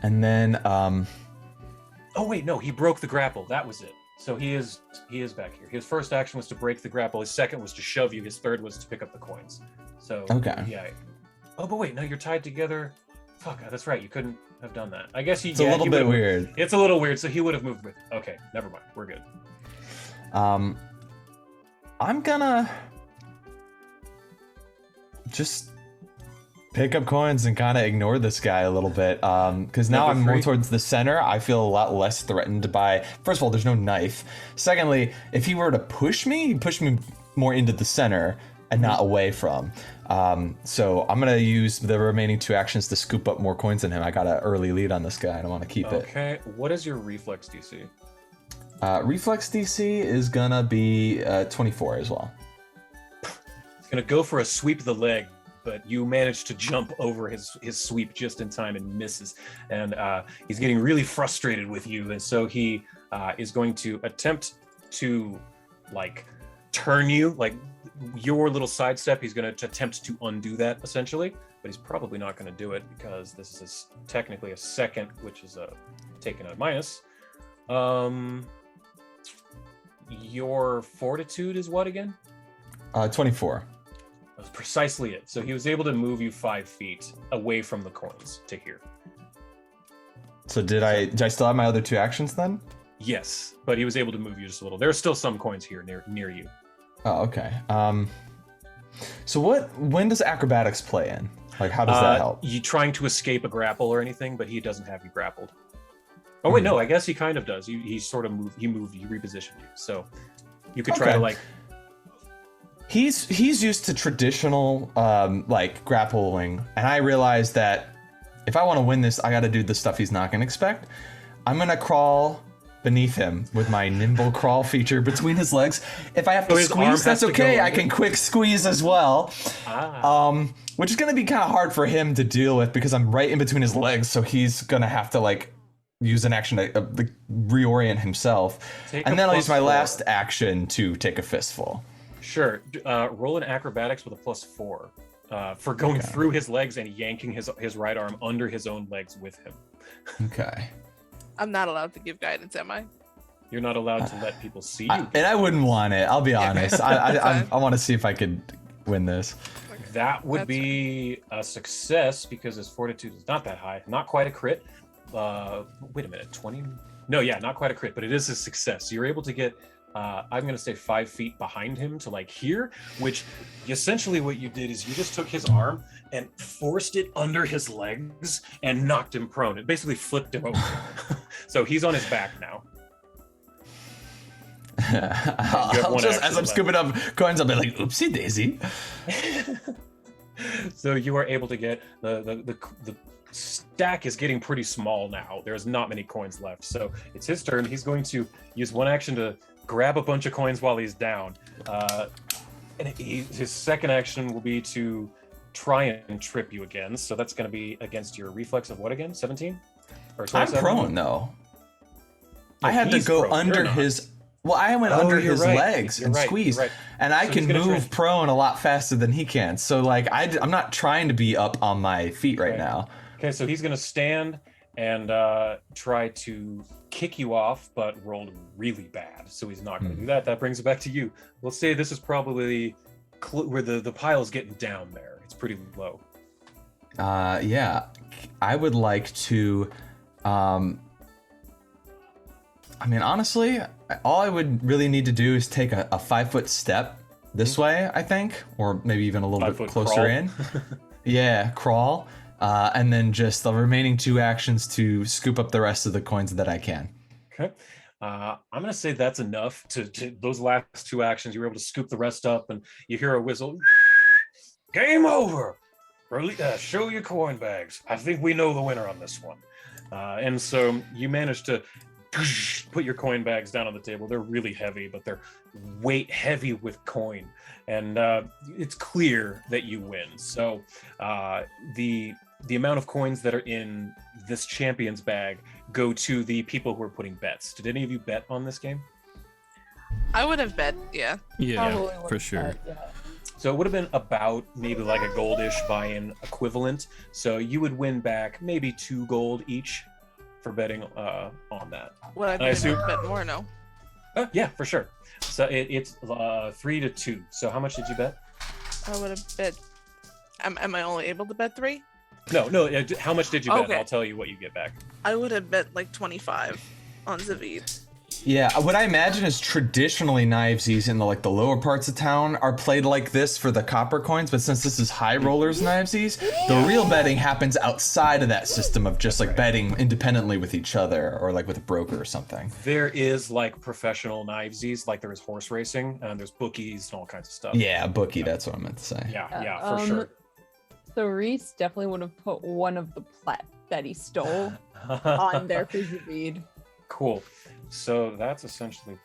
Speaker 3: And then
Speaker 1: oh wait, no, he broke the grapple. That was it. So he is back here. His first action was to break the grapple. His second was to shove you. His third was to pick up the coins. So yeah. Oh, but wait, no, you're tied together. Fuck, that's right. You couldn't have done that. I guess it's
Speaker 3: a little bit weird.
Speaker 1: It's a little weird. So he would have moved with. Okay, never mind. We're good.
Speaker 3: I'm gonna just pick up coins and kind of ignore this guy a little bit, because now I'm more towards the center. I feel a lot less threatened by, first of all, there's no knife. Secondly, if he were to push me, he'd push me more into the center and not away from. So I'm gonna use the remaining 2 actions to scoop up more coins than him. I got an early lead on this guy and I want to keep it.
Speaker 1: Okay, what is your reflex DC?
Speaker 3: Reflex DC is gonna be 24 as well.
Speaker 1: He's gonna go for a sweep of the leg, but you manage to jump over his sweep just in time and misses. And he's getting really frustrated with you, and so he is going to attempt to like turn you, like your little sidestep. He's going to attempt to undo that essentially, but he's probably not going to do it because this is technically a second, which is taken a minus. Your fortitude is what again?
Speaker 3: 24.
Speaker 1: That's precisely it. So he was able to move you 5 feet away from the coins to here.
Speaker 3: So did I still have my other 2 actions then?
Speaker 1: Yes, but he was able to move you just a little. There are still some coins here near you.
Speaker 3: Oh, okay. So when does acrobatics play in? Like, how does that help?
Speaker 1: You trying to escape a grapple or anything, but he doesn't have you grappled. Oh wait, no, I guess he kind of does. He sort of moved. He repositioned you, so you could try to like.
Speaker 3: He's used to traditional like grappling, and I realized that if I want to win this, I got to do the stuff he's not going to expect. I'm going to crawl beneath him with my nimble crawl feature between his legs. If I have to squeeze, that's okay. I can quick squeeze as well. Which is going to be kind of hard for him to deal with because I'm right in between his legs, so he's going to have to like use an action to reorient himself. And then I'll use my last action to take a fistful.
Speaker 1: Sure. Roll an acrobatics with a +4 for going through his legs and yanking his right arm under his own legs with him.
Speaker 3: Okay.
Speaker 2: I'm not allowed to give guidance, am I?
Speaker 1: You're not allowed to let people see you.
Speaker 3: And I wouldn't want it. I'll be honest. I want to see if I could win this.
Speaker 1: That would be a success because his fortitude is not that high. Not quite a crit. Wait a minute, 20? No, yeah, not quite a crit, but it is a success. You're able to get, I'm going to say 5 feet behind him to like here, which essentially what you did is you just took his arm and forced it under his legs and knocked him prone. It basically flipped him over. So he's on his back now.
Speaker 3: As I'm scooping up coins, I'll be like, oopsie daisy.
Speaker 1: So you are able to get the stack is getting pretty small now. There's not many coins left. So it's his turn. He's going to use one action to grab a bunch of coins while he's down. And his second action will be to try and trip you again. So that's going to be against your reflex of what again? 17? Or 27?
Speaker 3: I'm prone though.
Speaker 1: No,
Speaker 3: I had to go under his. Well, I went under his legs and squeeze, and I can move prone a lot faster than he can. So like, I'm not trying to be up on my feet right now.
Speaker 1: Okay, so he's gonna stand and try to kick you off, but rolled really bad. So he's not gonna do that. That brings it back to you. Let's say this is probably where the pile is getting down there. It's pretty low.
Speaker 3: Yeah, I would like to. I mean, honestly, all I would really need to do is take a 5-foot step this way, I think, or maybe even a little bit closer in. Yeah, crawl, and then just the remaining 2 actions to scoop up the rest of the coins that I can.
Speaker 1: Okay, I'm gonna say that's enough to those last 2 actions. You were able to scoop the rest up, and you hear a whistle. Game over. Show your coin bags. I think we know the winner on this one. And so you managed to put your coin bags down on the table. They're really heavy, but they're weight heavy with coin, and it's clear that you win. So the amount of coins that are in this champion's bag go to the people who are putting bets. Did any of you bet on this game?
Speaker 2: I would have bet, yeah.
Speaker 4: Yeah, for sure.
Speaker 1: So it would have been about maybe like a goldish buy-in equivalent. So you would win back maybe 2 gold each for betting on that.
Speaker 2: Well, I assume bet more, no?
Speaker 1: Yeah, for sure. So it's 3-2. So how much did you bet?
Speaker 2: I would have bet. Am I only able to bet 3?
Speaker 1: No. How much did you bet?
Speaker 2: Okay.
Speaker 1: I'll tell you what you get back.
Speaker 2: I would have bet like 25 on Zavid.
Speaker 3: Yeah, what I imagine is traditionally knivesies in the lower parts of town are played like this for the copper coins, but since this is high rollers knivesies, the real betting happens outside of that system of just betting independently with each other or with a broker or something.
Speaker 1: There is professional knivesies, like there is horse racing, and there's bookies and all kinds of stuff.
Speaker 3: Yeah, bookie, that's what I meant to say.
Speaker 1: Yeah, for sure.
Speaker 6: So Reese definitely would have put one of the plat that he stole on there for Zavid.
Speaker 1: Cool. So that's essentially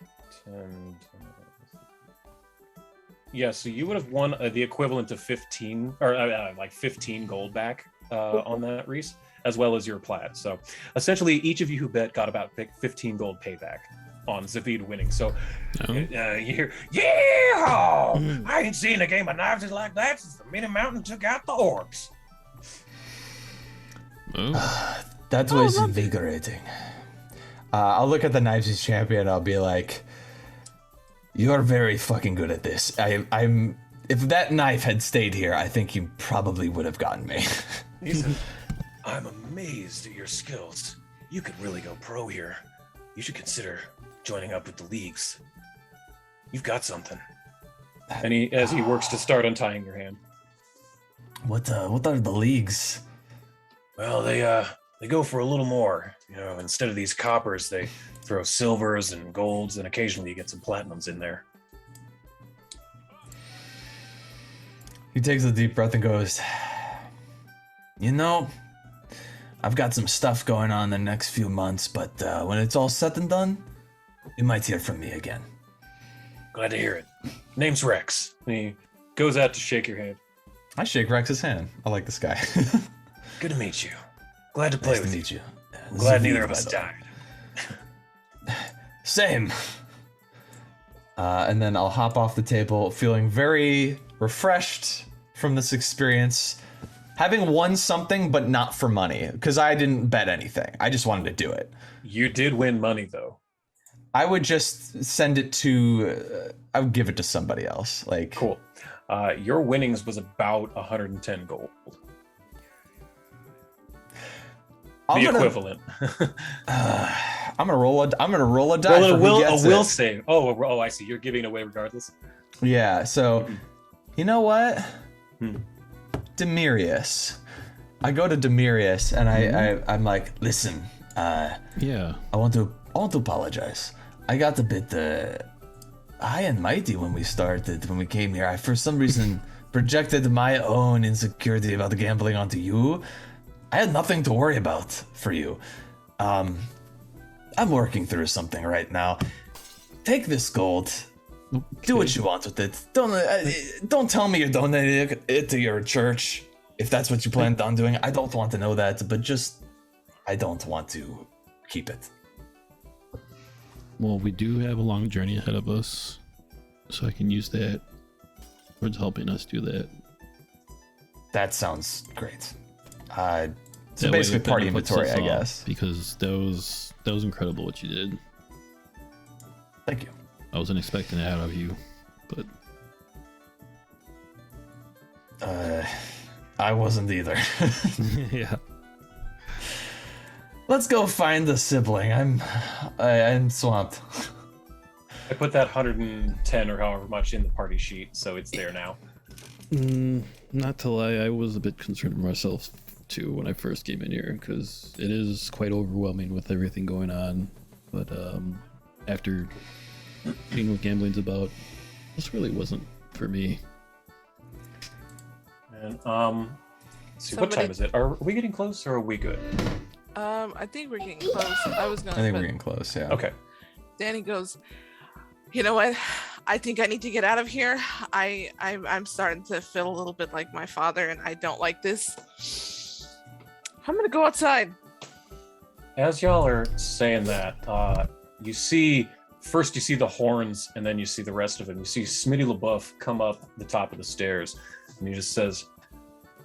Speaker 1: 10. Yeah, so you would have won the equivalent of 15 or 15 gold back on that, Reese, as well as your plat. So essentially, each of you who bet got about 15 gold payback on Zavid winning. So you hear, yeah! I ain't seen a game of knives like that since the Mini Mountain took out the orcs.
Speaker 3: That was invigorating. I'll look at the Knives' champion. I'll be like, "You're very fucking good at this. I'm. If that knife had stayed here, I think you probably would have gotten me."
Speaker 7: He said, "I'm amazed at your skills. You could really go pro here. You should consider joining up with the leagues. You've got something."
Speaker 1: And as he works to start untying your hand.
Speaker 3: What are the leagues?
Speaker 7: Well, they go for a little more. Instead of these coppers, they throw silvers and golds, and occasionally you get some platinums in there.
Speaker 3: He takes a deep breath and goes, I've got some stuff going on the next few months, but when it's all said and done, you might hear from me again.
Speaker 7: Glad to hear it. Name's Rex. And he goes out to shake your hand.
Speaker 3: I shake Rex's hand. I like this guy.
Speaker 7: Good to meet you. Glad to play
Speaker 3: Nice
Speaker 7: with
Speaker 3: to
Speaker 7: you.
Speaker 3: meet you.
Speaker 7: Glad
Speaker 3: Zavid,
Speaker 7: neither of
Speaker 3: by
Speaker 7: us
Speaker 3: the way.
Speaker 7: died.
Speaker 3: Same. And then I'll hop off the table feeling very refreshed from this experience. Having won something, but not for money, because I didn't bet anything. I just wanted to do it.
Speaker 1: You did win money, though.
Speaker 3: I would just send it to, I would give it to somebody else. Like,
Speaker 1: Cool. Your winnings was about 110 gold.
Speaker 3: I'm
Speaker 1: The
Speaker 3: gonna,
Speaker 1: equivalent.
Speaker 3: I'm gonna roll a die
Speaker 1: Well,
Speaker 3: for
Speaker 1: a
Speaker 3: who
Speaker 1: will
Speaker 3: gets
Speaker 1: will
Speaker 3: it.
Speaker 1: save. Oh, I see. You're giving it away regardless.
Speaker 3: Yeah. So, you know what?
Speaker 1: Hmm.
Speaker 3: Demirius. I go to Demirius and I'm like, listen,
Speaker 4: Yeah.
Speaker 3: I want to apologize. I got a bit high and mighty when we came here. I for some reason projected my own insecurity about gambling onto you. I had nothing to worry about for you. I'm working through something right now. Take this gold. Do what you want with it. Don't tell me you're donating it to your church if that's what you planned on doing. I don't want to know that, but just I don't want to keep it.
Speaker 4: Well, we do have a long journey ahead of us, so I can use that towards helping us do that.
Speaker 3: That sounds great. So
Speaker 4: That way
Speaker 3: basically
Speaker 4: it
Speaker 3: party
Speaker 4: benefits
Speaker 3: inventory,
Speaker 4: us
Speaker 3: I
Speaker 4: all,
Speaker 3: guess.
Speaker 4: Because that was incredible what you did.
Speaker 3: Thank you.
Speaker 4: I wasn't expecting that out of you, but
Speaker 3: I wasn't either.
Speaker 4: yeah.
Speaker 3: Let's go find the sibling. I'm swamped.
Speaker 1: I put that 110 or however much in the party sheet, so it's there now.
Speaker 4: Not to lie, I was a bit concerned for myself too when I first came in here, because it is quite overwhelming with everything going on. But after seeing what gambling's about, this really wasn't for me.
Speaker 1: And see, what time is it? Are we getting close or are we good?
Speaker 2: I think we're getting close. I was gonna.
Speaker 3: I think
Speaker 2: put-
Speaker 3: we're getting close, yeah.
Speaker 1: Okay.
Speaker 2: Danny goes, you know what? I think I need to get out of here. I'm starting to feel a little bit like my father, and I don't like this. I'm gonna go outside.
Speaker 1: As y'all are saying that, you see the horns, and then you see the rest of it. You see Smitty LaBeouf come up the top of the stairs, and he just says,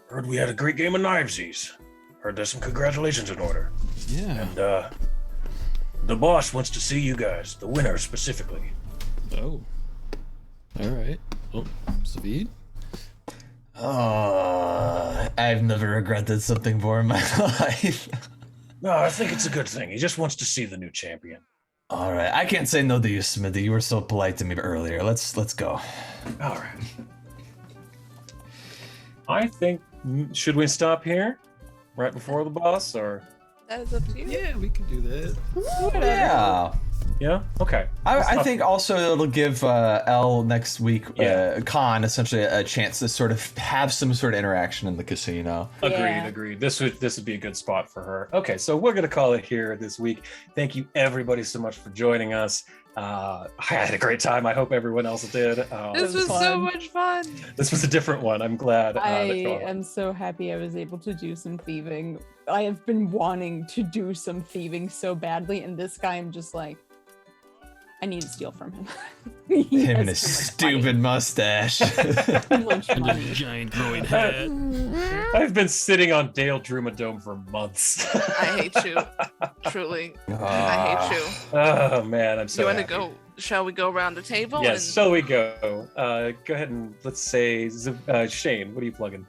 Speaker 7: Heard we had a great game of knivesies. Heard there's some congratulations in order.
Speaker 4: Yeah.
Speaker 7: And the boss wants to see you guys, the winner specifically.
Speaker 4: Oh. All right. Oh, Zavid?
Speaker 3: I've never regretted something more in my life.
Speaker 7: No, I think it's a good thing. He just wants to see the new champion.
Speaker 3: All right, I can't say no to you, Smithy. You were so polite to me earlier. Let's go.
Speaker 7: All right.
Speaker 1: I think, should we stop here? Right before the boss, or?
Speaker 2: That is up to you.
Speaker 4: Yeah, we can do that.
Speaker 3: Yeah.
Speaker 1: Yeah? Okay.
Speaker 3: I think also it'll give L next week,
Speaker 1: Yeah.
Speaker 3: Khan, essentially a chance to sort of have some sort of interaction in the casino.
Speaker 6: Yeah.
Speaker 1: Agreed. This would be a good spot for her. Okay, so we're gonna call it here this week. Thank you everybody so much for joining us. I had a great time. I hope everyone else did.
Speaker 2: This was so
Speaker 6: fun.
Speaker 2: much fun.
Speaker 1: This was a different one. I'm glad.
Speaker 6: I
Speaker 1: that y'all-
Speaker 6: am so happy I was able to do some thieving. I have been wanting to do some thieving so badly, and this guy, I'm just like, I need to steal from him. He
Speaker 3: Him and
Speaker 6: has
Speaker 3: his
Speaker 6: too much money.
Speaker 3: stupid mustache.
Speaker 6: Too much
Speaker 4: And
Speaker 6: money.
Speaker 4: his giant growing head.
Speaker 1: I've been sitting on Dale Drumadome for months.
Speaker 2: I hate you. Truly. I hate you.
Speaker 1: Oh man, I'm so.
Speaker 2: You want to
Speaker 1: happy.
Speaker 2: go? Shall we go around the table?
Speaker 1: Yes,
Speaker 2: and-
Speaker 1: so we go. Go ahead and let's say Shane. What are you plugging?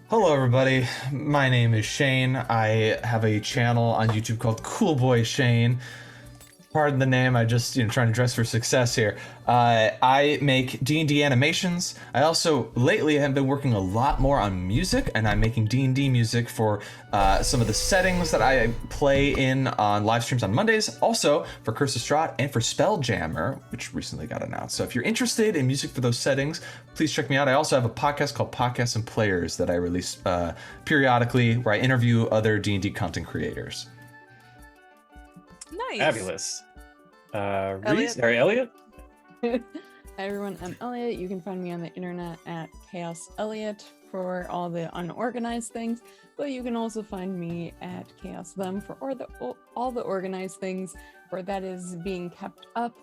Speaker 3: Hello, everybody. My name is Shane. I have a channel on YouTube called Cool Boy Shane. pardon the name, I just trying to dress for success here. I make D&D animations. I also lately have been working a lot more on music, and I'm making D&D music for some of the settings that I play in on live streams on Mondays, also for Curse of Strahd and for Spelljammer, which recently got announced. So if you're interested in music for those settings, please check me out. I also have a podcast called Podcasts and Players that I release periodically, where I interview other D&D content creators.
Speaker 2: Nice.
Speaker 1: Fabulous.
Speaker 2: Elliot?
Speaker 1: Elliot?
Speaker 6: Hi everyone, I'm Elliot. You can find me on the internet at Chaos Elliot for all the unorganized things, but you can also find me at Chaos Them for all the organized things where that is being kept up.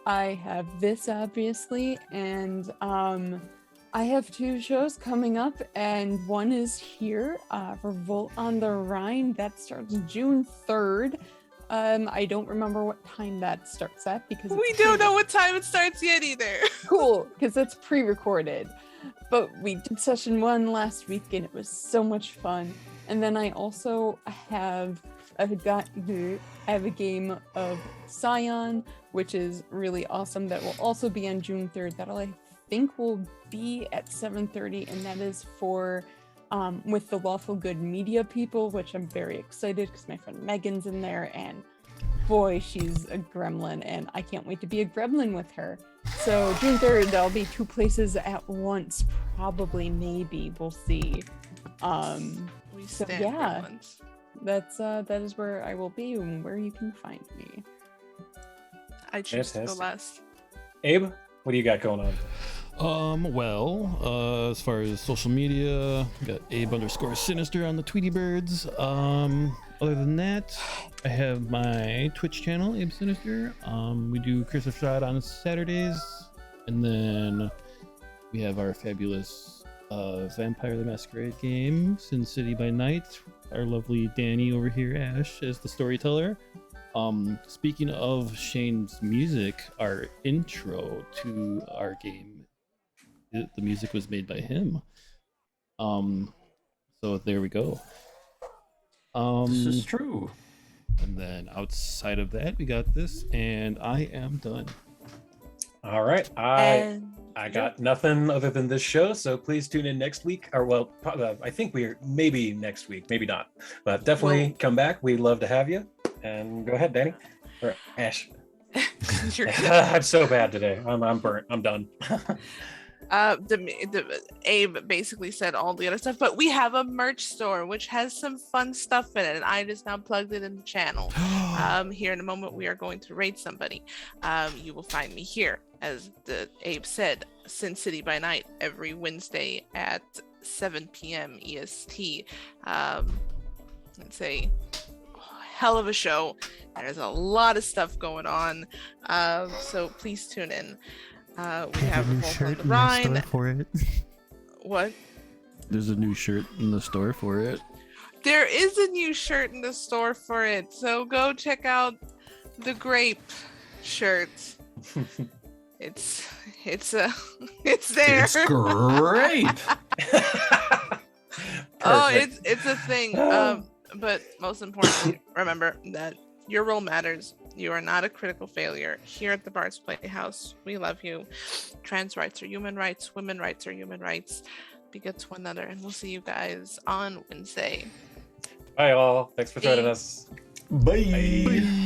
Speaker 6: I have this obviously, and I have 2 shows coming up, and one is here for Volt on the Rhine. That starts June 3rd. I don't remember what time that starts at because
Speaker 2: we don't know what time it starts yet either.
Speaker 6: Cool, because it's pre-recorded. But we did session 1 last week and it was so much fun. And then I also have a game of Scion, which is really awesome. That will also be on June 3rd. That I think will be at 7:30, and that is for with the Lawful Good Media people, which I'm very excited because my friend Megan's in there, and boy, she's a gremlin, and I can't wait to be a gremlin with her. So June 3rd, I'll be 2 places at once, probably, maybe, we'll see. So yeah, that is where I will be and where you can find me.
Speaker 2: I choose to go last.
Speaker 1: Abe, what do you got going on?
Speaker 4: As far as social media, got Abe_Sinister on the Tweety Birds. Other than that, I have my Twitch channel, Abe Sinister. We do Curse of Strahd on Saturdays, and then we have our fabulous Vampire the Masquerade game, Sin City by Night. Our lovely Danny over here, Ash, is the storyteller. Speaking of Shane's music, our intro to our game, the music was made by him. So there we go.
Speaker 3: This is true.
Speaker 4: And then outside of that, we got this, and I am done.
Speaker 1: All right. I got nothing other than this show, so please tune in next week. Or I think we're maybe next week, maybe not, but definitely come back. We'd love to have you. And go ahead, Danny or Ash. I'm so bad today. I'm burnt. I'm done.
Speaker 2: Abe basically said all the other stuff, but we have a merch store which has some fun stuff in it, and I just now plugged it in the channel. Here in a moment we are going to rate somebody. You will find me here, as Abe said, Sin City by Night every Wednesday at 7 p.m. EST. It's a hell of a show. There's a lot of stuff going on, so please tune in. We have a new shirt in the store
Speaker 4: for it.
Speaker 2: What?
Speaker 4: There's a new shirt in the store for it.
Speaker 2: There is a new shirt in the store for it, so go check out the grape shirt. It's there.
Speaker 3: It's great.
Speaker 2: Oh, it's a thing. But most importantly, remember that your role matters. You are not a critical failure. Here at the Bart's Playhouse, we love you. Trans rights are human rights. Women rights are human rights. Be good to one another, and we'll see you guys on Wednesday.
Speaker 1: Bye, all. Thanks for joining us.
Speaker 3: Bye.